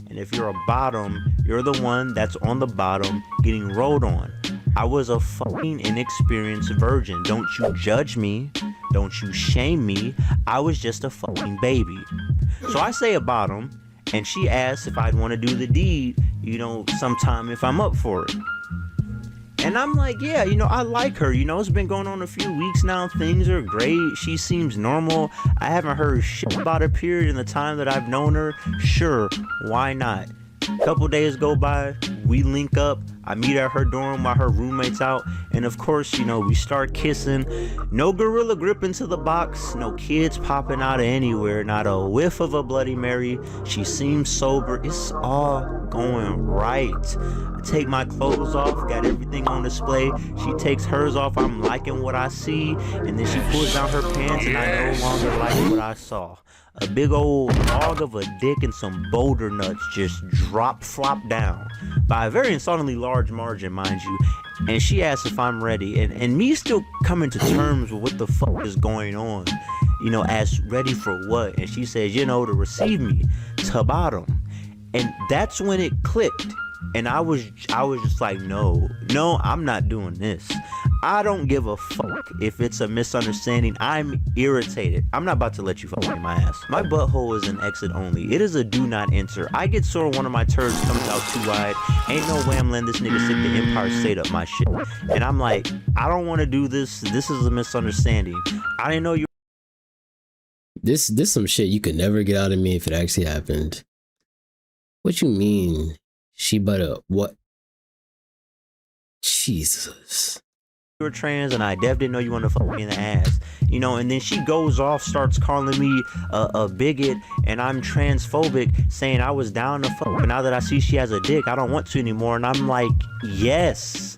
And if you're a bottom, you're the one that's on the bottom getting rode on. I was a fucking inexperienced virgin. Don't you judge me. Don't you shame me. I was just a fucking baby. So I say a bottom, and she asks if I'd want to do the deed, you know, sometime if I'm up for it. And I'm like, yeah, you know, I like her. You know, it's been going on a few weeks now. Things are great. She seems normal. I haven't heard shit about her period in the time that I've known her. Sure, why not? Couple days go by, we link up. I meet at her dorm while her roommate's out, and of course, you know, we start kissing. No gorilla grip into the box, no kids popping out of anywhere, not a whiff of a Bloody Mary. She seems sober. It's all going right. I take my clothes off, got everything on display. She takes hers off, I'm liking what I see, and then she pulls down her pants, and I no longer like what I saw. A big old log of a dick and some boulder nuts just flop down by a very insultingly large margin, mind you. And she asks if I'm ready, and me still coming to terms with what the fuck is going on, you know, as ready for what. And she says, you know, to receive me to bottom. And that's when it clicked. And I was just like, no, I'm not doing this. I don't give a fuck if it's a misunderstanding. I'm irritated. I'm not about to let you fuck in my ass. My butthole is an exit only. It is a do not enter. I get sore when one of my turds comes out too wide. Ain't no way I'm letting this nigga stick the Empire State up my shit. And I'm like, I don't want to do this. This is a misunderstanding. I didn't know you. This some shit you could never get out of me if it actually happened. What you mean? She better what? Jesus. You were trans, and I definitely didn't know you wanted to fuck me in the ass, you know. And then she goes off, starts calling me a bigot, and I'm transphobic, saying I was down to fuck, but now that I see she has a dick, I don't want to anymore. And I'm like, yes.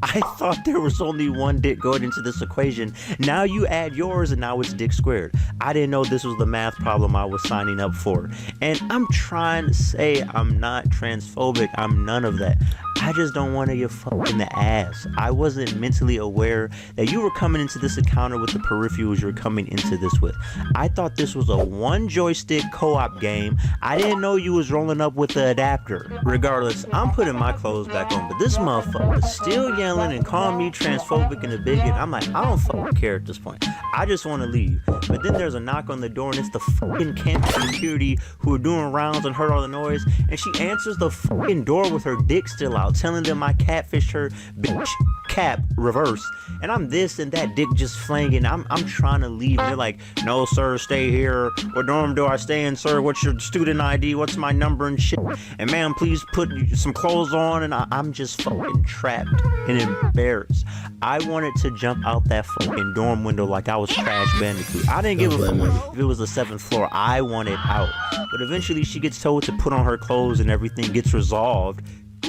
I thought there was only one dick going into this equation. Now you add yours, and now it's dick squared. I didn't know this was the math problem I was signing up for. And I'm trying to say I'm not transphobic. I'm none of that. I just don't want to get fucked in the ass. I wasn't mentally aware that you were coming into this encounter with the peripherals you're coming into this with. I thought this was a one joystick co-op game. I didn't know you was rolling up with the adapter. Regardless, I'm putting my clothes back on, but this motherfucker is still yelling and calling me transphobic and a bigot. I'm like, I don't fucking care at this point. I just want to leave. But then there's a knock on the door, and it's the fucking campus security who are doing rounds and heard all the noise, and she answers the fucking door with her dick still out, telling them I catfished her, bitch, cap, reverse. And I'm this and that dick just flanging. I'm trying to leave, and they're like, no sir, stay here. What dorm do I stay in, sir? What's your student ID? What's my number and shit? And ma'am, please put some clothes on. And I'm just fucking trapped and embarrassed. I wanted to jump out that fucking dorm window like I was Crash Bandicoot. I didn't give a fuck if it was the 7th floor. I wanted out. But eventually she gets told to put on her clothes and everything gets resolved,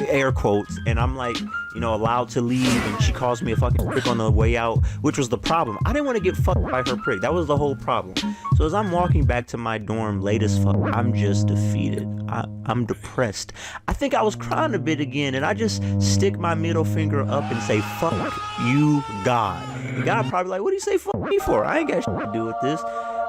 air quotes, and I'm like, you know, allowed to leave, and she calls me a fucking prick on the way out, which was the problem. I didn't want to get fucked by her prick. That was the whole problem. So as I'm walking back to my dorm late as fuck, I'm just defeated. I'm depressed. I think I was crying a bit again, and I just stick my middle finger up and say, fuck you, God. And God probably like, what do you say fuck me for? I ain't got shit to do with this.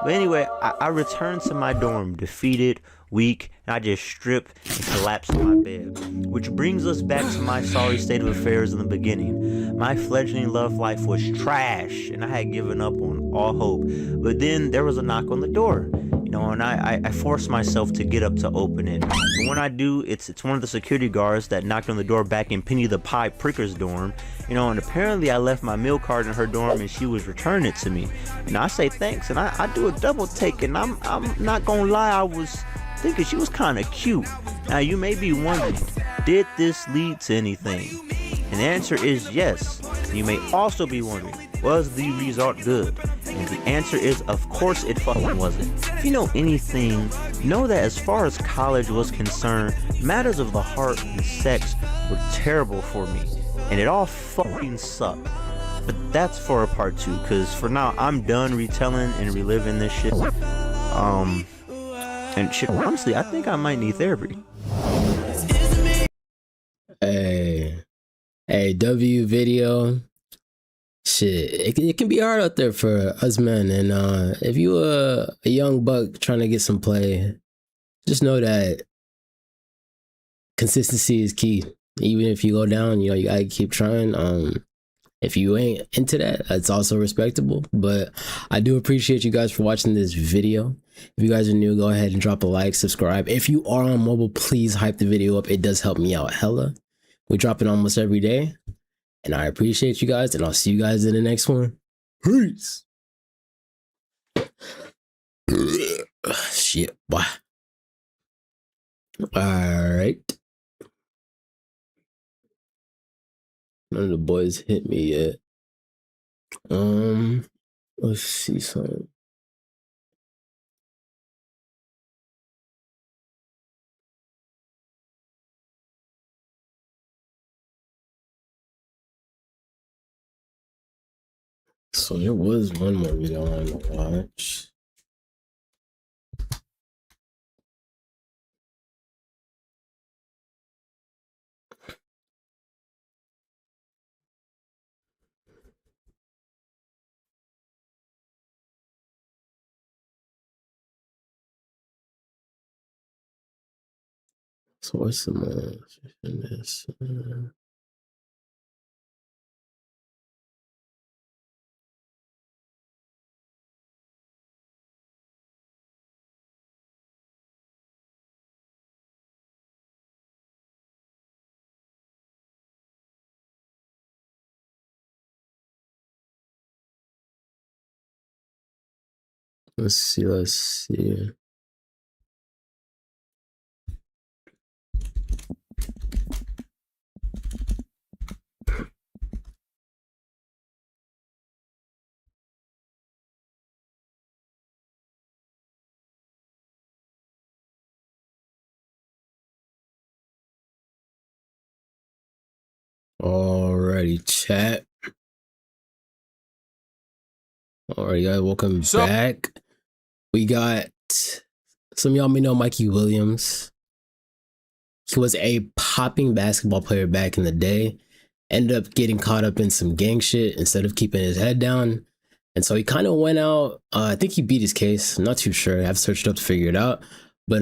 But anyway, I returned to my dorm, defeated, weak, and I just strip and collapse in my bed. Which brings us back to my sorry state of affairs in the beginning. My fledgling love life was trash, and I had given up on all hope. But then there was a knock on the door, and I forced myself to get up to open it. And when I do, it's one of the security guards that knocked on the door back in Penny the Pie Pricker's dorm, and apparently I left my meal card in her dorm and she was returning it to me. And I say thanks, and I do a double take, and I'm not gonna lie, I was thinking she was kind of cute. Now you may be wondering, did this lead to anything? And the answer is yes. You may also be wondering, was the result good? And the answer is, of course it fucking wasn't. If you know anything, know that as far as college was concerned, matters of the heart and sex were terrible for me. And it all fucking sucked. But that's for a part 2, because for now, I'm done retelling and reliving this shit. And shit, honestly, I think I might need therapy. Hey, W video. Shit, it can be hard out there for us men. And if you a young buck trying to get some play, just know that consistency is key. Even if you go down, you gotta keep trying. If you ain't into that, that's also respectable. But I do appreciate you guys for watching this video. If you guys are new, go ahead and drop a like, subscribe. If you are on mobile, please hype the video up. It does help me out hella. We drop it almost every day. And I appreciate you guys, and I'll see you guys in the next one. Peace. Shit, bye. Alright. None of the boys hit me yet. Let's see something. So there was one more video I wanted to watch. So what's the more in this? Let's see. Alrighty, chat. Alright, guys, welcome back. We got some of y'all may know Mikey Williams. He was a popping basketball player back in the day. Ended up getting caught up in some gang shit instead of keeping his head down. And so he kind of went out. I think he beat his case. I'm not too sure. I've searched up to figure it out. But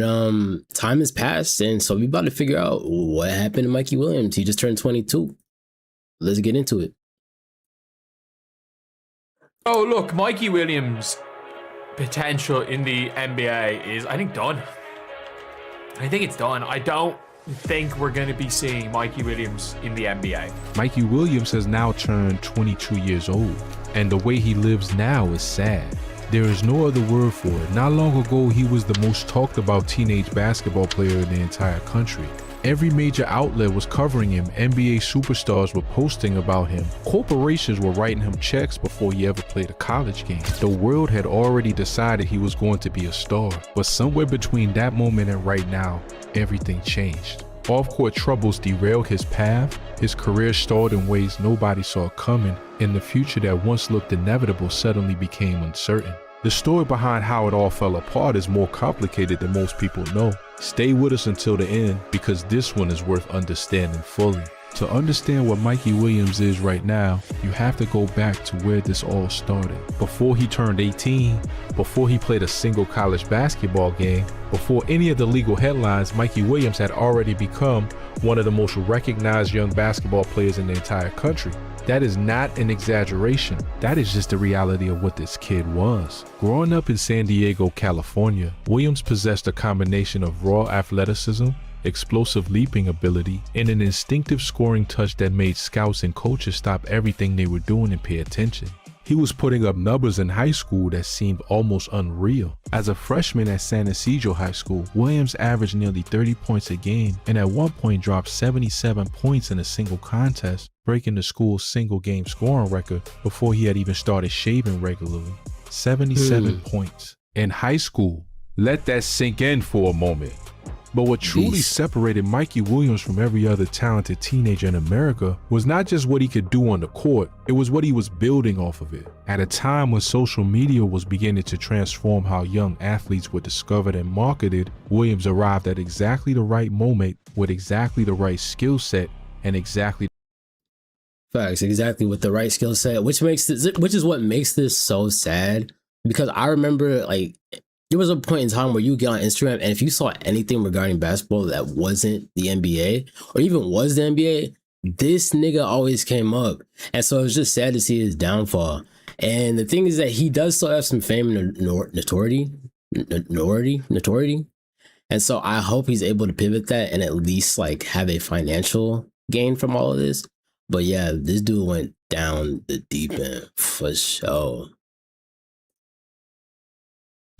time has passed, and so we about to figure out what happened to Mikey Williams. He just turned 22. Let's get into it. Oh, look, Mikey Williams' potential in the NBA is, I think, done. I think it's done. I don't think we're going to be seeing Mikey Williams in the NBA. Mikey Williams has now turned 22 years old, and the way he lives now is sad. There is no other word for it. Not long ago, he was the most talked about teenage basketball player in the entire country. Every major outlet was covering him. NBA superstars were posting about him. Corporations were writing him checks before he ever played a college game. The world had already decided he was going to be a star. But somewhere between that moment and right now, everything changed. Off-court troubles derailed his path. His career stalled in ways nobody saw coming, and the future that once looked inevitable suddenly became uncertain. The story behind how it all fell apart is more complicated than most people know. Stay with us until the end, because this one is worth understanding fully. To understand what Mikey Williams is right now, you have to go back to where this all started. Before he turned 18, before he played a single college basketball game, before any of the legal headlines, Mikey Williams had already become one of the most recognized young basketball players in the entire country. That is not an exaggeration. That is just the reality of what this kid was. Growing up in San Diego, California, Williams possessed a combination of raw athleticism, explosive leaping ability, and an instinctive scoring touch that made scouts and coaches stop everything they were doing and pay attention. He was putting up numbers in high school that seemed almost unreal. As a freshman at San Ysidro High School, Williams averaged nearly 30 points a game and at one point dropped 77 points in a single contest, breaking the school's single game scoring record before he had even started shaving regularly. 77 points in high school. Let that sink in for a moment. But what truly separated Mikey Williams from every other talented teenager in America was not just what he could do on the court, it was what he was building off of it. At a time when social media was beginning to transform how young athletes were discovered and marketed, Williams arrived at exactly the right moment with exactly the right skill set and exactly with the right skill set, which is what makes this so sad. Because I remember, like, there was a point in time where you get on Instagram and if you saw anything regarding basketball that wasn't the NBA or even was the NBA, this nigga always came up. And so it was just sad to see his downfall. And the thing is that he does still have some fame and notoriety. And so I hope he's able to pivot that and at least like have a financial gain from all of this. But yeah, this dude went down the deep end for sure.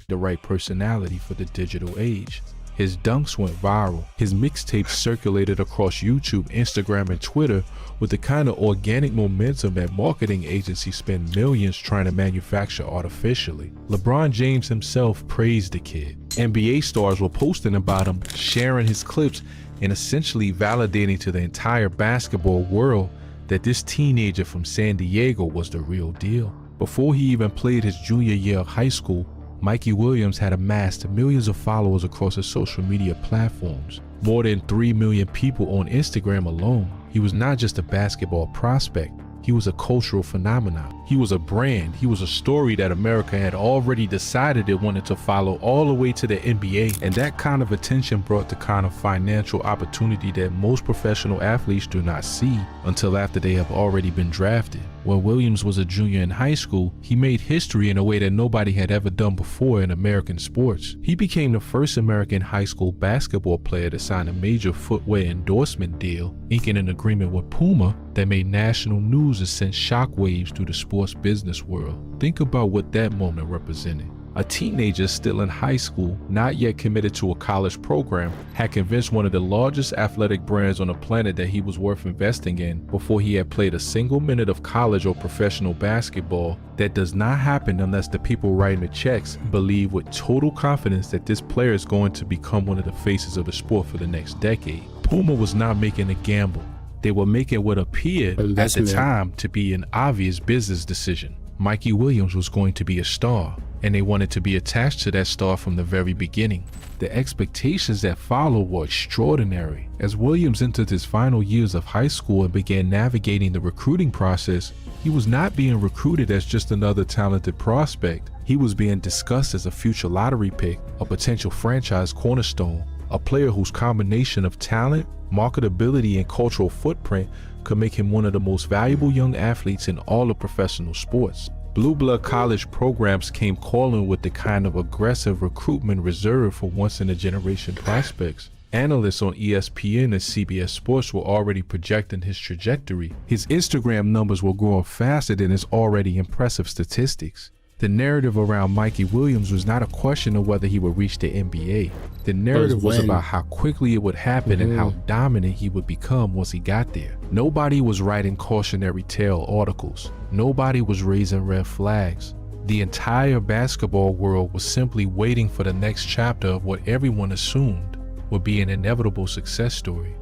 The right personality for the digital age. His dunks went viral. His mixtapes circulated across YouTube, Instagram, and Twitter with the kind of organic momentum that marketing agencies spend millions trying to manufacture artificially. LeBron James himself praised the kid. NBA stars were posting about him, sharing his clips, and essentially validating to the entire basketball world that this teenager from San Diego was the real deal. Before he even played his junior year of high school, Mikey Williams had amassed millions of followers across his social media platforms. More than 3 million people on Instagram alone. He was not just a basketball prospect, he was a cultural phenomenon. He was a brand, he was a story that America had already decided it wanted to follow all the way to the NBA. And that kind of attention brought the kind of financial opportunity that most professional athletes do not see until after they have already been drafted. When Williams was a junior in high school, he made history in a way that nobody had ever done before in American sports. He became the first American high school basketball player to sign a major footwear endorsement deal, inking an agreement with Puma that made national news and sent shockwaves through the sports business world. Think about what that moment represented. A teenager still in high school, not yet committed to a college program, had convinced one of the largest athletic brands on the planet that he was worth investing in before he had played a single minute of college or professional basketball. That does not happen unless the people writing the checks believe with total confidence that this player is going to become one of the faces of the sport for the next decade. Puma was not making a gamble. They were making what appeared at the time to be an obvious business decision. Mikey Williams was going to be a star, and they wanted to be attached to that star from the very beginning. The expectations that followed were extraordinary. As Williams entered his final years of high school and began navigating the recruiting process, he was not being recruited as just another talented prospect. He was being discussed as a future lottery pick, a potential franchise cornerstone, a player whose combination of talent, marketability, and cultural footprint could make him one of the most valuable young athletes in all of professional sports. Blue blood college programs came calling with the kind of aggressive recruitment reserved for once-in-a-generation prospects. Analysts on ESPN and CBS Sports were already projecting his trajectory. His Instagram numbers were growing faster than his already impressive statistics. The narrative around Mikey Williams was not a question of whether he would reach the NBA. The narrative was about how quickly it would happen and how dominant he would become once he got there. Nobody was writing cautionary tale articles. Nobody was raising red flags. The entire basketball world was simply waiting for the next chapter of what everyone assumed would be an inevitable success story.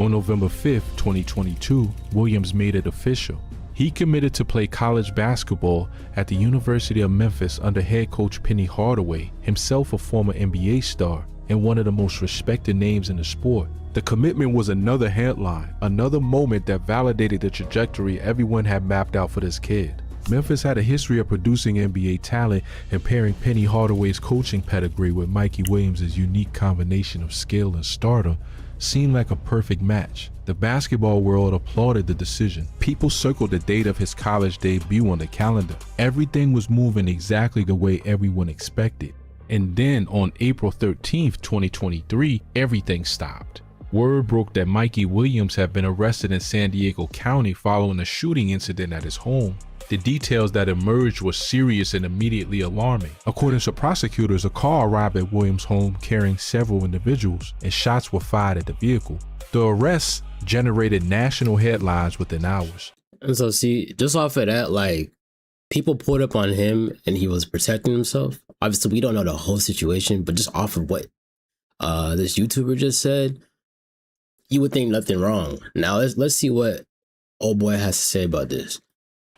On November 5th, 2022, Williams made it official. He committed to play college basketball at the University of Memphis under head coach Penny Hardaway, himself a former NBA star. and one of the most respected names in the sport. The commitment was another headline, another moment that validated the trajectory everyone had mapped out for this kid. Memphis had a history of producing NBA talent, and pairing Penny Hardaway's coaching pedigree with Mikey Williams' unique combination of skill and stardom seemed like a perfect match. The basketball world applauded the decision. People circled the date of his college debut on the calendar. Everything was moving exactly the way everyone expected. And then on April 13th, 2023, everything stopped. Word broke that Mikey Williams had been arrested in San Diego County following a shooting incident at his home. The details that emerged were serious and immediately alarming. According to prosecutors, a car arrived at Williams' home carrying several individuals, and shots were fired at the vehicle. The arrests generated national headlines within hours. And so see, just off of that, like, people pulled up on him and he was protecting himself. Obviously, we don't know the whole situation, but just off of what this YouTuber just said, you would think nothing wrong. Now let's see what old boy has to say about this.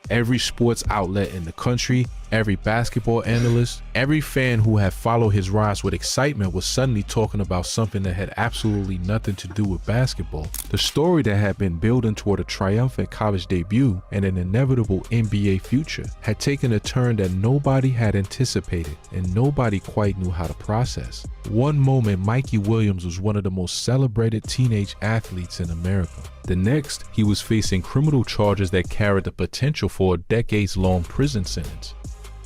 Every sports outlet in the country, every basketball analyst, every fan who had followed his rise with excitement was suddenly talking about something that had absolutely nothing to do with basketball. The story that had been building toward a triumphant college debut and an inevitable NBA future had taken a turn that nobody had anticipated and nobody quite knew how to process. One moment, Mikey Williams was one of the most celebrated teenage athletes in America. The next, he was facing criminal charges that carried the potential for a decades-long prison sentence.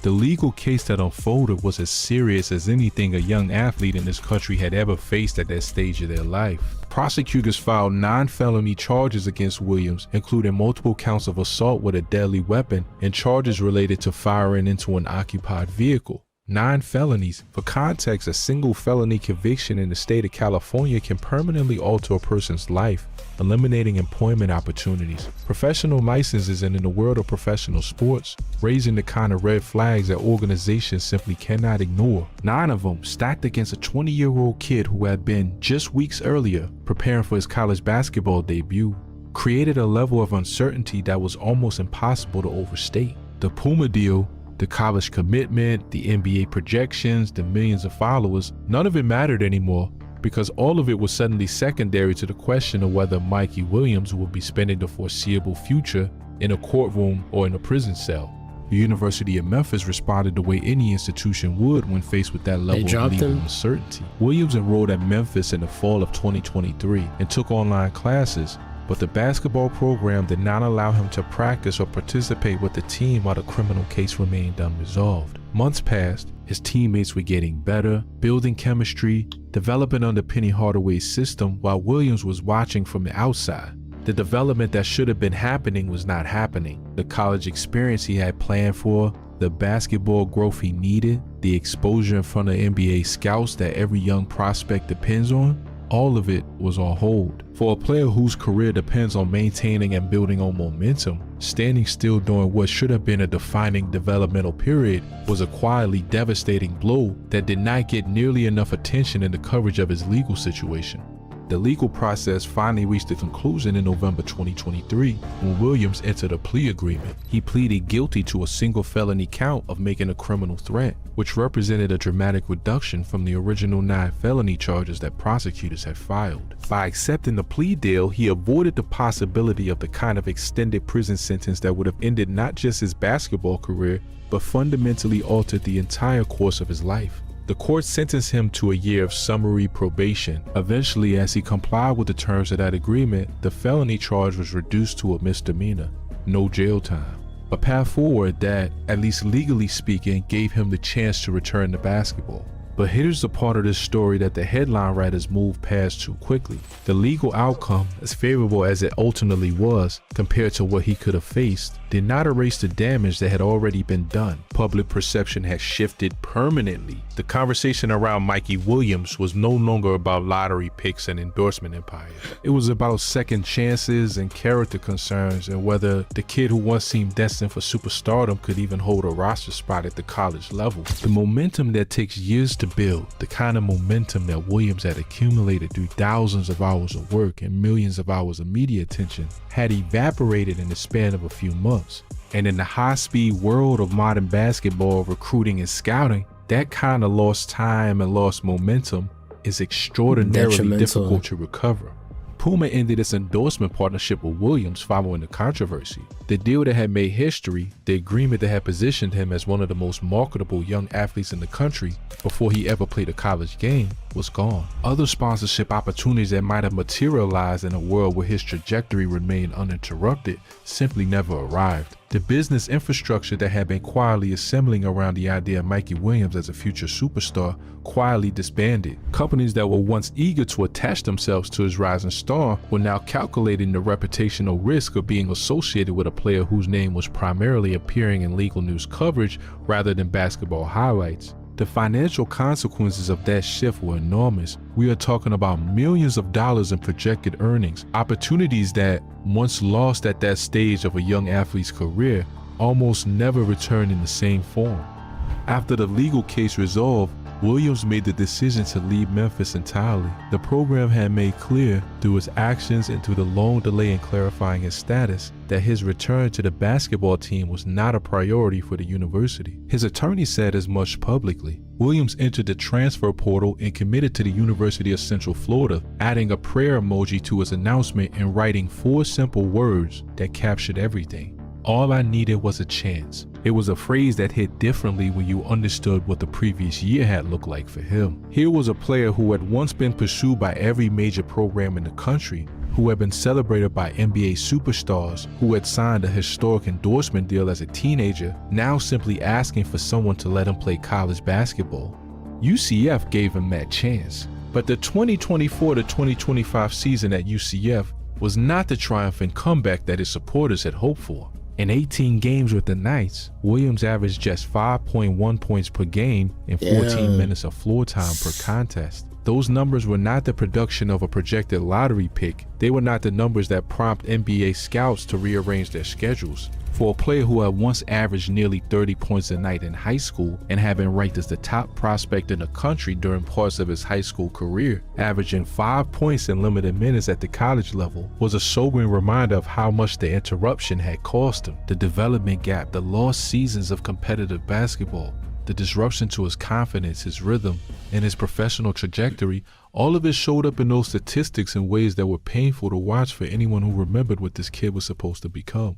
The legal case that unfolded was as serious as anything a young athlete in this country had ever faced at that stage of their life. Prosecutors filed 9 felony charges against Williams, including multiple counts of assault with a deadly weapon and charges related to firing into an occupied vehicle. 9 felonies. For context, a single felony conviction in the state of California can permanently alter a person's life, eliminating employment opportunities, professional licenses, and in the world of professional sports, raising the kind of red flags that organizations simply cannot ignore. 9 of them stacked against a 20-year-old kid who had been, just weeks earlier, preparing for his college basketball debut, created a level of uncertainty that was almost impossible to overstate. The Puma deal, the college commitment, the NBA projections, the millions of followers, none of it mattered anymore because all of it was suddenly secondary to the question of whether Mikey Williams would be spending the foreseeable future in a courtroom or in a prison cell. The University of Memphis responded the way any institution would when faced with that level of legal uncertainty. Williams enrolled at Memphis in the fall of 2023 and took online classes, but the basketball program did not allow him to practice or participate with the team while the criminal case remained unresolved. Months passed, his teammates were getting better, building chemistry, developing under Penny Hardaway's system while Williams was watching from the outside. The development that should have been happening was not happening. The college experience he had planned for, the basketball growth he needed, the exposure in front of NBA scouts that every young prospect depends on, all of it was on hold. For a player whose career depends on maintaining and building on momentum, standing still during what should have been a defining developmental period was a quietly devastating blow that did not get nearly enough attention in the coverage of his legal situation. The legal process finally reached a conclusion in November 2023 when Williams entered a plea agreement. He pleaded guilty to a single felony count of making a criminal threat, which represented a dramatic reduction from the original 9 felony charges that prosecutors had filed. By accepting the plea deal, he avoided the possibility of the kind of extended prison sentence that would have ended not just his basketball career, but fundamentally altered the entire course of his life. The court sentenced him to a year of summary probation. Eventually, as he complied with the terms of that agreement, the felony charge was reduced to a misdemeanor, no jail time. A path forward that, at least legally speaking, gave him the chance to return to basketball. But here's the part of this story that the headline writers moved past too quickly. The legal outcome, as favorable as it ultimately was compared to what he could have faced, did not erase the damage that had already been done. Public perception had shifted permanently. The conversation around Mikey Williams was no longer about lottery picks and endorsement empires. It was about second chances and character concerns and whether the kid who once seemed destined for superstardom could even hold a roster spot at the college level. The momentum that takes years to build, the kind of momentum that Williams had accumulated through thousands of hours of work and millions of hours of media attention, had evaporated in the span of a few months. And in the high-speed world of modern basketball recruiting and scouting, that kind of lost time and lost momentum is extraordinarily Detrimental. difficult to recover. Puma ended its endorsement partnership with Williams following the controversy. The deal that had made history, the agreement that had positioned him as one of the most marketable young athletes in the country before he ever played a college game, was gone. Other sponsorship opportunities that might have materialized in a world where his trajectory remained uninterrupted simply never arrived. The business infrastructure that had been quietly assembling around the idea of Mikey Williams as a future superstar quietly disbanded. Companies that were once eager to attach themselves to his rising star were now calculating the reputational risk of being associated with a player whose name was primarily appearing in legal news coverage rather than basketball highlights. The financial consequences of that shift were enormous. We are talking about millions of dollars in projected earnings, opportunities that, once lost at that stage of a young athlete's career, almost never return in the same form. After the legal case resolved, Williams made the decision to leave Memphis entirely. The program had made clear through its actions and through the long delay in clarifying his status that his return to the basketball team was not a priority for the university. His attorney said as much publicly. Williams entered the transfer portal and committed to the University of Central Florida, adding a prayer emoji to his announcement and writing 4 simple words that captured everything. All I needed was a chance. It was a phrase that hit differently when you understood what the previous year had looked like for him. Here was a player who had once been pursued by every major program in the country, who had been celebrated by NBA superstars, who had signed a historic endorsement deal as a teenager, now simply asking for someone to let him play college basketball. UCF gave him that chance. But the 2024 to 2025 season at UCF was not the triumphant comeback that his supporters had hoped for. In 18 games with the Knights, Williams averaged just 5.1 points per game and 14 minutes of floor time per contest. Those numbers were not the production of a projected lottery pick. They were not the numbers that prompt NBA scouts to rearrange their schedules. For a player who had once averaged nearly 30 points a night in high school and had been ranked as the top prospect in the country during parts of his high school career, averaging 5 points in limited minutes at the college level was a sobering reminder of how much the interruption had cost him. The development gap, the lost seasons of competitive basketball, the disruption to his confidence, his rhythm, and his professional trajectory, all of it showed up in those statistics in ways that were painful to watch for anyone who remembered what this kid was supposed to become.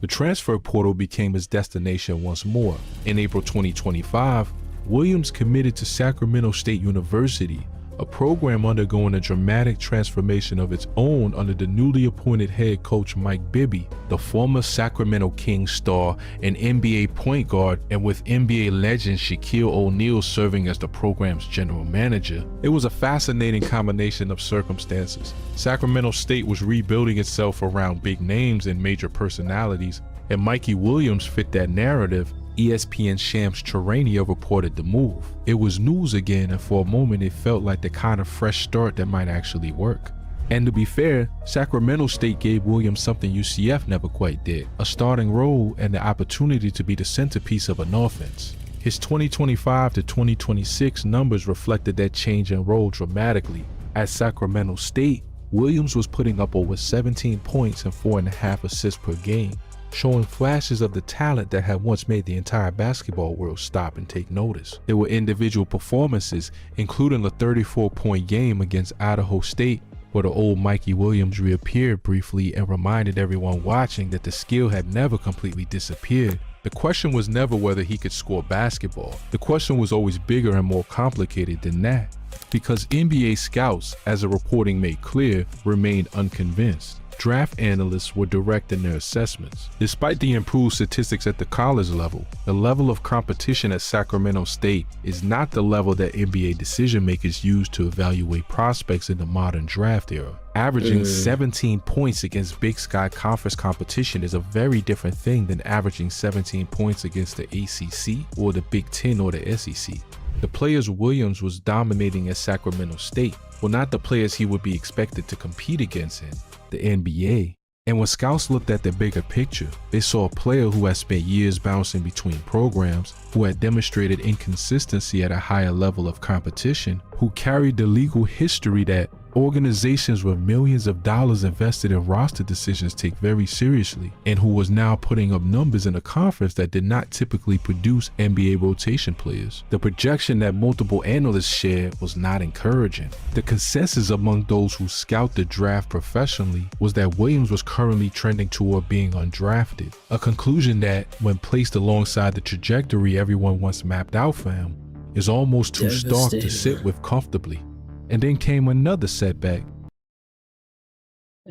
The transfer portal became his destination once more. In April 2025, Williams committed to Sacramento State University, a program undergoing a dramatic transformation of its own under the newly appointed head coach Mike Bibby, the former Sacramento Kings star and NBA point guard, and with NBA legend Shaquille O'Neal serving as the program's general manager. It was a fascinating combination of circumstances. Sacramento State was rebuilding itself around big names and major personalities, and Mikey Williams fit that narrative. ESPN Shams Charania reported the move. It was news again, and for a moment it felt like the kind of fresh start that might actually work. And to be fair, Sacramento State gave Williams something UCF never quite did, a starting role and the opportunity to be the centerpiece of an offense. His 2025 to 2026 numbers reflected that change in role dramatically. At Sacramento State, Williams was putting up over 17 points and 4.5 assists per game, showing flashes of the talent that had once made the entire basketball world stop and take notice. There were individual performances, including a 34-point game against Idaho State, where the old Mikey Williams reappeared briefly and reminded everyone watching that the skill had never completely disappeared. The question was never whether he could score basketball. The question was always bigger and more complicated than that, because NBA scouts, as the reporting made clear, remained unconvinced. Draft analysts were direct in their assessments. Despite the improved statistics at the college level, the level of competition at Sacramento State is not the level that NBA decision makers use to evaluate prospects in the modern draft era. Averaging 17 points against Big Sky Conference competition is a very different thing than averaging 17 points against the ACC or the Big Ten or the SEC. The players Williams was dominating at Sacramento State were not the players he would be expected to compete against in the NBA. And when scouts looked at the bigger picture, they saw a player who had spent years bouncing between programs, who had demonstrated inconsistency at a higher level of competition, who carried the legal history that, organizations with millions of dollars invested in roster decisions take very seriously, and who was now putting up numbers in a conference that did not typically produce NBA rotation players. The projection that multiple analysts shared was not encouraging. The consensus among those who scout the draft professionally was that Williams was currently trending toward being undrafted, a conclusion that, when placed alongside the trajectory everyone once mapped out for him, is almost too stark to sit with comfortably. And then came another setback.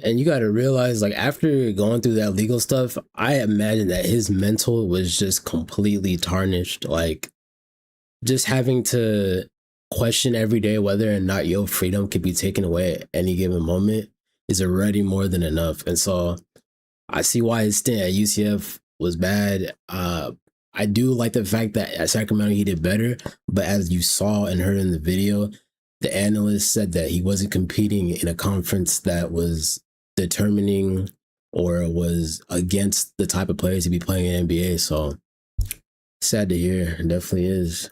And you got to realize, like, after going through that legal stuff, I imagine that his mental was just completely tarnished. Like, just having to question every day whether or not your freedom could be taken away at any given moment is already more than enough. And so I see why his stint at UCF was bad. I do like the fact that at Sacramento he did better, but as you saw and heard in the video, the analyst said that he wasn't competing in a conference that was determining or was against the type of players he'd be playing in the NBA. So sad to hear. It definitely is.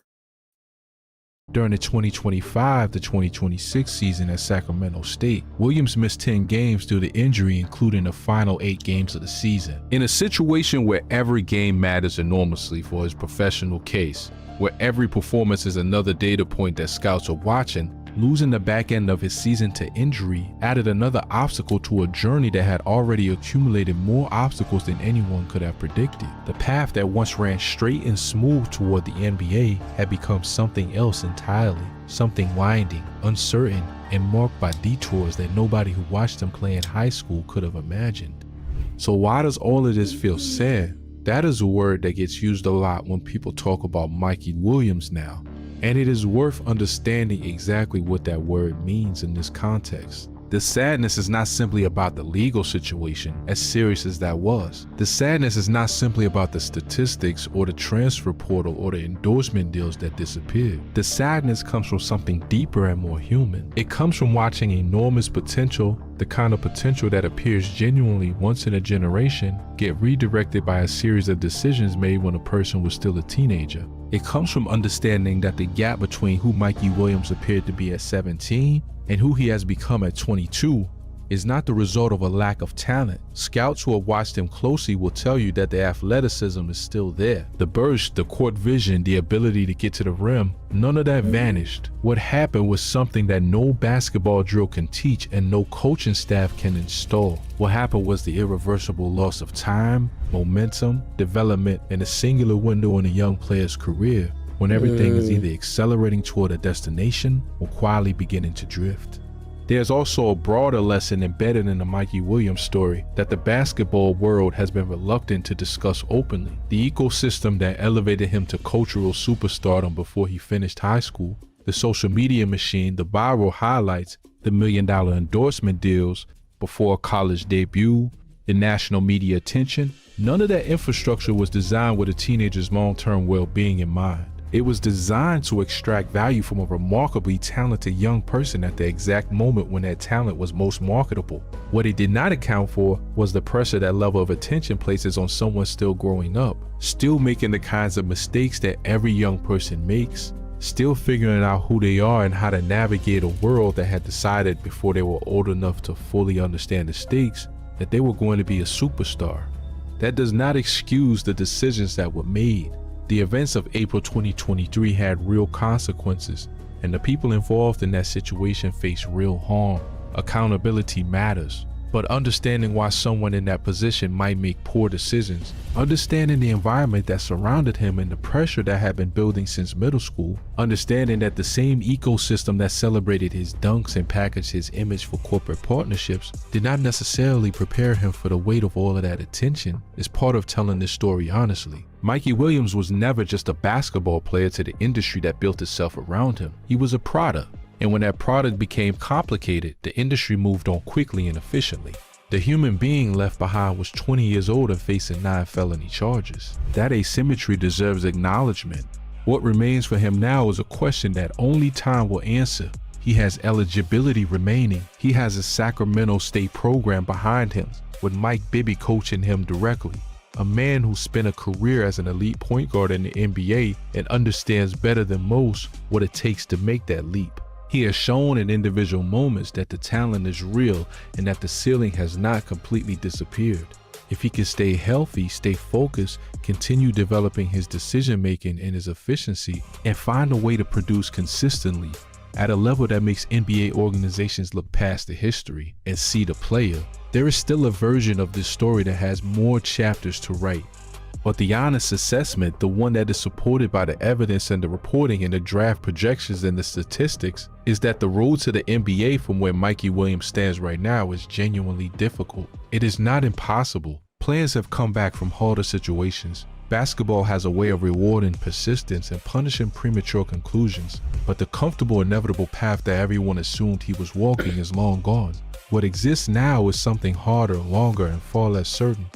During the 2025 to 2026 season at Sacramento State, Williams missed 10 games due to injury, including the final 8 games of the season. In a situation where every game matters enormously for his professional case, where every performance is another data point that scouts are watching, losing the back end of his season to injury added another obstacle to a journey that had already accumulated more obstacles than anyone could have predicted. The path that once ran straight and smooth toward the NBA had become something else entirely, something winding, uncertain, and marked by detours that nobody who watched him play in high school could have imagined. So why does all of this feel sad? That is a word that gets used a lot when people talk about Mikey Williams now. And it is worth understanding exactly what that word means in this context. The sadness is not simply about the legal situation, as serious as that was. The sadness is not simply about the statistics or the transfer portal or the endorsement deals that disappeared. The sadness comes from something deeper and more human. It comes from watching enormous potential, the kind of potential that appears genuinely once in a generation, get redirected by a series of decisions made when a person was still a teenager. It comes from understanding that the gap between who Mikey Williams appeared to be at 17 and who he has become at 22 is not the result of a lack of talent. Scouts who have watched him closely will tell you that the athleticism is still there. The burst, the court vision, the ability to get to the rim, none of that vanished. What happened was something that no basketball drill can teach and no coaching staff can install. What happened was the irreversible loss of time, momentum, development, and a singular window in a young player's career when everything is either accelerating toward a destination or quietly beginning to drift. There's also a broader lesson embedded in the Mikey Williams story that the basketball world has been reluctant to discuss openly. The ecosystem that elevated him to cultural superstardom before he finished high school, the social media machine, the viral highlights, the $1 million endorsement deals before a college debut, the national media attention, none of that infrastructure was designed with a teenager's long-term well-being in mind. It was designed to extract value from a remarkably talented young person at the exact moment when that talent was most marketable. What it did not account for was the pressure that level of attention places on someone still growing up, still making the kinds of mistakes that every young person makes, still figuring out who they are and how to navigate a world that had decided before they were old enough to fully understand the stakes that they were going to be a superstar. That does not excuse the decisions that were made. The events of April 2023 had real consequences, and the people involved in that situation faced real harm. Accountability matters, but understanding why someone in that position might make poor decisions, understanding the environment that surrounded him and the pressure that had been building since middle school, understanding that the same ecosystem that celebrated his dunks and packaged his image for corporate partnerships did not necessarily prepare him for the weight of all of that attention is part of telling this story honestly. Mikey Williams was never just a basketball player to the industry that built itself around him. He was a product. And when that product became complicated, the industry moved on quickly and efficiently. The human being left behind was 20 years old and facing 9 felony charges. That asymmetry deserves acknowledgement. What remains for him now is a question that only time will answer. He has eligibility remaining. He has a Sacramento State program behind him, with Mike Bibby coaching him directly. A man who spent a career as an elite point guard in the NBA and understands better than most what it takes to make that leap. He has shown in individual moments that the talent is real and that the ceiling has not completely disappeared. If he can stay healthy, stay focused, continue developing his decision making and his efficiency, and find a way to produce consistently at a level that makes NBA organizations look past the history and see the player, there is still a version of this story that has more chapters to write. But the honest assessment, the one that is supported by the evidence and the reporting and the draft projections and the statistics, is that the road to the NBA from where Mikey Williams stands right now is genuinely difficult. It is not impossible. Players have come back from harder situations. Basketball has a way of rewarding persistence and punishing premature conclusions, but the comfortable, inevitable path that everyone assumed he was walking is long gone. What exists now is something harder, longer, and far less certain.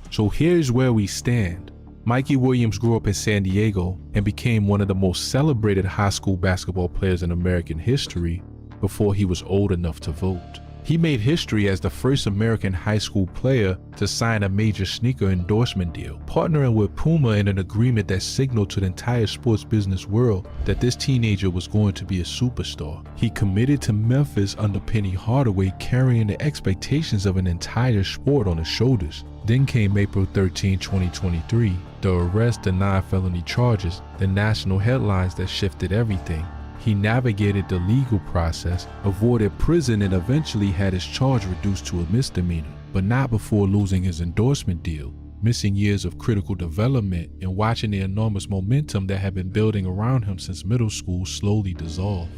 So here's where we stand. Mikey Williams grew up in San Diego and became one of the most celebrated high school basketball players in American history before he was old enough to vote. He made history as the first American high school player to sign a major sneaker endorsement deal, partnering with Puma in an agreement that signaled to the entire sports business world that this teenager was going to be a superstar. He committed to Memphis under Penny Hardaway, carrying the expectations of an entire sport on his shoulders. Then came April 13, 2023, the arrest and 9 felony charges, the national headlines that shifted everything. He navigated the legal process, avoided prison, and eventually had his charge reduced to a misdemeanor, but not before losing his endorsement deal, missing years of critical development and watching the enormous momentum that had been building around him since middle school slowly dissolve.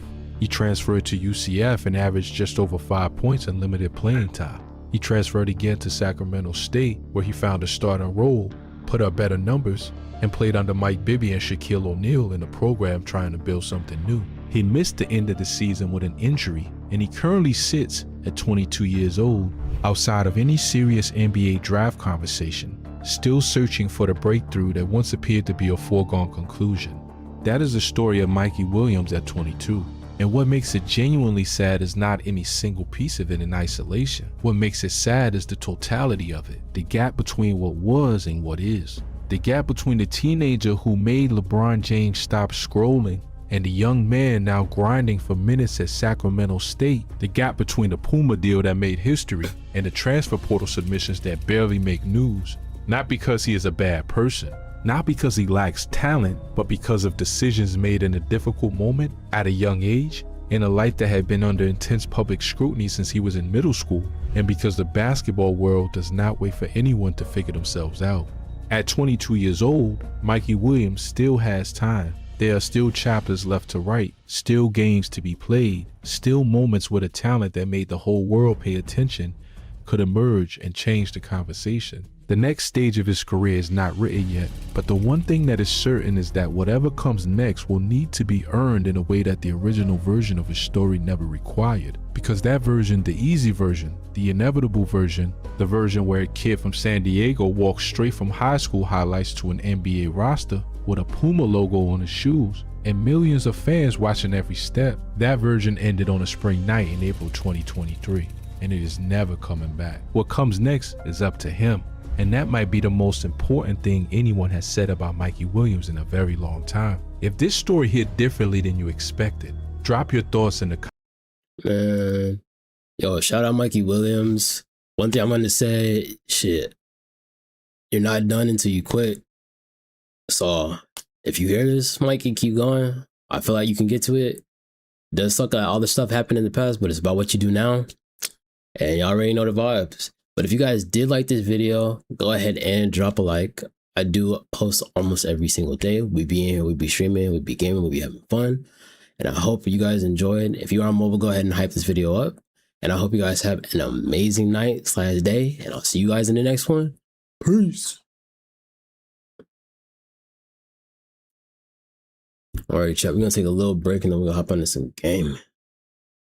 He transferred to UCF and averaged just over 5 points in limited playing time. He transferred again to Sacramento State, where he found a starting role, put up better numbers, and played under Mike Bibby and Shaquille O'Neal in the program trying to build something new. He missed the end of the season with an injury, and he currently sits at 22 years old outside of any serious NBA draft conversation, still searching for the breakthrough that once appeared to be a foregone conclusion. That is the story of Mikey Williams at 22. And what makes it genuinely sad is not any single piece of it in isolation. What makes it sad is the totality of it, the gap between what was and what is. The gap between the teenager who made LeBron James stop scrolling and the young man now grinding for minutes at Sacramento State. The gap between the Puma deal that made history and the transfer portal submissions that barely make news. Not because he is a bad person, not because he lacks talent, but because of decisions made in a difficult moment at a young age, in a life that had been under intense public scrutiny since he was in middle school, and because the basketball world does not wait for anyone to figure themselves out. At 22 years old, Mikey Williams still has time. There are still chapters left to write, still games to be played, still moments where the talent that made the whole world pay attention could emerge and change the conversation. The next stage of his career is not written yet, but the one thing that is certain is that whatever comes next will need to be earned in a way that the original version of his story never required. Because that version, the easy version, the inevitable version, the version where a kid from San Diego walks straight from high school highlights to an NBA roster with a Puma logo on his shoes and millions of fans watching every step, that version ended on a spring night in April 2023, and it is never coming back. What comes next is up to him. And that might be the most important thing anyone has said about Mikey Williams in a very long time. If this story hit differently than you expected, drop your thoughts in the comments. Man, yo, shout out Mikey Williams. One thing I'm gonna say, shit, you're not done until you quit. So if you hear this, Mikey, keep going. I feel like you can get to it. It does suck that all the stuff happened in the past, but it's about what you do now. And you already know the vibes. But if you guys did like this video, go ahead and drop a like. I do post almost every single day. We be in here, we be streaming, we be gaming, we be having fun. And I hope you guys enjoyed. If you are on mobile, go ahead and hype this video up. And I hope you guys have an amazing night/day. And I'll see you guys in the next one. Peace. All right, chat, we're gonna take a little break and then we're gonna hop into some gaming.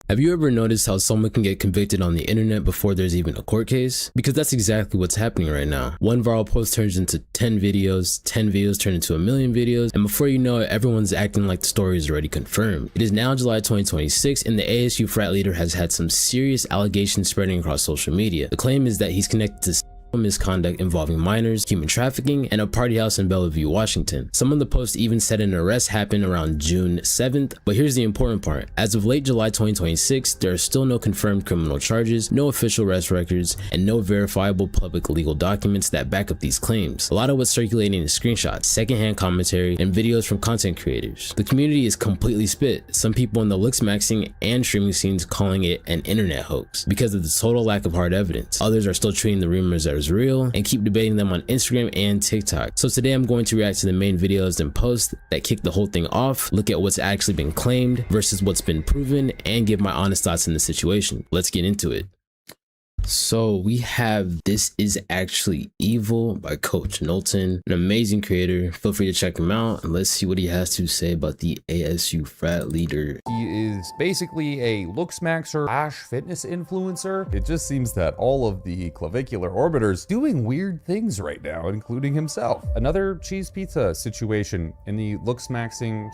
Have you ever noticed how someone can get convicted on the internet before there's even a court case? Because that's exactly what's happening right now. One viral post turns into 10 videos, 10 videos turn into 1 million videos, and before you know it, everyone's acting like the story is already confirmed. It is now July 2026, and the ASU frat leader has had some serious allegations spreading across social media. The claim is that he's connected to misconduct involving minors, human trafficking, and a party house in Bellevue, Washington. Some of the posts even said an arrest happened around June 7th, but here's the important part. As of late July 2026, there are still no confirmed criminal charges, no official arrest records, and no verifiable public legal documents that back up these claims. A lot of what's circulating is screenshots, secondhand commentary, and videos from content creators. The community is completely split, some people in the looks maxing and streaming scenes calling it an internet hoax because of the total lack of hard evidence. Others are still treating the rumors as real and keep debating them on Instagram and TikTok. So today I'm going to react to the main videos and posts that kick the whole thing off, look at what's actually been claimed versus what's been proven, and give my honest thoughts in the situation. Let's get into it. So we have This Is Actually Evil by Coach Knowlton, an amazing creator. Feel free to check him out and let's see what he has to say about the ASU frat leader. He is basically a looks maxer / fitness influencer. It just seems that all of the clavicular orbiters doing weird things right now, including himself. Another cheese pizza situation in the looks maxing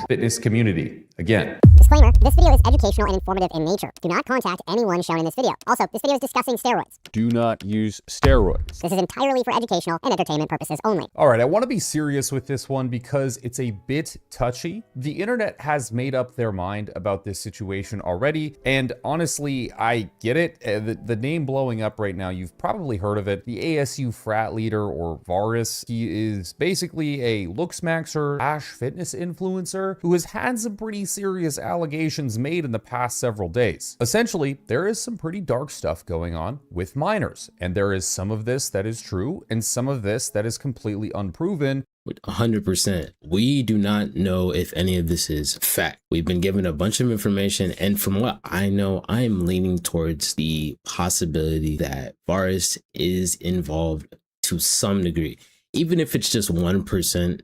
/ fitness community. Again. Disclaimer, this video is educational and informative in nature. Do not contact anyone shown in this video. Also, this video is discussing steroids. Do not use steroids. This is entirely for educational and entertainment purposes only. All right, I want to be serious with this one because it's a bit touchy. The internet has made up their mind about this situation already, and honestly, I get it. The name blowing up right now, you've probably heard of it. The ASU frat leader, or Varus, he is basically a looks maxer / fitness influencer who has had some pretty serious allegations made in the past several days. Essentially, there is some pretty dark stuff going on with minors, and there is some of this that is true and some of this that is completely unproven. 100%. We do not know if any of this is fact. We've been given a bunch of information, and from what I know, I am leaning towards the possibility that Varus is involved to some degree. Even if it's just 1%,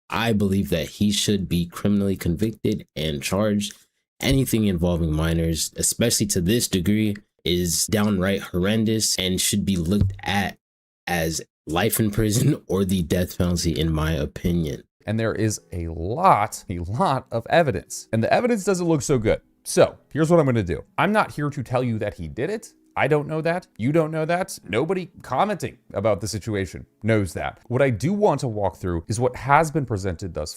I believe that he should be criminally convicted and charged. Anything involving minors, especially to this degree, is downright horrendous and should be looked at as life in prison or the death penalty, in my opinion. And there is a lot of evidence, and the evidence doesn't look so good. So here's what I'm gonna do. I'm not here to tell you that he did it. I don't know that. You don't know that. Nobody commenting about the situation knows that. What I do want to walk through is what has been presented thus